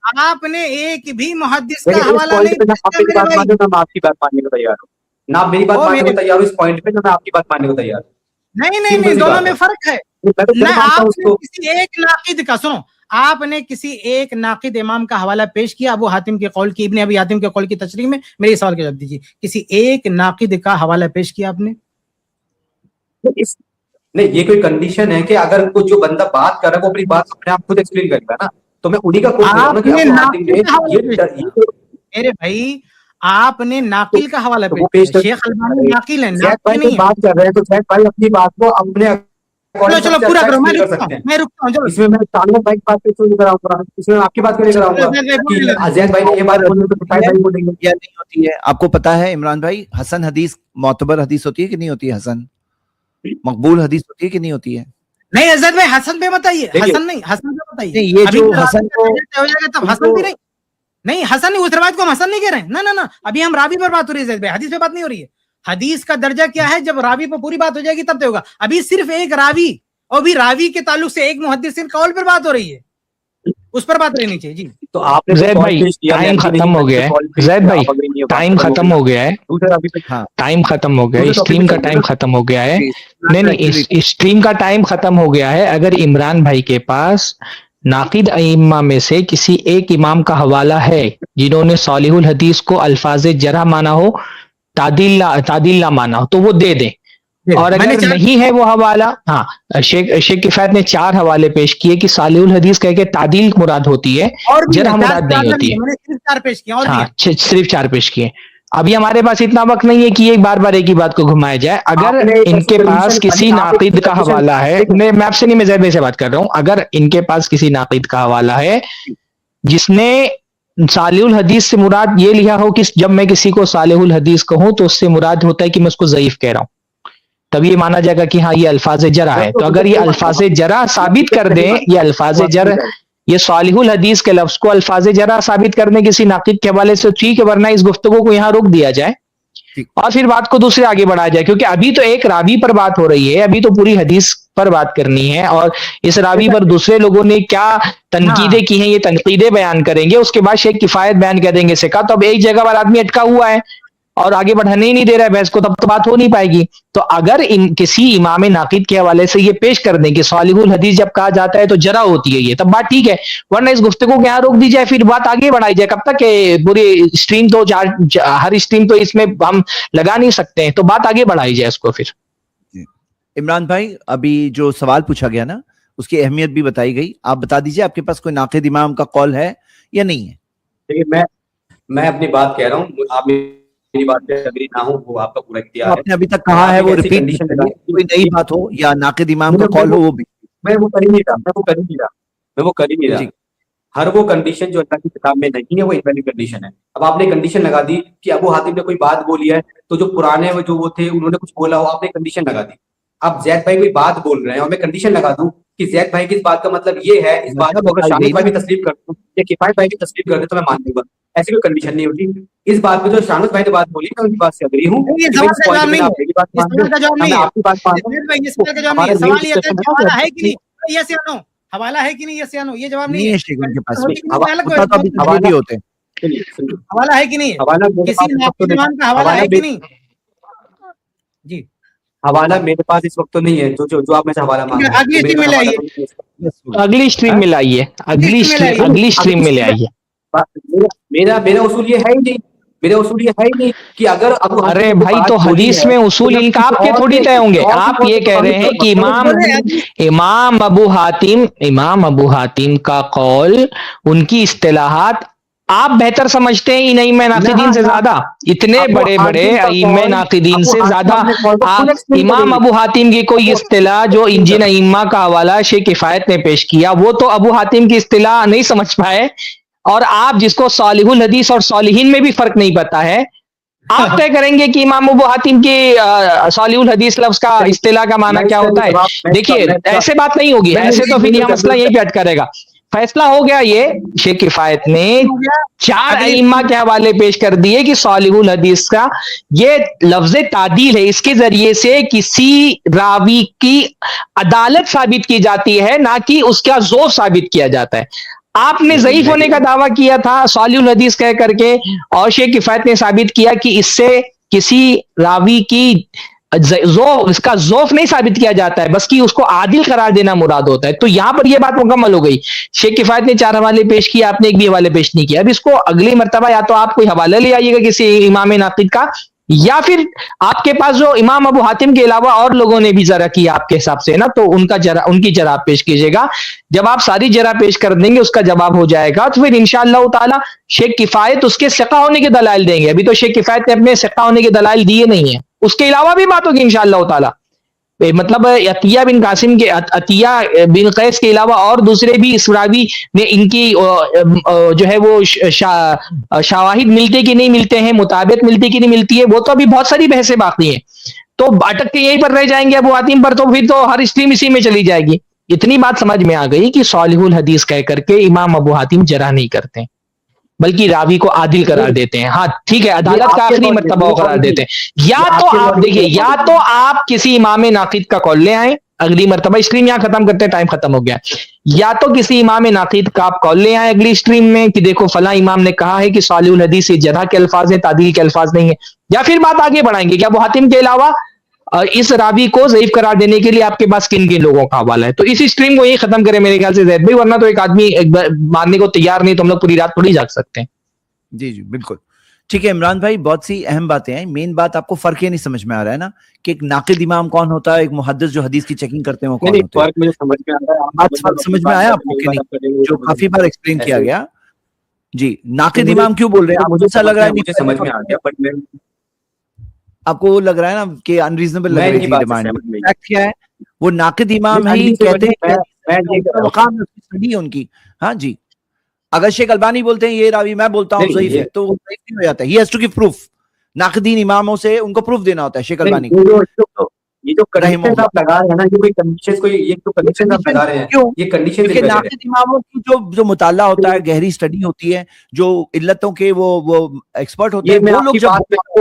آپ نے ایک بھی محدث کا حوالہ نہیں. آپ کی بات ماننے کو تیار ہوں نہ, میری بات ماننے کو تیار ہوں اس پوائنٹ پہ, میں آپ کی بات ماننے کو تیار ہوں. نہیں, دونوں میں فرق ہے. آپ نے کسی ایک ناقد کا, سنو, آپ نے کسی ایک ناقد امام کا حوالہ پیش کیا ابو حاتم کے قول کی, ابن ابی حاتم کے قول کی تشریح میں, میرے سوال کا جواب دیجیے. کسی ایک ناقد کا حوالہ پیش کیا آپ نے؟ نہیں, یہ کوئی کنڈیشن ہے کہ اگر کوئی جو بندہ بات کر رہا ہے وہ اپنی بات اپنے آپ خود ایکسپلین کرے گا نا, تو میں انہی کا کوٹ کر رہا ہوں کہ ابو حاتم نے, میرے بھائی آپ نے ناقل کا حوالہ پیش کیا. شیخ البانی ناقل ہے, ناقل نہیں بات کر رہے ہیں, تو شیخ بھائی اپنی بات کو اپنے چلو پورا کرو, میں رکتا ہوں. اس میں میں تعلق بھائی کی بات پیش کراؤں گا, اس میں آپ کی بات کرے کراؤں گا کہ ازید بھائی نے یہ بات بولی تو فائدہ بھائی بولیں گے. یہ نہیں ہوتی ہے, آپ کو پتا ہے عمران بھائی, حسن حدیث معتبر حدیث ہوتی ہے کہ نہیں ہوتی ہے, حسن مقبول حدیث ہوتی ہے کہ نہیں ہوتی ہے؟ نہیں ازید بھائی حسن پہ بتائیے, حسن نہیں, حسن پہ بتائیے. یہ جو حسن کو حسن بھی نہیں, حسن نہیں, اس روایت کو ہم حسن نہیں کہہ رہے ہیں, نہ, ابھی ہم راوی پر بات ہو رہی ہے زید بھائی, حدیث پہ بات نہیں ہو رہی ہے. حدیث کا درجہ کیا ہے, جب راوی پر پوری بات ہو جائے گی تب تو ہوگا. ابھی صرف ایک راوی, اور بھی راوی کے تعلق سے ایک محدث قول پر بات ہو رہی ہے. उस पर बात रहनी चाहिए जी। तो आपने जैद भाई टाइम खत्म हो गया है, जैद भाई टाइम खत्म हो गया है, टाइम खत्म हो गया है, स्ट्रीम का टाइम खत्म हो गया है। नहीं नहीं, इस स्ट्रीम का टाइम खत्म हो गया है। अगर इमरान भाई के पास नाकिद अइम्मा में से किसी एक इमाम का हवाला है जिन्होंने सालिहुल हदीस को अल्फाज जरह माना हो, तादील ना माना हो, तो वो दे दें। और अगर नहीं है वो हवाला, हाँ, शेख किफायत ने 4 हवाले पेश किए कि सालिहुल हदीस कह के तादील मुराद होती है, जरह मुराद नहीं होती है। सिर्फ 4 पेश किए, हाँ, सिर्फ 4 पेश किए। अभी हमारे पास इतना वक्त नहीं है कि एक बार एक ही बात को घुमाया जाए। अगर इनके पास किसी नाकिद का हवाला है, मैं आपसे नहीं, मैं जैद भाई से बात कर रहा हूं, अगर इनके पास किसी नाकिद का हवाला है जिसने सालिहुल हदीस से मुराद ये लिया हो कि जब मैं किसी को सालिहुल हदीस कहूं तो उससे मुराद होता है कि मैं उसको ज़ईफ कह रहा हूं, तब ये माना जाएगा कि हाँ ये अल्फाज जरा है। तो अगर ये अल्फाज जरा साबित कर दें, ये अल्फाज जरा, ये सालिहुल हदीस के लफ्ज को अल्फाज जरा साबित करने किसी नाकिद के हवाले से ठीक है, वरना इस गुफ्तगू को यहाँ रोक दिया जाए और फिर बात को दूसरे आगे बढ़ाया जाए, क्योंकि अभी तो एक रावी पर बात हो रही है, अभी तो पूरी हदीस पर बात करनी है और इस रावी पर दूसरे लोगों ने क्या तनकीदें की हैं ये तनकीदें बयान करेंगे, उसके बाद शेख किफायत बयान कर देंगे सिका। तो अब एक जगह पर आदमी अटका हुआ है और आगे बढ़ाने ही नहीं दे रहा है बहस को, तब तो बात हो नहीं पाएगी। तो अगर किसी इमाम नाकिद के हवाले से ये पेश कर दें कि सालिहुल हदीस जब कहा जाता है तो जरा होती है ये, तब बात ठीक है, वरना इस गुफ्तगू को यहाँ रोक दी जाए, फिर बात आगे बढ़ाई जाए। कब तक पूरी स्ट्रीम तो हर स्ट्रीम तो इसमें हम लगा नहीं सकते हैं, तो बात आगे बढ़ाई जाए इसको। फिर इमरान भाई, अभी जो सवाल पूछा गया ना उसकी अहमियत भी बताई गई, आप बता दीजिए आपके पास कोई नाकिद इमाम का कौल है या नहीं है? देखिए, मैं अपनी बात कह रहा हूँ, आप मेरी बात पे अग्री ना हो वो आपका पूरा इख्तियार है। आपने अभी तक कहा है वो रिपीट, कोई नई बात हो या नाकिद इमाम का कौल हो वो भी। मैं वो कर ही नहीं रहा। हर वो कंडीशन जो अल्लाह की किताब में नहीं है वो इनवैलिड कंडीशन है। अब आपने कंडीशन लगा दी कि अबू हातिम ने कोई बात बोली है, तो जो पुराने जो वो थे उन्होंने कुछ बोला हो, आपने कंडीशन लगा दी। अब जैद भाई कोई बात बोल रहे हैं और मैं कंडीशन लगा दूं कि जैद भाई की इस बात का मतलब ये है, इस बात को अगर शामिद भाई भी तस्लीम कर दूं या किफायत भाई भी तस्लीम कर दे तो मैं मान लूंगा, ऐसी कोई कंडीशन नहीं होती। इस बात पे जो शामिद भाई ने बात बोली मैं उनकी बात से अग्री हूं। सवाल ये हवाला है कि नहीं, यस या नो, ये जवाब नहीं है उनके पास। हवाला है कि नहीं, किसी नाकिद इमाम का हवाला है कि नहीं? जी, हवाला मेरे पास इस वक्त तो नहीं है, जो आप में से हवाला मांग रहे हैं। अगली स्ट्रीम में ले आइए, अगली स्ट्रीम में लाइए, अगली स्ट्रीम में ले आइए। मेरा उसूल ये है ही नहीं, मेरा उसूल ये है ही नहीं कि अगर अरे भाई, तो हदीस में उसूल इनका आपके थोड़ी तय होंगे। आप ये कह रहे हैं कि इमाम अबू हातिम का कौल, उनकी इस्तिलाहात आप बेहतर समझते हैं इन अइम्मा नाकिदीन से ज्यादा, इतने बड़े बड़े अइम्मा नाकिदीन से ज्यादा। आप इमाम अबू हातिम की कोई इस्तिलाह जो जिन अइम्मा का हवाला शेख किफायत ने पेश किया वो तो अबू हातिम की इस्तिलाह नहीं समझ पाए, और आप जिसको सालिहुल हदीस और सालिहीन में भी फर्क नहीं पता है, आप तय करेंगे कि इमाम अबू हातिम के सालिहुल हदीस लफ्ज का इस्तिलाह का माना क्या होता है। देखिए, ऐसे बात नहीं होगी, ऐसे तो फिर यह मसला यही पे अटका रहेगा। फैसला हो गया ये, शेख किफायत ने 4 अइम्मा के हवाले पेश कर दिए कि सालिहुल हदीस का ये लफ्ज तादील है, इसके जरिए से किसी रावी की अदालत साबित की जाती है, ना कि उसका ज़ोफ साबित किया जाता है। आपने ज़ईफ होने का दावा किया था सालिहुल हदीस कह करके, और शेख किफायत ने साबित किया कि इससे किसी रावी की इसका ज़ौफ नहीं साबित किया जाता है, बस कि उसको आदिल करार देना मुराद होता है। तो यहां पर यह बात मुकम्मल हो गई। शेख किफायत ने 4 हवाले पेश किए, आपने एक भी हवाले पेश नहीं किया। अब इसको अगली मर्तबा या तो आप कोई हवाला ले आइएगा किसी इमाम नाकिद का, या फिर आपके पास जो इमाम अबू हातिम के अलावा और लोगों ने भी जरा किया आपके हिसाब से ना, तो उनकी जरा पेश कीजिएगा। जब आप सारी जरा पेश कर देंगे, उसका जवाब हो जाएगा, तो फिर इंशाअल्लाह ताला शेख किफायत उसके सिका होने के दलाइल देंगे। अभी तो शेख किफायत ने अपने सिका होने के दलाइल दिए नहीं है, उसके अलावा भी बात होगी इंशाअल्लाह ताला। मतलब अतिया बिन कासिम के, अतिया बिन कैस के अलावा और दूसरे भी इस रावी ने इनकी जो है वो शवाहिद मिलते कि नहीं मिलते हैं, मुताबिक मिलती कि नहीं मिलती है, वो तो अभी बहुत सारी बहसें बाकी हैं। तो अटक के यहीं पर रह जाएंगे अबू हातिम पर, तो फिर तो हर स्ट्रीम इसी में चली जाएगी। इतनी बात समझ में आ गई कि सालिहुल हदीस कह करके इमाम अबू हातिम जरा नहीं करते, बल्कि रावी को आदिल करार देते हैं। हाँ ठीक है, अदालत का आखिरी मर्तबा करार देते हैं। या तो आप देखिए, या तो आप किसी इमाम नाकिद का कौल ले आए, اگلی مرتبہ اسٹریم یہاں ختم کرتے ہیں, ٹائم ختم ہو گیا. یا تو کسی امام ناقد کا آپ کال لے آئے اگلی اسٹریم میں کہ دیکھو فلاں امام نے کہا ہے کہ صالح الحدیث یہ جرح کے الفاظ ہیں, تعدیل کے الفاظ نہیں ہے, یا پھر بات آگے بڑھائیں گے کہ ابو حاتم کے علاوہ اس راوی کو ضعیف قرار دینے کے لیے آپ کے پاس کن کن لوگوں کا حوالہ ہے. تو اسی اسٹریم کو یہی ختم کریں میرے خیال سے زید بھائی, ورنہ تو ایک آدمی ماننے کو تیار نہیں تو ہم لوگ پوری رات تھوڑی جاگ سکتے ہیں. جی جی بالکل ٹھیک ہے عمران بھائی, بہت سی اہم باتیں ہیں. مین بات آپ کو فرق یہ نہیں سمجھ میں آ رہا ہے نا کہ ایک ناقد امام کون ہوتا ہے, ایک محدث جو حدیث کی چیکنگ کرتے ہیں وہ کون ہوتے ہیں. مجھے سمجھ میں آ رہا ہے, سمجھ میں آیا آپ کو کہ نہیں, جو کافی بار ایکسپلین کیا گیا. جی ناقد امام کیوں بول رہے ہیں, مجھے ایسا لگ رہا ہے مجھے سمجھ میں آ گیا, بٹ میں آپ کو لگ رہا ہے نا کہ انریزنبل لگ رہی تھی ڈیمانڈ. فیکٹ کیا ہے, وہ ناقد امام ہی کہتے ہیں ان کی. ہاں جی, اگر شیخ البانی بولتے ہیں یہ راوی, میں بولتا ہوں ضعیف ہے, تو وہ ضعیف نہیں ہو جاتا ہے. He has to give proof. ناقدین اماموں سے ان کو پروف دینا ہوتا ہے شیخ البانی کو. یہ جو کنڈیشن آپ لگا رہے ہیں نا, یہ کوئی کنڈیشن, کوئی یہ تو کنڈیشن آپ لگا رہے ہیں, یہ کنڈیشن کیونکہ ناقد اماموں کی جو مطالعہ ہوتا ہے, گہری اسٹڈی ہوتی ہے, جو علتوں کے وہ ایکسپرٹ ہوتے ہیں, وہ لوگ جب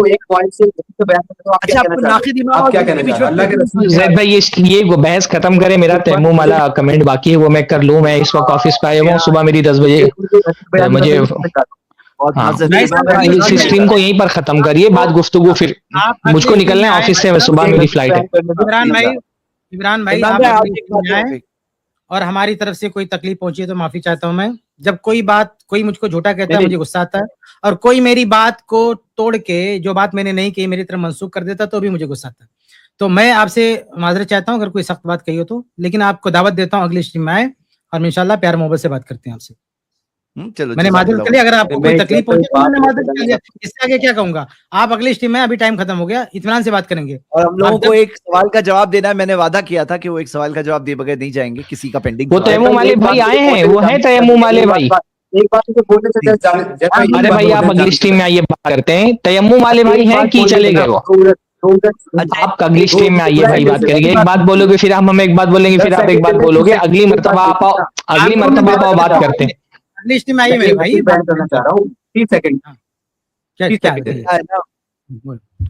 ایک پوائنٹ سے اچھا آپ کو ناقد امام زید بھائی یہ بحث ختم کرے, میرا تیمم والا کمنٹ باقی ہے وہ میں کر لوں. میں اس وقت آفس پہ آیا ہوں, صبح میری 10 بجے مجھے اس اسٹریم کو یہیں پر ختم کریے, بعد گفتگو پھر مجھ کو نکلنا ہے آفس سے, صبح میری فلائٹ ہے. عمران بھائی اور ہماری طرف سے کوئی تکلیف پہنچی ہے تو معافی چاہتا ہوں میں. جب کوئی مجھ کو جھوٹا کہتا ہے مجھے غصہ آتا ہے, اور کوئی میری بات کو توڑ کے جو بات میں نے نہیں کہی میری طرف منسوخ کر دیتا تو بھی مجھے غصہ آتا ہے. تو میں آپ سے معذرت چاہتا ہوں اگر کوئی سخت بات کہی ہو تو, لیکن آپ کو دعوت دیتا ہوں اگلی اسٹریم میں آئے اور انشاءاللہ پیار محبت سے بات کرتے ہیں آپ سے. میں نے معذرت کر لیا, اگر آپ کو کوئی تکلیف پہنچی تو میں نے معذرت کر لیا, اس سے آگے کیا کہوں گا. آپ اگلی اسٹریم میں, ابھی ٹائم ختم ہو گیا, اطمینان سے بات کریں گے. اور ہم لوگوں کو ایک سوال کا جواب دینا ہے, میں نے وعدہ کیا تھا کہ وہ ایک سوال کا جواب دیے بغیر نہیں جائیں گے, کسی کا پینڈنگ. وہ تیمم والے بھائی آئے ہیں, وہ ہیں تیمم والے بھائی. ارے بھائی آپ اگلی اسٹریم میں آئیے بات کرتے ہیں. تیمم والے بھائی ہیں کہ چلے گئے وہ؟ آپ اگلی اسٹریم میں آئیے بھائی, بات کریں گے. ایک بات بولو گے پھر ہم ایک بات بولیں گے, پھر آپ ایک بات بولو گے. اگلی مرتبہ آپ آؤ, اگلی مرتبہ آپ آؤ, بات کرتے ہیں. اگلی اسٹریم میں آئیے میرے بھائی.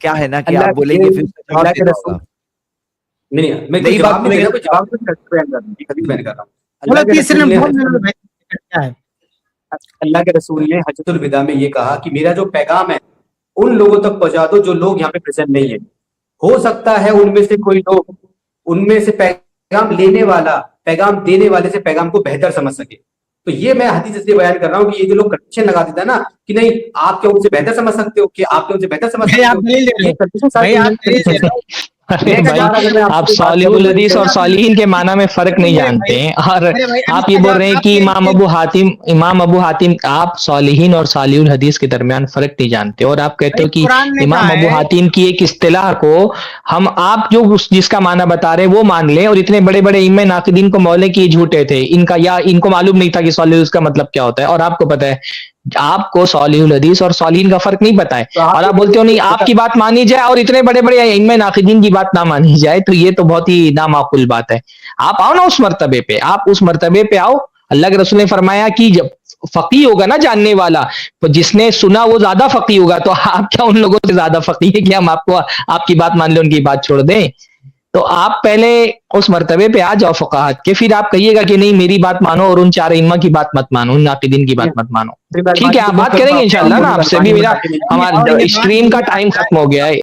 کیا ہے نا کہ آپ بولیں گے پھر اللہ کے رسول نے حجۃ الوداع میں یہ کہا کہ میرا جو پیغام ہے ان لوگوں تک پہنچا دو جو لوگ یہاں پہ پریزنٹ نہیں ہے. ہو سکتا ہے ان میں سے کوئی لوگ ان میں سے پیغام لینے والا پیغام دینے والے سے پیغام کو بہتر سمجھ سکے. تو یہ میں حدیث اس لیے بیان کر رہا ہوں کہ یہ جو لوگ کنڈیشن لگا دیتا ہے نا کہ نہیں آپ کیا ان سے بہتر سمجھ سکتے ہو, کہ آپ کیا ان سے بہتر سمجھ سکتے ہو. آپ صالح الحدیث اور صالحین کے معنی میں فرق نہیں جانتے ہیں, اور آپ یہ بول رہے ہیں کہ امام ابو حاتم آپ صالحین اور صالح الحدیث کے درمیان فرق نہیں جانتے, اور آپ کہتے ہو کہ امام ابو حاتم کی ایک اصطلاح کو ہم آپ جو جس کا معنی بتا رہے ہیں وہ مان لیں, اور اتنے بڑے بڑے ائمہ ناقدین کو مولے کہ یہ جھوٹے تھے ان کا, یا ان کو معلوم نہیں تھا کہ صالح الحدیث کا مطلب کیا ہوتا ہے, اور آپ کو پتا ہے آپ کو صالح الحدیث اور صالحین کا فرق نہیں پتا ہے, اور آپ بولتے ہو نہیں آپ کی بات مانی جائے اور اتنے بڑے بڑے ائمہ ناقدین کی بات نہ مانی جائے, تو یہ تو بہت ہی نامعقول بات ہے. آپ آؤ نا اس مرتبے پہ, آپ اس مرتبے پہ آؤ. اللہ کے رسول نے فرمایا کہ جب فقیہ ہوگا نا جاننے والا, تو جس نے سنا وہ زیادہ فقیہ ہوگا, تو آپ کیا ان لوگوں سے زیادہ فقیہ ہے کہ ہم آپ کو آپ کی بات مان لیں ان کی بات چھوڑ دیں؟ تو آپ پہلے اس مرتبے پہ آ جاؤ فقاہت کے, پھر آپ کہیے گا کہ نہیں میری بات مانو اور ان چار ائمہ کی بات مت مانو, ان ناقدین کی بات مت مانو. ٹھیک ہے, آپ بات کریں گے انشاءاللہ نا آپ سے بھی. میرا ہمارا اسٹریم کا ٹائم ختم ہو گیا ہے.